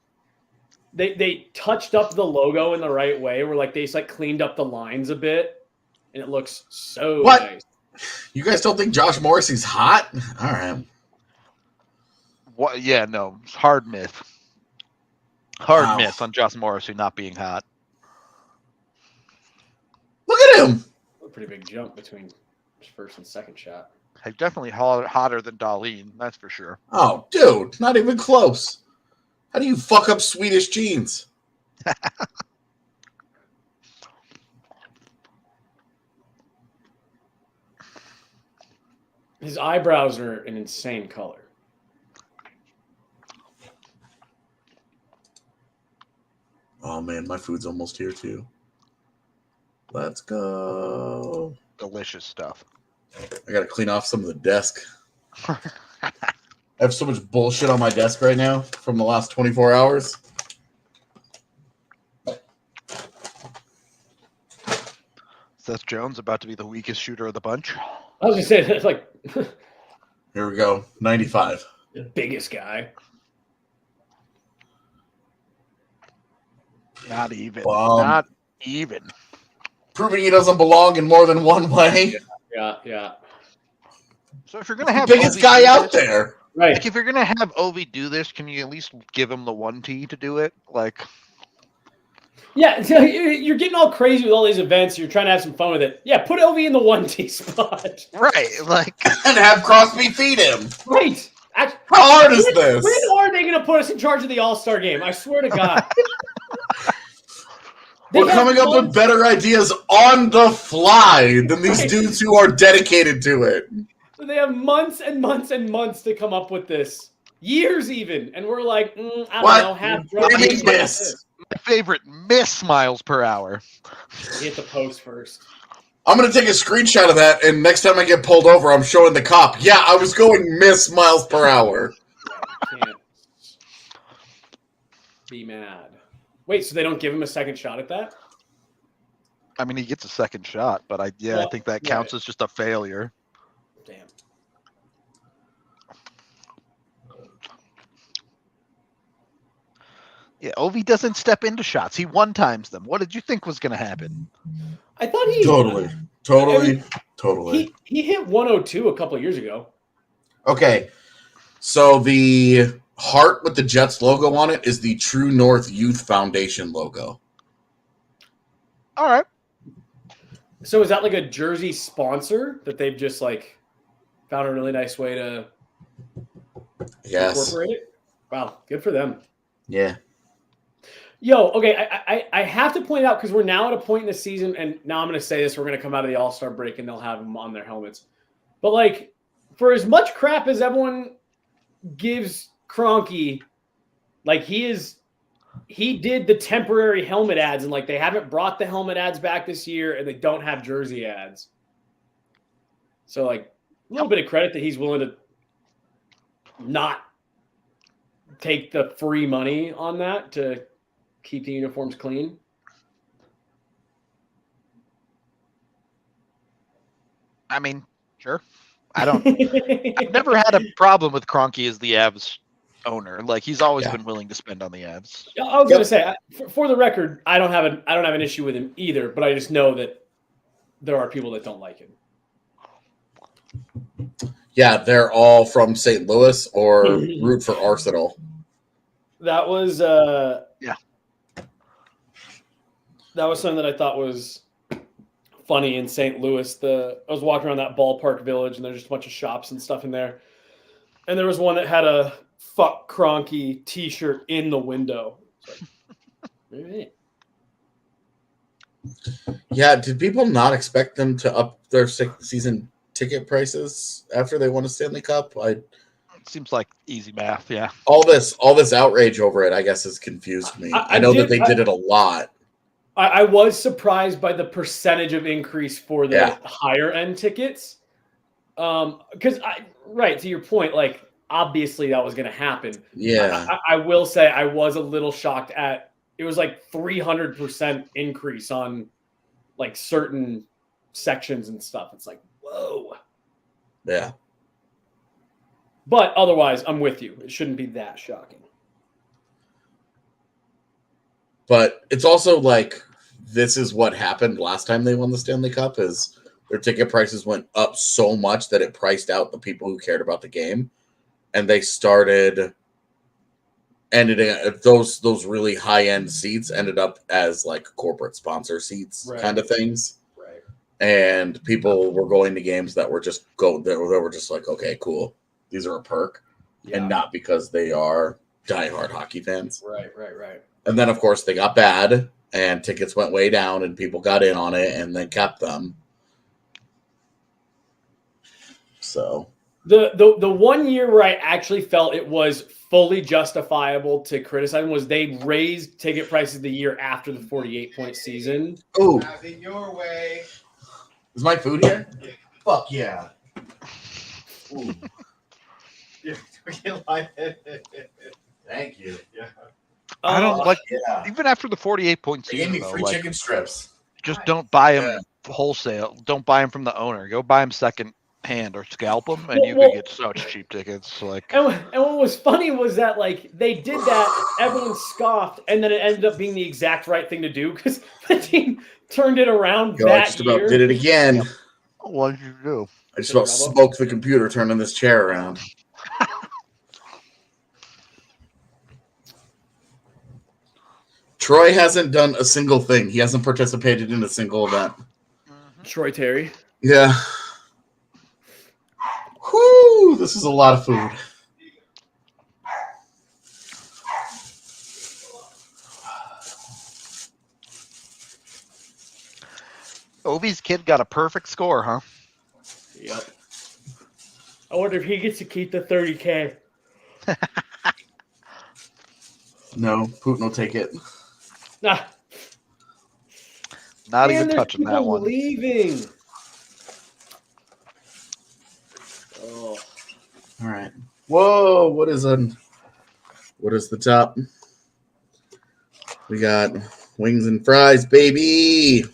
they touched up the logo in the right way, where like they just like cleaned up the lines a bit, and it looks so What? nice. You guys don't think Josh Morrissey's hot? All right. what? Yeah, no, it's hard myth. Hard Wow. myth on Josh Morrissey not being hot. Look at him. A pretty big jump between his first and second shot. He's definitely hotter than Darlene, that's for sure. Oh, dude, not even close. How do you fuck up Swedish jeans? His eyebrows are an insane color. Oh man, my food's almost here too. Let's go. Delicious stuff. I gotta clean off some of the desk. I have so much bullshit on my desk right now from the last 24 hours. Seth Jones about to be the weakest shooter of the bunch. I was gonna say that's like Here we go. 95. the biggest guy. Not even. Wow. Not even. Proving he doesn't belong in more than one way. Yeah. So if you're gonna have Biggest Ovi guy do out this- there. Right. Like if you're gonna have Ovi do this, can you at least give him the 1T to do it? Like, Yeah, so you're getting all crazy with all these events. You're trying to have some fun with it. Yeah, put Ovi in the 1T spot. right? Like, And have Crosby feed him. Right. How hard is this? When are they going to put us in charge of the All-Star game? I swear to God. They We're have coming up with months- better ideas on the fly than these Right. dudes who are dedicated to it. They have months and months and months to come up with this. Years even. And we're like, I don't What? know, half What do you drunk. mean miss? my favorite, miss miles per hour. Hit the post first. I'm going to take a screenshot of that, and next time I get pulled over, I'm showing the cop. Yeah, I was going miss miles per hour. Can't be mad. Wait, so they don't give him a second shot at that? I mean, he gets a second shot, but I Well, think that counts as just a failure. Damn. Yeah, Ovi doesn't step into shots. He one-times them. What did you think was going to happen? I thought he Totally. He hit 102 a couple of years ago. Okay, so the heart with the Jets logo on it is the True North Youth Foundation logo. All right. So is that like a jersey sponsor that they've just like found a really nice way to Yes. incorporate it? Wow, good for them. Yeah. Yo, okay, I have to point out because we're now at a point in the season, and now I'm going to say this: we're going to come out of the All-Star break and they'll have them on their helmets. But like, for as much crap as everyone gives Kroenke, like he did the temporary helmet ads, and like they haven't brought the helmet ads back this year, and they don't have jersey ads. So like, a little bit of credit that he's willing to not take the free money on that to keep the uniforms clean. I mean, sure. I've never had a problem with Kroenke as the Avs owner. Like he's always been willing to spend on the ads. I was gonna say, for the record, I don't have an issue with him either, but I just know that there are people that don't like him. Yeah, they're all from St. Louis or root for Arsenal. That was that was something that I thought was funny in St. Louis. I was walking around that ballpark village, and there's just a bunch of shops and stuff in there. And there was one that had a "Fuck Kroenke" T-shirt in the window. Like, Yeah, did people not expect them to up their season ticket prices after they won a Stanley Cup? It seems like easy math. Yeah. All this outrage over it, I guess, has confused me. I know that they did it a lot. I was surprised by the percentage of increase for the higher end tickets. Because to your point, like obviously that was going to happen. Yeah. I will say I was a little shocked at it was like 300% increase on like certain sections and stuff. It's like, whoa. Yeah. But otherwise, I'm with you. It shouldn't be that shocking. But it's also like this is what happened last time they won the Stanley Cup is their ticket prices went up so much that it priced out the people who cared about the game. And they started those really high-end seats ended up as like corporate sponsor seats kind of things. Right. And people were going to games that were just they were just like, okay, cool. These are a perk. Yeah. And not because they are diehard hockey fans. Right. And then, of course, they got bad, and tickets went way down, and people got in on it, and then kept them. So the 1 year where I actually felt it was fully justifiable to criticize them was they raised ticket prices the year after the 48-point season. Oh, Having your way. is my food here? Yeah. Fuck yeah. Ooh. Thank you. Yeah. I don't like Yeah. even after the 48-point They gave season. me Though, free like, chicken strips. just don't buy them wholesale. Don't buy them from the owner. Go buy them second hand or scalp them, and you could get such cheap tickets. Like, and what was funny was that like they did that, everyone scoffed, and then it ended up being the exact right thing to do because the team turned it around I that just year. about did it again. what did you do? I just about smoked the computer turning this chair around. Troy hasn't done a single thing. He hasn't participated in a single event. Troy Terry. Yeah. Whoo! This is a lot of food. Ovi's kid got a perfect score, huh? Yep. I wonder if he gets to keep the 30K. No, Putin will take it. Nah. Not Man, even there's touching that people one. Leaving. Oh. All right. Whoa! What is the top? We got wings and fries, baby.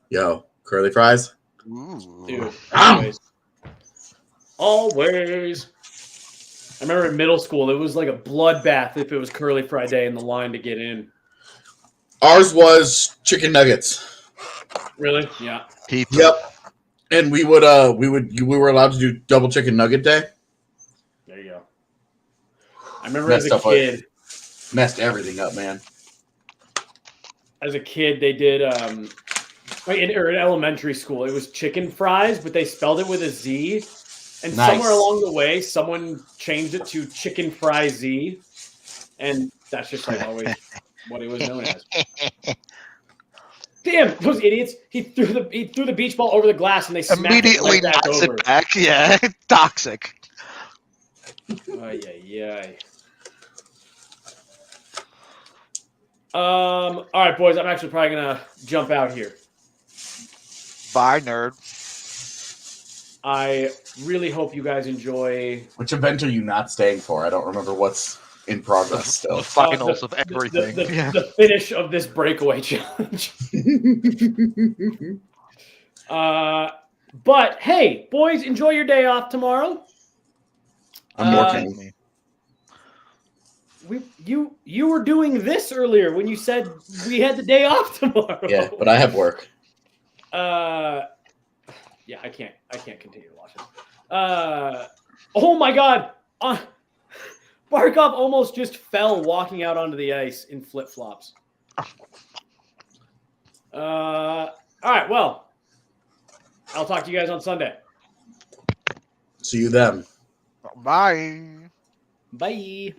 Yo, curly fries. Ooh. Dude, always. I remember in middle school, it was like a bloodbath if it was curly fry day in the line to get in. Ours was chicken nuggets. Really? Yeah. Pizza. Yep. And we were allowed to do double chicken nugget day. There you go. I remember as a kid. Messed everything up, man. As a kid, they did in elementary school, it was chicken fries, but they spelled it with a Z. And somewhere along the way, someone changed it to chicken fry Z. And that's just like always what it was known as. Damn, those idiots. He threw the beach ball over the glass and they smacked immediately it right back knocks over. it back. Yeah, toxic. All right, boys. I'm actually probably gonna jump out here. Bye, nerd. I really hope you guys enjoy. Which event are you not staying for? I don't remember what's in progress still. The finals of everything. The finish of this breakaway challenge. But hey, boys, enjoy your day off tomorrow. I'm working. you were doing this earlier when you said we had the day off tomorrow. Yeah, but I have work. Yeah, I can't continue to watch it. Oh my God. Barkov almost just fell walking out onto the ice in flip-flops. All right, well, I'll talk to you guys on Sunday. See you then. Bye. Bye.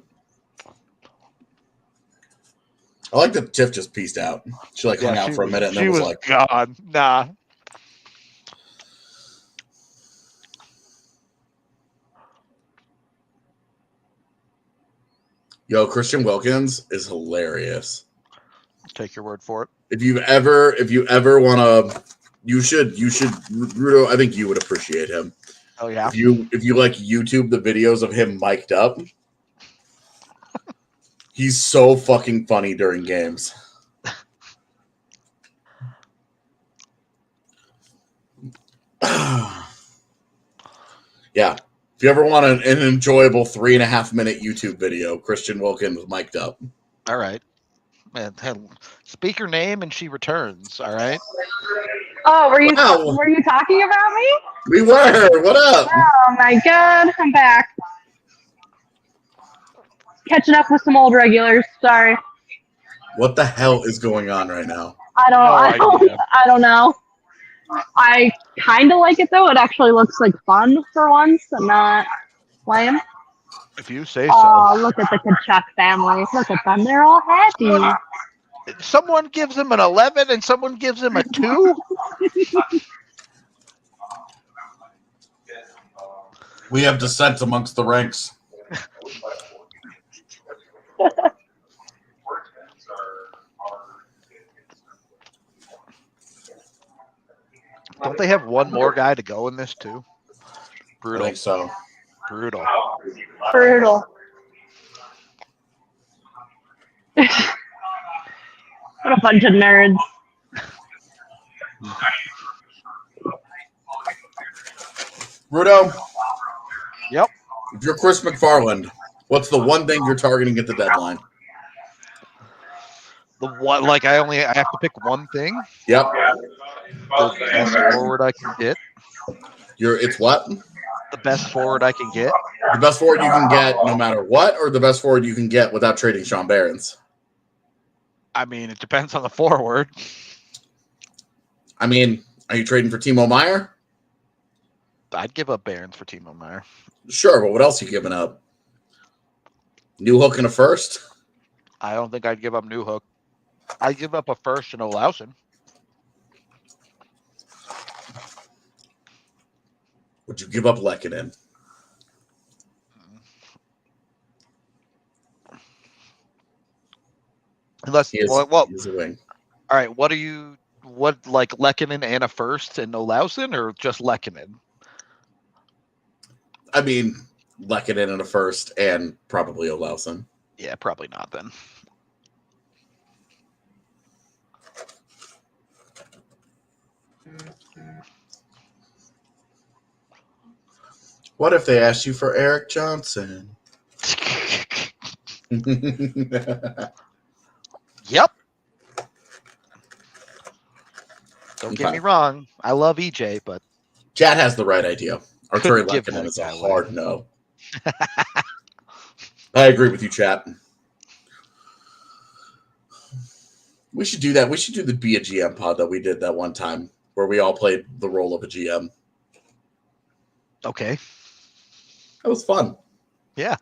I like that Tiff just peaced out. She hung out for a minute and then was like, gone. Nah. Yo, Christian Wilkins is hilarious. Take your word for it. If you ever want to, you should, Rudo, I think you would appreciate him. Oh yeah. If you YouTube the videos of him mic'd up, he's so fucking funny during games. Yeah. If you ever want an enjoyable 3.5-minute YouTube video, Christian Wilkins mic'd up. All right. Man, speak her name and she returns. All right. Oh, were you talking about me? We were. What up? Oh my God, I'm back. Catching up with some old regulars. Sorry. What the hell is going on right now? I don't know. I kind of like it though. It actually looks like fun for once and not lame. If you say Oh, so. look at the Kachuk family. Look at them. They're all happy. Someone gives him an 11 and someone gives him a 2. We have dissent amongst the ranks. Don't they have one more guy to go in this too? Brutal. I think so. Brutal. Brutal. What a bunch of nerds. Rudo? Yep. If you're Chris McFarland, what's the one thing you're targeting at the deadline? The one, I have to pick one thing. Yep. The best forward I can get. It's what? The best forward I can get. The best forward you can get no matter what, or the best forward you can get without trading Sean Behrens? I mean, it depends on the forward. I mean, are you trading for Timo Meier? I'd give up Barons for Timo Meier. Sure, but what else are you giving up? New Hook and a first? I don't think I'd give up New Hook. I'd give up a first and Olausen. Would you give up Lehkonen? Unless He's a wing. All right, what Lehkonen and a first and Olausen, or just Lehkonen? I mean, Lehkonen and a first and probably Olausen. Yeah, probably not then. What if they asked you for Eric Johnson? Yep. Don't get me wrong. I love EJ, but Chad has the right idea. Arturi give Lehkonen that is a guy away. hard no. I agree with you, Chad. We should do that. We should do the Be a GM pod that we did that one time where we all played the role of a GM. okay. That was fun. Yeah.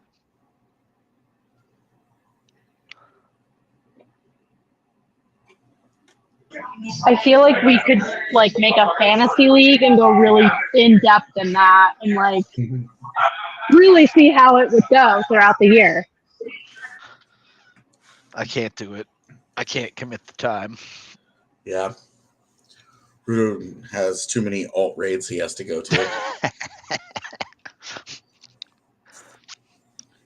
I feel like we could make a fantasy league and go really in depth in that and really see how it would go throughout the year. I can't do it. I can't commit the time. Yeah. Rudo has too many alt raids he has to go to.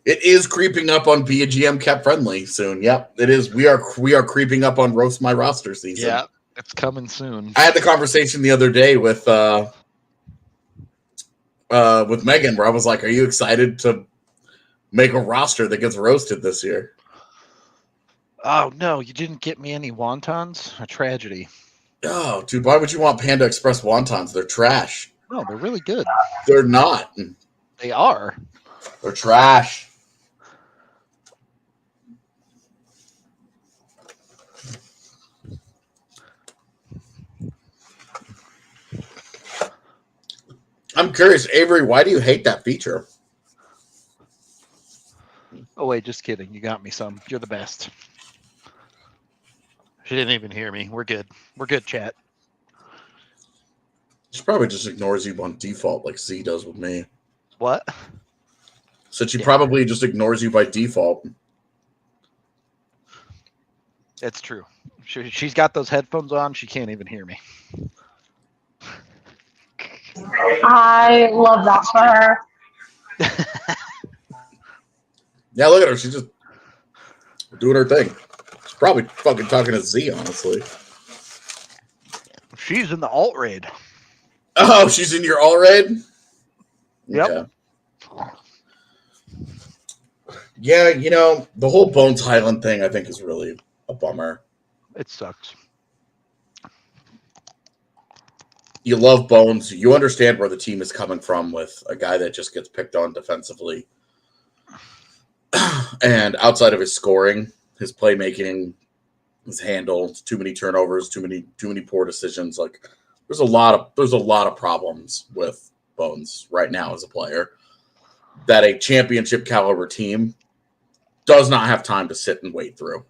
It is creeping up on Be a GM Cap Friendly soon. Yep, it is. We are creeping up on Roast My Roster season. Yeah, it's coming soon. I had the conversation the other day with Megan where I was like, "Are you excited to make a roster that gets roasted this year. Oh no, you didn't get me any wontons? A tragedy. Oh, dude, why would you want Panda Express wontons? They're trash. No, they're really good. They're not. They are. They're trash. I'm curious, Avery, why do you hate that feature? Oh wait, just kidding. You got me some. You're the best. She didn't even hear me. We're good. We're good, chat. She probably just ignores you on default like Z does with me. What? So she probably just ignores you by default. It's true. She's got those headphones on. She can't even hear me. I love that for her. Yeah, look at her. She's just doing her thing. She's probably fucking talking to Z, honestly. She's in the alt raid. Oh, she's in your all raid? Yep. Okay. Yeah, you know, the whole Bones Highland thing I think is really a bummer. It sucks. You love Bones. You understand where the team is coming from with a guy that just gets picked on defensively. And outside of his scoring, his playmaking, his handle, too many turnovers, too many poor decisions. Like there's a lot of problems with Bones right now as a player that a championship caliber team does not have time to sit and wait through.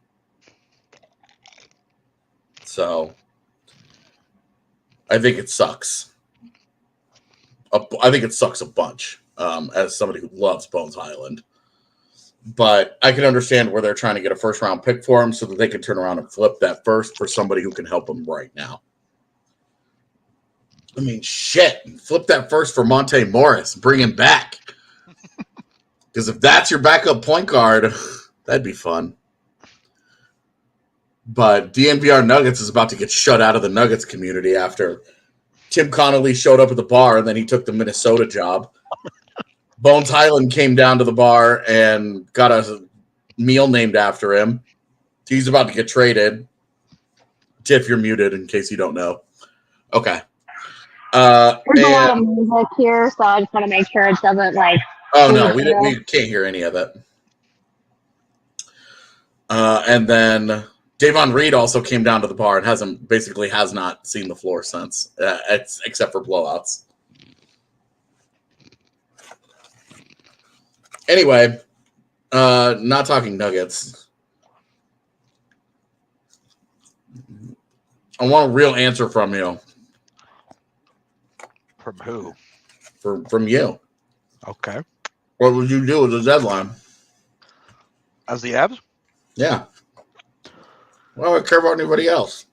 So I think it sucks. I think it sucks a bunch as somebody who loves Bones Highland. But I can understand where they're trying to get a first-round pick for him so that they can turn around and flip that first for somebody who can help him right now. I mean, shit. Flip that first for Monte Morris. Bring him back. Because if that's your backup point guard, that'd be fun. But DNVR Nuggets is about to get shut out of the Nuggets community after Tim Connolly showed up at the bar and then he took the Minnesota job. Bones Highland came down to the bar and got a meal named after him. He's about to get traded. Tiff, you're muted in case you don't know. Okay. There's a lot of music here, so I just want to make sure it doesn't like. Oh no, we can't hear any of it. And then Davon Reed also came down to the bar and has not seen the floor since, except for blowouts. Anyway, not talking Nuggets. I want a real answer from you. From who? From you. Okay. What would you do with the deadline? As the Avs? Yeah. Well, I don't care about anybody else.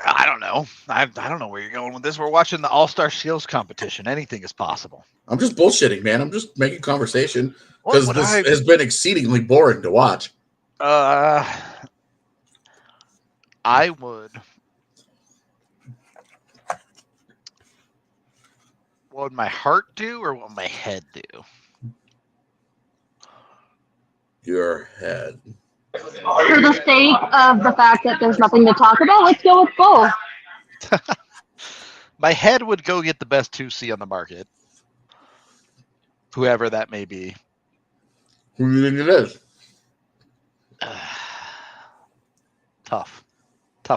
I don't know. I don't know where you're going with this. We're watching the All-Star Skills competition. Anything is possible. I'm just bullshitting, man. I'm just making conversation because this I has been exceedingly boring to watch. I would. What would my heart do or what would my head do? Your head. For the sake of the fact that there's nothing to talk about, let's go with both. My head would go get the best 2C on the market. Whoever that may be. Who do you think it is? Tough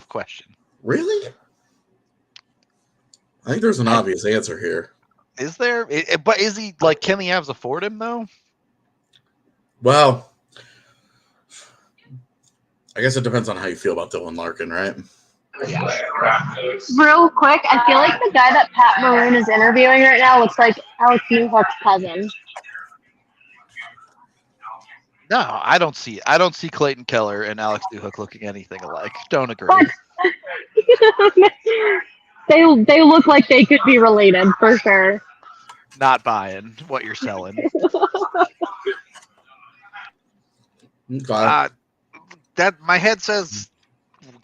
question. Really? I think there's an obvious answer here. Is there? But is he like? Can the Avs afford him though? Well, I guess it depends on how you feel about Dylan Larkin, right? Real quick, I feel like the guy that Pat Maroon is interviewing right now looks like Alex Newhook's cousin. No, I don't see it. I don't see Clayton Keller and Alex Newhook looking anything alike. Don't agree. But they look like they could be related for sure. Not buying what you're selling. Okay. That my head says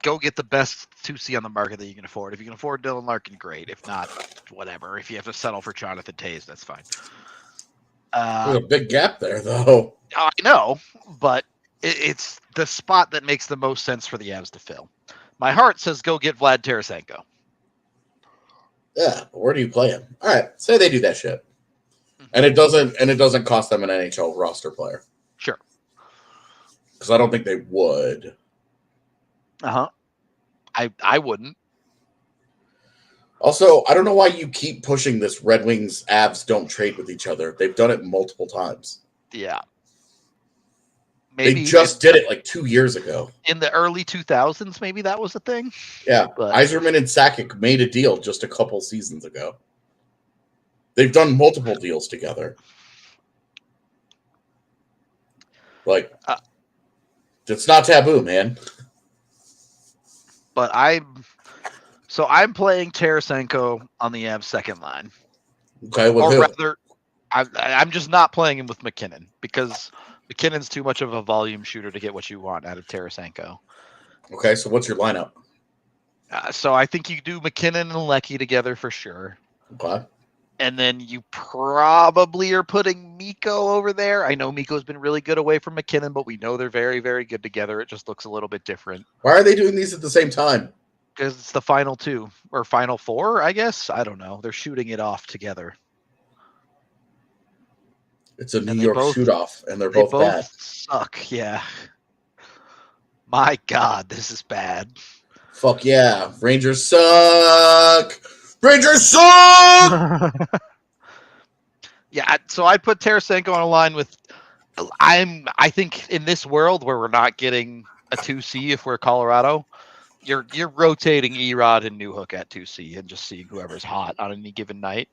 go get the best 2C on the market that you can afford. If you can afford Dylan Larkin, great. If not, whatever. If you have to settle for Jonathan Toews, that's fine. There's a big gap there, though. I know, but it's the spot that makes the most sense for the Avs to fill. My heart says go get Vlad Tarasenko. Yeah, but where do you play him? All right, say they do that shit, and it doesn't cost them an NHL roster player. Sure, because I don't think they would. I wouldn't. Also, I don't know why you keep pushing this Red Wings Avs don't trade with each other. They've done it multiple times. Yeah. Maybe they just did it like 2 years ago. In the early 2000s, maybe that was a thing. Yeah. But Yzerman and Sakic made a deal just a couple seasons ago. They've done multiple deals together. Like, it's not taboo, man. But I'm playing Tarasenko on the Avs second line. Okay, with or who? rather, I'm just not playing him with MacKinnon because MacKinnon's too much of a volume shooter to get what you want out of Tarasenko. Okay, so what's your lineup? So I think you do MacKinnon and Lecky together for sure. Okay. And then you probably are putting Mikko over there. I know Mikko's been really good away from MacKinnon, but we know they're very, very good together. It just looks a little bit different. Why are they doing these at the same time? Because it's the final two or final four, I guess. I don't know. They're shooting it off together. It's a New York shoot-off, and they're both bad. Suck, yeah. My God, this is bad. Fuck yeah. Rangers suck! Rangers suck! Yeah, so I put Tarasenko on a line with... I think in this world where we're not getting a 2C if we're Colorado, you're rotating Erod and Newhook at 2C and just seeing whoever's hot on any given night.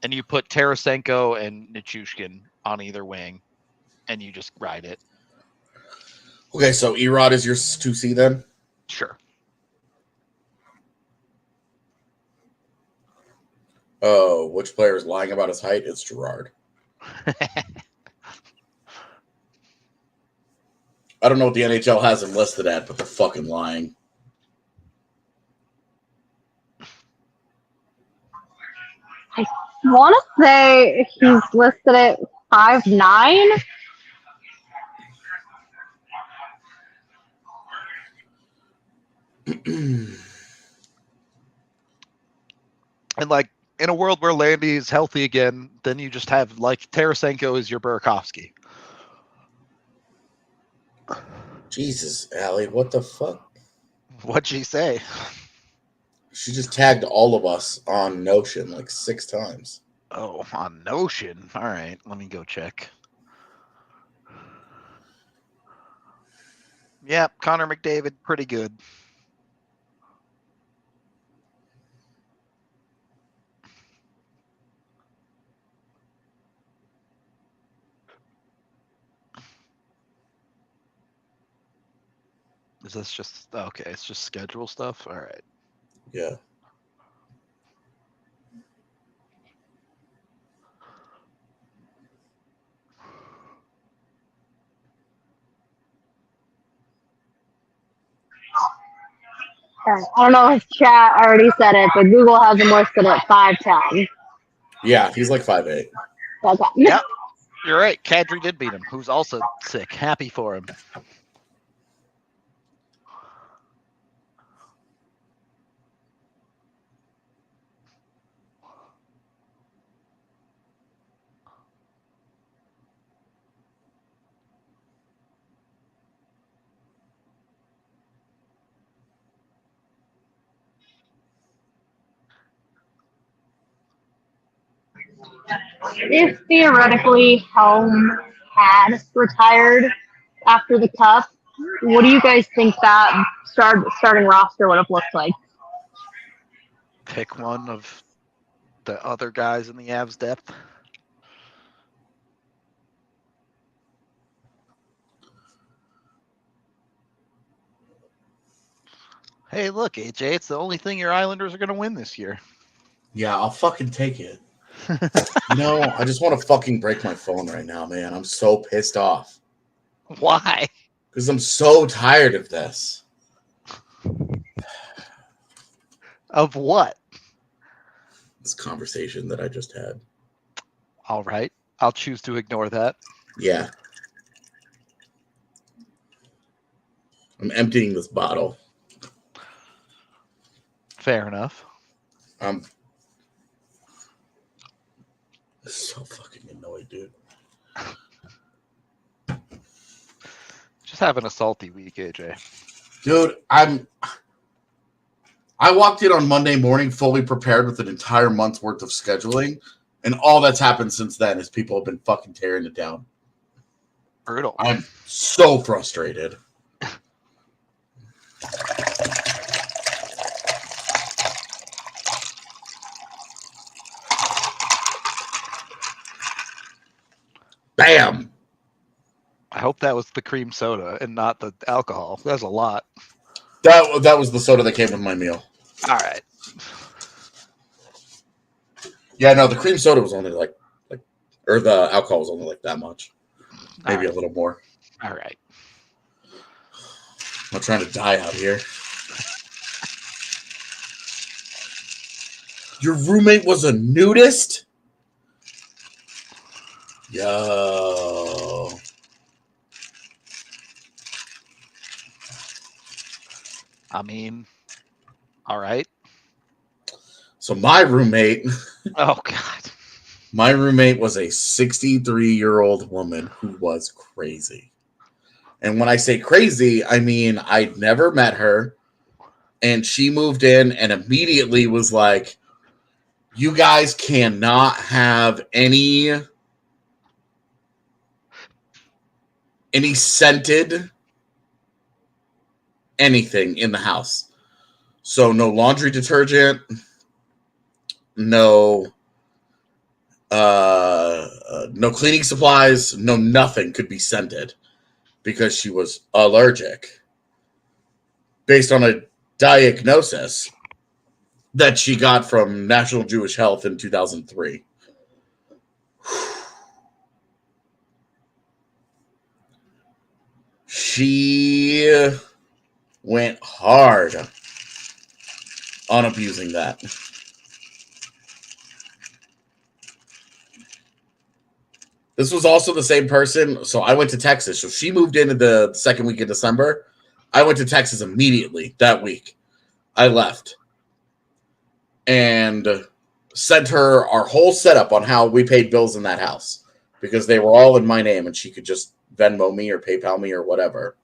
And you put Tarasenko and Nichushkin on either wing, and you just ride it. Okay, so Erod is your 2C then? Sure. Oh, which player is lying about his height? It's Gerard. I don't know what the NHL has him listed at, but they're fucking lying. I want to say he's listed at 5'9". And like in a world where Landy is healthy again, then you just have like Tarasenko is your Burakovsky. Jesus, Allie, what the fuck? What'd she say? She just tagged all of us on Notion like 6 times. Oh, on Notion. All right, let me go check. Yep, Connor McDavid, pretty good. Is this just okay? It's just schedule stuff. All right. Yeah. I don't know if chat already said it, but Google has him listed at 5'10". Yeah, he's like 5'8". Okay. Yep, you're right. Kadri did beat him, who's also sick. Happy for him. If theoretically Helm had retired after the Cup, what do you guys think that starting roster would have looked like? Pick one of the other guys in the Avs depth. Hey, look, AJ, it's the only thing your Islanders are going to win this year. Yeah, I'll fucking take it. No, I just want to fucking break my phone right now, man. I'm so pissed off. Why? Because I'm so tired of this. Of what? This conversation that I just had. All right. I'll choose to ignore that. Yeah. I'm emptying this bottle. Fair enough. I'm so fucking annoyed, dude. Just having a salty week, AJ. Dude, I walked in on Monday morning fully prepared with an entire month's worth of scheduling, and all that's happened since then is people have been fucking tearing it down. Brutal. I'm so frustrated. Bam! I hope that was the cream soda and not the alcohol. That's a lot. That was the soda that came with my meal. All right. Yeah, no, the cream soda was only like or the alcohol was only like that much. Maybe a little more. All right. I'm not trying to die out here. Your roommate was a nudist? Yo. I mean, all right. So my roommate Oh, God. My roommate was a 63-year-old woman who was crazy. And when I say crazy, I mean I'd never met her. And she moved in and immediately was like, you guys cannot have any scented anything in the house. So no laundry detergent, no cleaning supplies, no nothing could be scented because she was allergic based on a diagnosis that she got from National Jewish Health in 2003. She went hard on abusing that. This was also the same person. So I went to Texas. So she moved in the second week of December. I went to Texas immediately that week. I left and sent her our whole setup on how we paid bills in that house because they were all in my name and she could just Venmo me or PayPal me or whatever.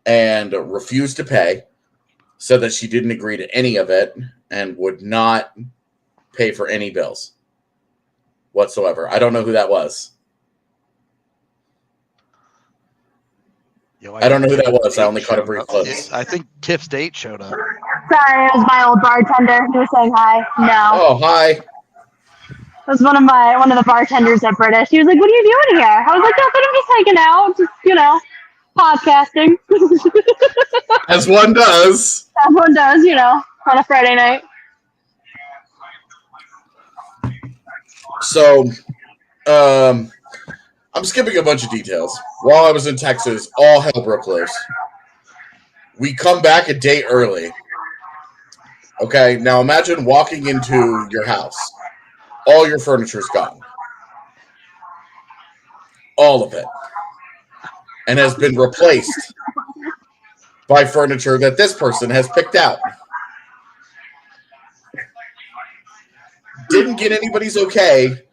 And refused to pay. Said that she didn't agree to any of it and would not pay for any bills whatsoever. I don't know who that was. Yo, I don't know who that was. I only caught a brief glimpse. I think Tiff State showed up. Sorry, it was my old bartender. He was saying hi. No. Oh, hi. It was one of the bartenders at British. He was like, "What are you doing here?" I was like, "Nothing. I'm just hanging out. Just, podcasting." As one does. Everyone does, on a Friday night. So, I'm skipping a bunch of details. While I was in Texas, all hell broke loose. We come back a day early. Okay, now imagine walking into your house. All your furniture's gone. All of it. And has been replaced by furniture that this person has picked out. Didn't get anybody's okay.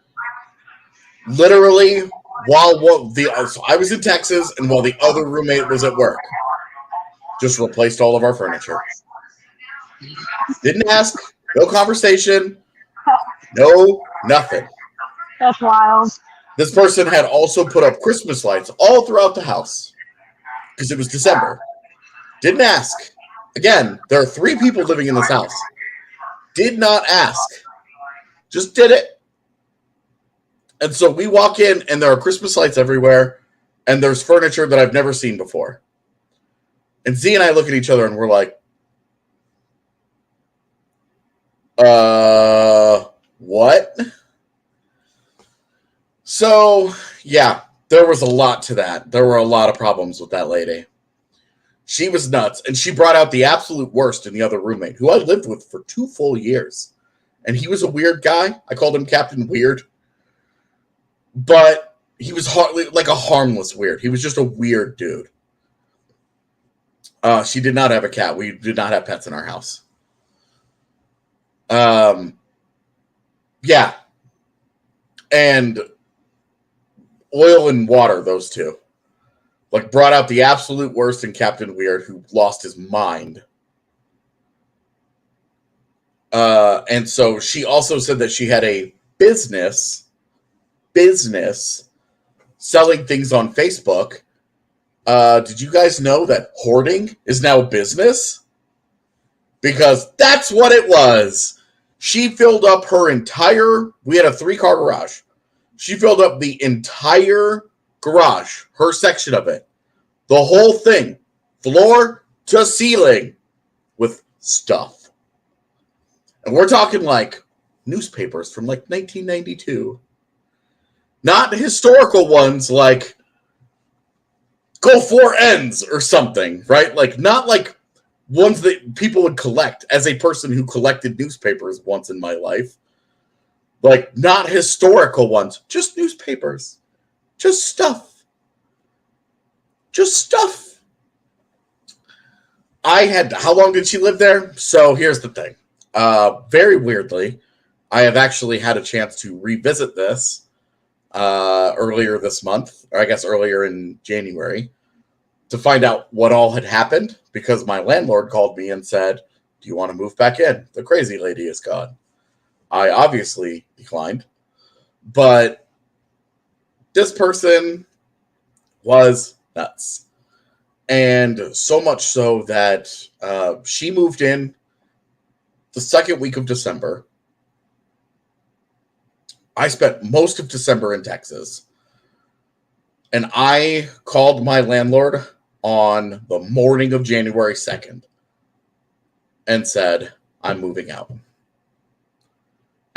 Literally, so I was in Texas, and while the other roommate was at work, just replaced all of our furniture. Didn't ask, no conversation, no nothing. That's wild. This person had also put up Christmas lights all throughout the house because it was December. Didn't ask. Again, there are 3 people living in this house. Did not ask. Just did it. And so we walk in, and there are Christmas lights everywhere, and there's furniture that I've never seen before. And Z and I look at each other, and we're like, what? So, yeah, there was a lot to that. There were a lot of problems with that lady. She was nuts, and she brought out the absolute worst in the other roommate, who I lived with for 2 full years. And he was a weird guy. I called him Captain Weird. but he was like a harmless weird. He was just a weird dude. She did not have a cat. We did not have pets in our house. Yeah. And oil and water, those two. Like, brought out the absolute worst in Captain Weird, who lost his mind. And so she also said that she had a business selling things on Facebook. Did you guys know that hoarding is now a business? Because that's what it was. She filled up her entire, we had a 3-car garage. She filled up the entire garage, her section of it, the whole thing, floor to ceiling, with stuff. And we're talking like newspapers from like 1992. Not historical ones like Go Four Ends or something, right? Like, not like ones that people would collect. As a person who collected newspapers once in my life, like, not historical ones, just newspapers, just stuff. How long did she live there? So here's the thing. Very weirdly, I have actually had a chance to revisit this earlier this month, or I guess earlier in January, to find out what all had happened, because my landlord called me and said, "Do you want to move back in? The crazy lady is gone." I obviously declined, but this person was nuts. And so much so that she moved in the second week of December. I spent most of December in Texas. And I called my landlord on the morning of January 2nd and said, "I'm moving out."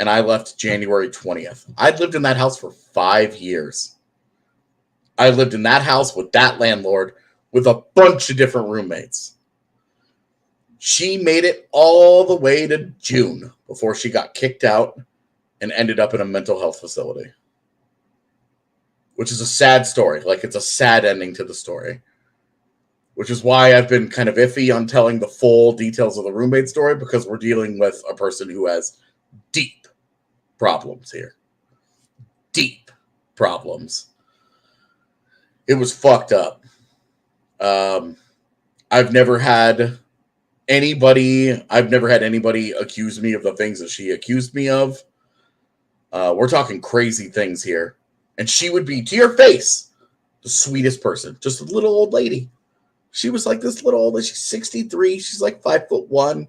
And I left January 20th. I'd lived in that house for 5 years. I lived in that house with that landlord with a bunch of different roommates. She made it all the way to June before she got kicked out and ended up in a mental health facility. Which is a sad story. Like, it's a sad ending to the story. Which is why I've been kind of iffy on telling the full details of the roommate story, because we're dealing with a person who has deep problems here. Deep problems. It was fucked up. I've never had anybody accuse me of the things that she accused me of. We're talking crazy things here. And she would be, to your face, the sweetest person. Just a little old lady. She was like this little old lady. She's 63. She's like 5'1",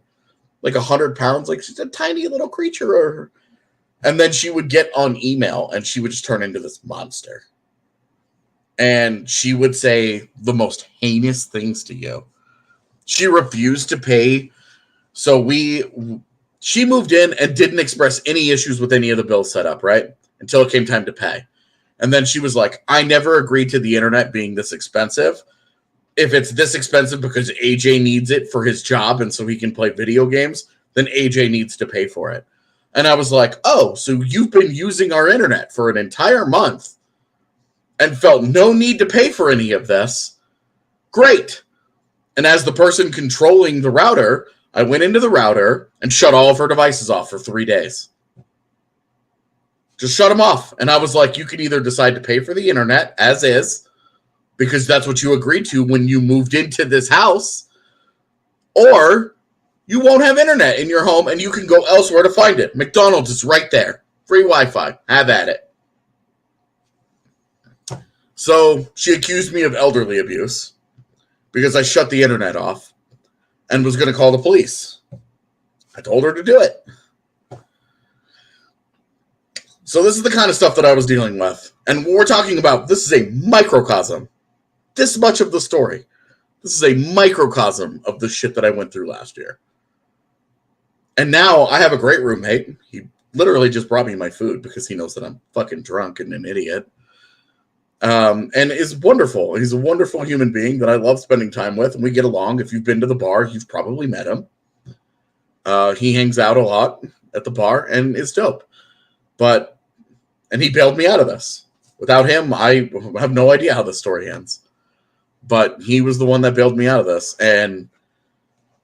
like 100 pounds. Like, she's a tiny little creature. And then she would get on email and she would just turn into this monster. And she would say the most heinous things to you. She refused to pay. So she moved in and didn't express any issues with any of the bills set up, right? Until it came time to pay. And then she was like, "I never agreed to the internet being this expensive. If it's this expensive because AJ needs it for his job and so he can play video games, then AJ needs to pay for it." And I was like, "Oh, so you've been using our internet for an entire month and felt no need to pay for any of this? Great." And as the person controlling the router, I went into the router and shut all of her devices off for 3 days. Just shut them off. And I was like, "You can either decide to pay for the internet as is, because that's what you agreed to when you moved into this house, or you won't have internet in your home and you can go elsewhere to find it. McDonald's is right there. Free Wi-Fi. Have at it." So she accused me of elderly abuse because I shut the internet off and was going to call the police. I told her to do it. So this is the kind of stuff that I was dealing with. And we're talking about, this is a microcosm. This much of the story. This is a microcosm of the shit that I went through last year. And now I have a great roommate. He literally just brought me my food because he knows that I'm fucking drunk and an idiot. And is wonderful. He's a wonderful human being that I love spending time with, and we get along. If you've been to the bar, you've probably met him. He hangs out a lot at the bar and is dope. And he bailed me out of this. Without him, I have no idea how the story ends. But he was the one that bailed me out of this. And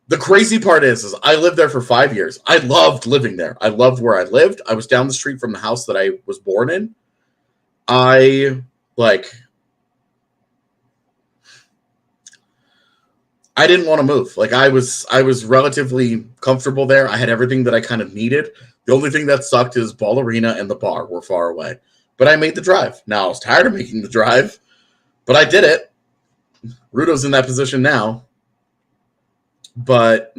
the crazy part is I lived there for 5 years. I loved living there. I loved where I lived. I was down the street from the house that I was born in. I didn't want to move. Like I was relatively comfortable there. I had everything that I kind of needed. The only thing that sucked is Ball Arena and the bar were far away. But I made the drive. Now I was tired of making the drive, but I did it. Rudo's in that position now. But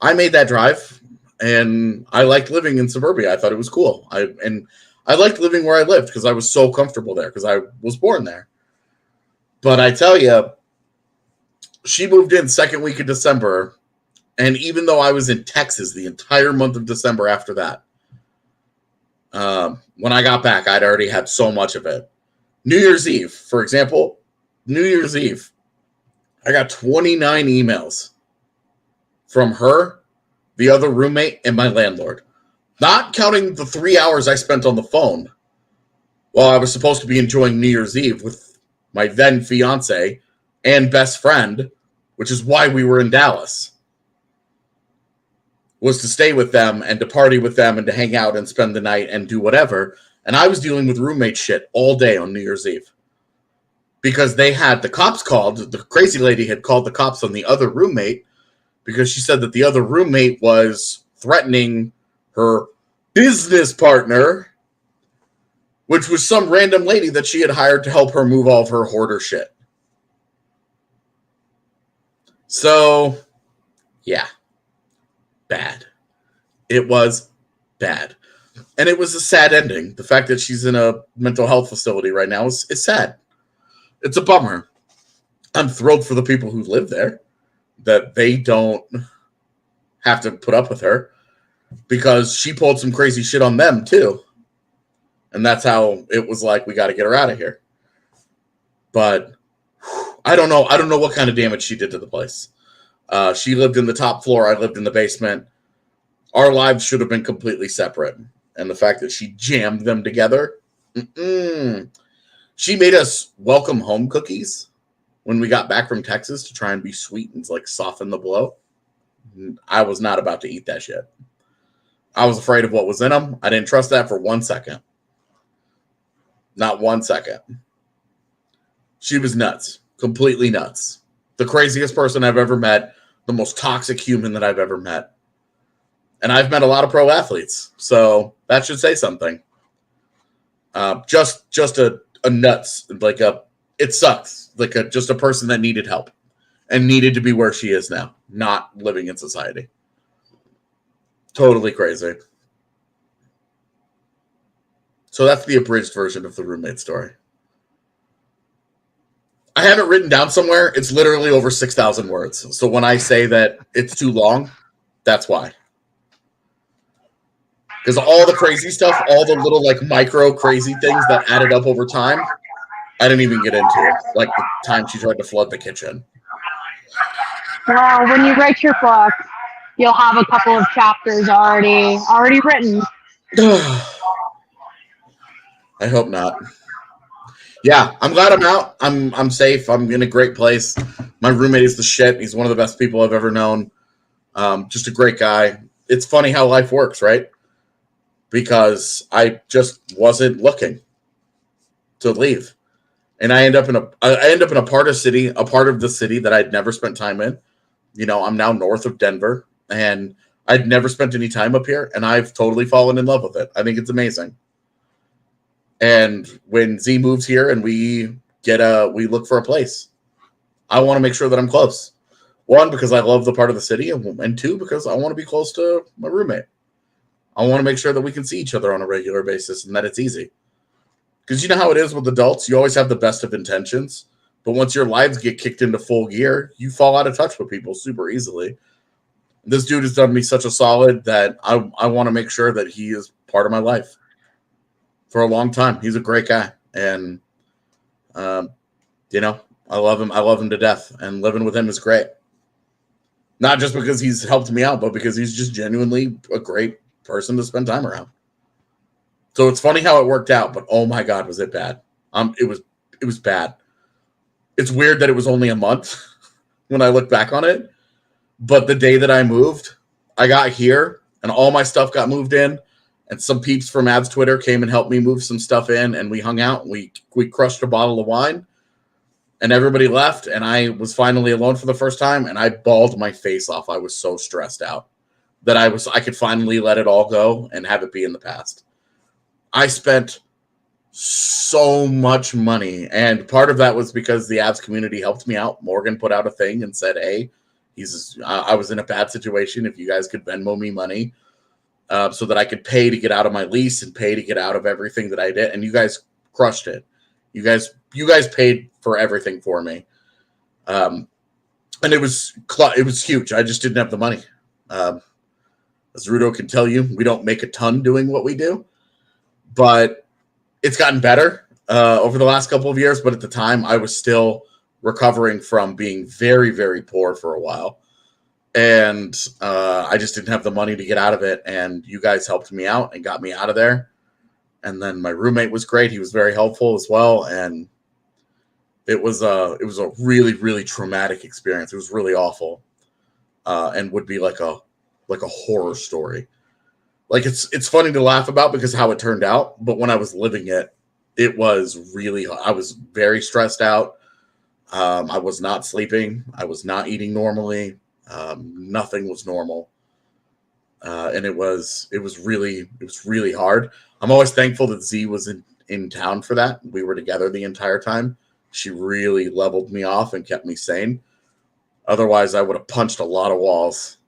I made that drive, and I liked living in suburbia. I thought it was cool. I liked living where I lived because I was so comfortable there because I was born there. But I tell you, she moved in second week of December, and even though I was in Texas the entire month of December after that, when I got back, I'd already had so much of it. New Year's Eve, for example, I got 29 emails from her, the other roommate, and my landlord. Not counting the 3 hours I spent on the phone while I was supposed to be enjoying New Year's Eve with my then fiance and best friend, which is why we were in Dallas, was to stay with them and to party with them and to hang out and spend the night and do whatever. And I was dealing with roommate shit all day on New Year's Eve because they had the cops called. The crazy lady had called the cops on the other roommate because she said that the other roommate was threatening her business partner, which was some random lady that she had hired to help her move all of her hoarder shit. So, yeah, bad. It was bad. And it was a sad ending. The fact that she's in a mental health facility right now is sad. It's a bummer. I'm thrilled for the people who live there that they don't have to put up with her because she pulled some crazy shit on them too. And that's how it was like, we got to get her out of here. But I don't know what kind of damage she did to the place. She lived in the top floor. I lived in the basement. Our lives should have been completely separate. And the fact that she jammed them together. She made us welcome home cookies when we got back from Texas to try and be sweet and like soften the blow. I was not about to eat that shit. I was afraid of what was in them. I didn't trust that for 1 second. Not 1 second. She was nuts. Completely nuts. The craziest person I've ever met. The most toxic human that I've ever met. And I've met a lot of pro athletes. So that should say something. Just a nuts. Like it sucks. Like just a person that needed help. And needed to be where she is now. Not living in society. Totally crazy. So that's the abridged version of the roommate story. I have it written down somewhere. It's literally over 6,000 words. So when I say that it's too long, that's why. Because all the crazy stuff, all the little like micro crazy things that added up over time, I didn't even get into. Like the time she tried to flood the kitchen. Well, when you write your book, you'll have a couple of chapters already written. I hope not. Yeah, I'm glad I'm out. I'm safe. I'm in a great place. My roommate is the shit. He's one of the best people I've ever known. Just a great guy. It's funny how life works, right? Because I just wasn't looking to leave. And I end up in a part of the city that I'd never spent time in. You know, I'm now north of Denver, and I'd never spent any time up here, and I've totally fallen in love with it. I think it's amazing. And when Z moves here and we look for a place, I want to make sure that I'm close. One, because I love the part of the city, and two, because I want to be close to my roommate. I want to make sure that we can see each other on a regular basis and that it's easy. Because you know how it is with adults, you always have the best of intentions, but once your lives get kicked into full gear, you fall out of touch with people super easily. This dude has done me such a solid that I want to make sure that he is part of my life for a long time. He's a great guy. And, you know, I love him. I love him to death. And living with him is great. Not just because he's helped me out, but because he's just genuinely a great person to spend time around. So it's funny how it worked out, but oh my God, was it bad. It was bad. It's weird that it was only a month when I look back on it. But the day that I moved, I got here and all my stuff got moved in. And some peeps from Avs Twitter came and helped me move some stuff in. And we hung out. And we crushed a bottle of wine. And everybody left. And I was finally alone for the first time. And I bawled my face off. I was so stressed out that I could finally let it all go and have it be in the past. I spent so much money, and part of that was because the Avs community helped me out. Morgan put out a thing and said, hey, I was in a bad situation. If you guys could Venmo me money so that I could pay to get out of my lease and pay to get out of everything that I did. And you guys crushed it. You guys paid for everything for me. And it was huge. I just didn't have the money. As Rudo can tell you, we don't make a ton doing what we do, but it's gotten better over the last couple of years. But at the time, I was still recovering from being very, very poor for a while. And I just didn't have the money to get out of it. And you guys helped me out and got me out of there. And then my roommate was great. He was very helpful as well. And it was a really, really traumatic experience. It was really awful, and would be like a horror story. Like it's funny to laugh about because of how it turned out, but when I was living it, it was really, I was very stressed out. I was not sleeping. I was not eating normally. Nothing was normal. And it was really hard. I'm always thankful that Z was in town for that. We were together the entire time. She really leveled me off and kept me sane. Otherwise, I would have punched a lot of walls.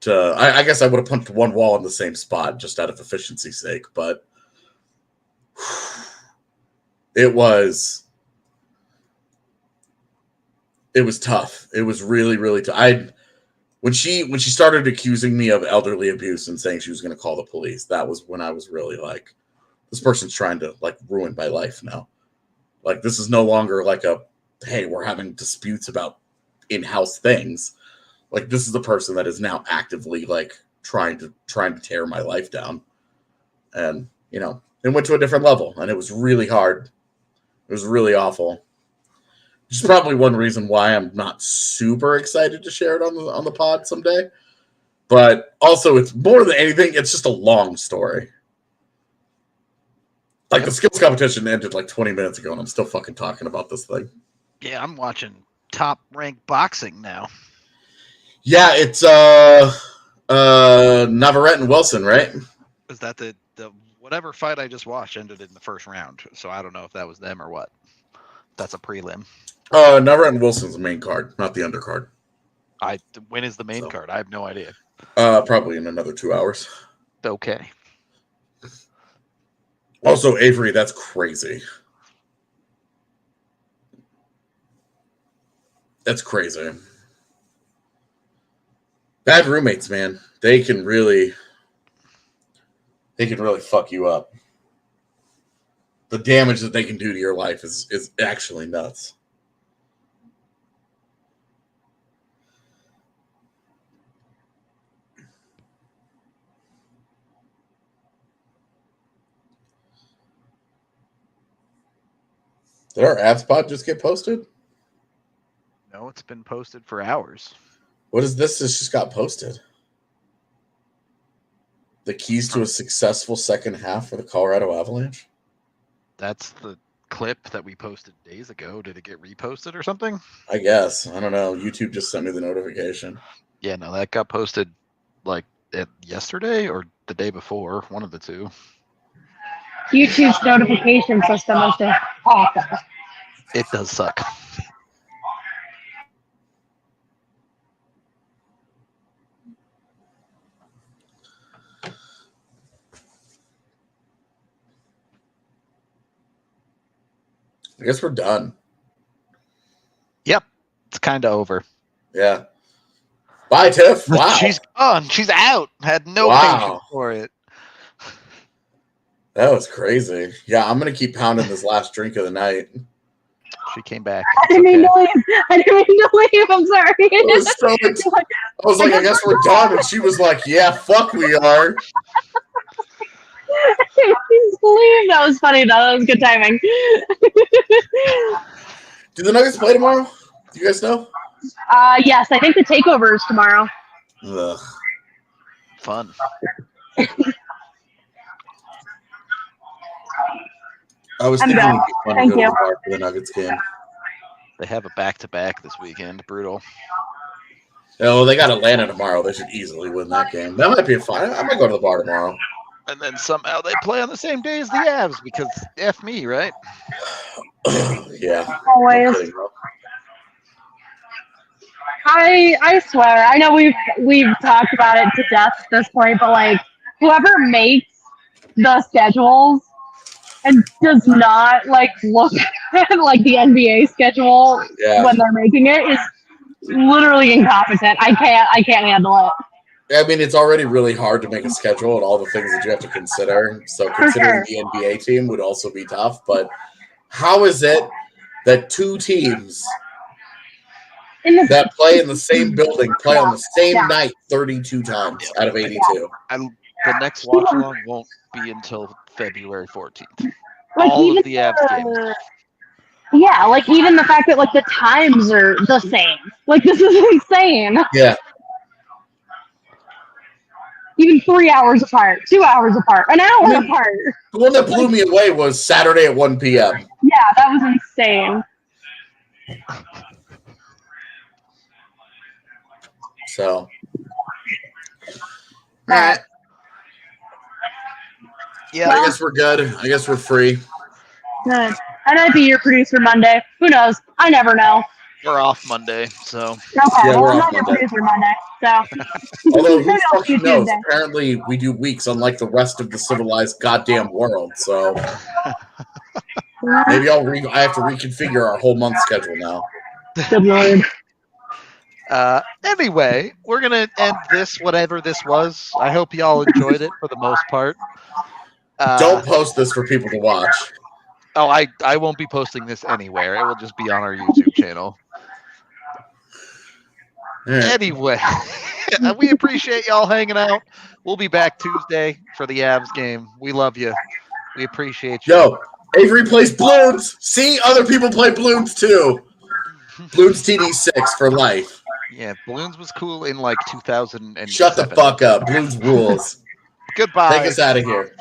I guess I would have punched one wall in the same spot just out of efficiency's sake, but it was tough. It was really, really tough. When she started accusing me of elderly abuse and saying she was going to call the police, that was when I was really like, this person's trying to like ruin my life now. Like, this is no longer like hey, we're having disputes about in-house things. Like, this is the person that is now actively like trying to tear my life down. And, it went to a different level and it was really hard. It was really awful. Which is probably one reason why I'm not super excited to share it on the pod someday. But also, it's more than anything, it's just a long story. Like, the skills competition ended like 20 minutes ago and I'm still fucking talking about this thing. Yeah, I'm watching Top Rank Boxing now. Yeah, it's Navarrete and Wilson, right? Is that the whatever fight I just watched ended in the first round? So I don't know if that was them or what. That's a prelim. Navarrete and Wilson's the main card, not the undercard. When is the main card? I have no idea. Probably in another 2 hours. Okay. Also, Avery, that's crazy. That's crazy. Bad roommates, man. They can really fuck you up. The damage that they can do to your life is actually nuts. Did our ad spot just get posted? No, it's been posted for hours. What is this? This just got posted. The keys to a successful second half for the Colorado Avalanche? That's the clip that we posted days ago. Did it get reposted or something? I guess. I don't know. YouTube just sent me the notification. Yeah, no, that got posted like yesterday or the day before, one of the two. YouTube's notification system is just awful. It does suck. I guess we're done. Yep. It's kind of over. Yeah. Bye, Tiff. Wow. She's gone. She's out. Had no patience for it. That was crazy. Yeah, I'm going to keep pounding this last drink of the night. She came back. I didn't mean to leave. I'm sorry. I was like, I guess we're done. And she was like, yeah, fuck we are. That was funny, though. That was good timing. Do the Nuggets play tomorrow? Do you guys know? Yes, I think the takeover is tomorrow. Ugh. Fun. I was I'm thinking done. it'd be fun Thank to go to you. the bar for the Nuggets game. They have a back-to-back this weekend. Brutal. Oh, they got Atlanta tomorrow. They should easily win that game. That might be a fun. I might go to the bar tomorrow. And then somehow they play on the same day as the Avs because F me, right? Yeah. Always. No kidding, bro. I swear, I know we've talked about it to death at this point, but like whoever makes the schedules and does not like look at like the NBA schedule Yeah. when they're making it is literally incompetent. I can't handle it. I mean, it's already really hard to make a schedule and all the things that you have to consider. So considering the NBA team would also be tough. But how is it that two teams that play in the same building play on the same night 32 times out of 82? The next watch along won't be until February 14th. Like All even of the Avs games. Yeah, like even the fact that like the times are the same. Like this is insane. Yeah. Even 3 hours apart, 2 hours apart, an hour apart. The one that blew me away was Saturday at 1 p.m. Yeah, that was insane. So, all right. Yeah, I guess we're good. I guess we're free. Good. I might be your producer Monday. Who knows? I never know. we're off Monday, so Okay, Yeah, well, we're I'm off not your Monday. producer Monday, so. Although, who Maybe I'll see fucking knows? Tuesday. Apparently, we do weeks unlike the rest of the civilized goddamn world. So, maybe I have to reconfigure our whole month schedule now. Good lord. Anyway, we're gonna end this, whatever this was. I hope y'all enjoyed it for the most part. Don't post this for people to watch. Oh, I won't be posting this anywhere. It will just be on our YouTube channel. Yeah. Anyway, we appreciate y'all hanging out. We'll be back Tuesday for the Avs game. We love you. We appreciate you. Yo, Avery plays balloons. See, other people play balloons too. Balloons TD6 for life. Yeah, balloons was cool in like 2007. Shut the fuck up. Balloons rules. Goodbye. Take us out of here.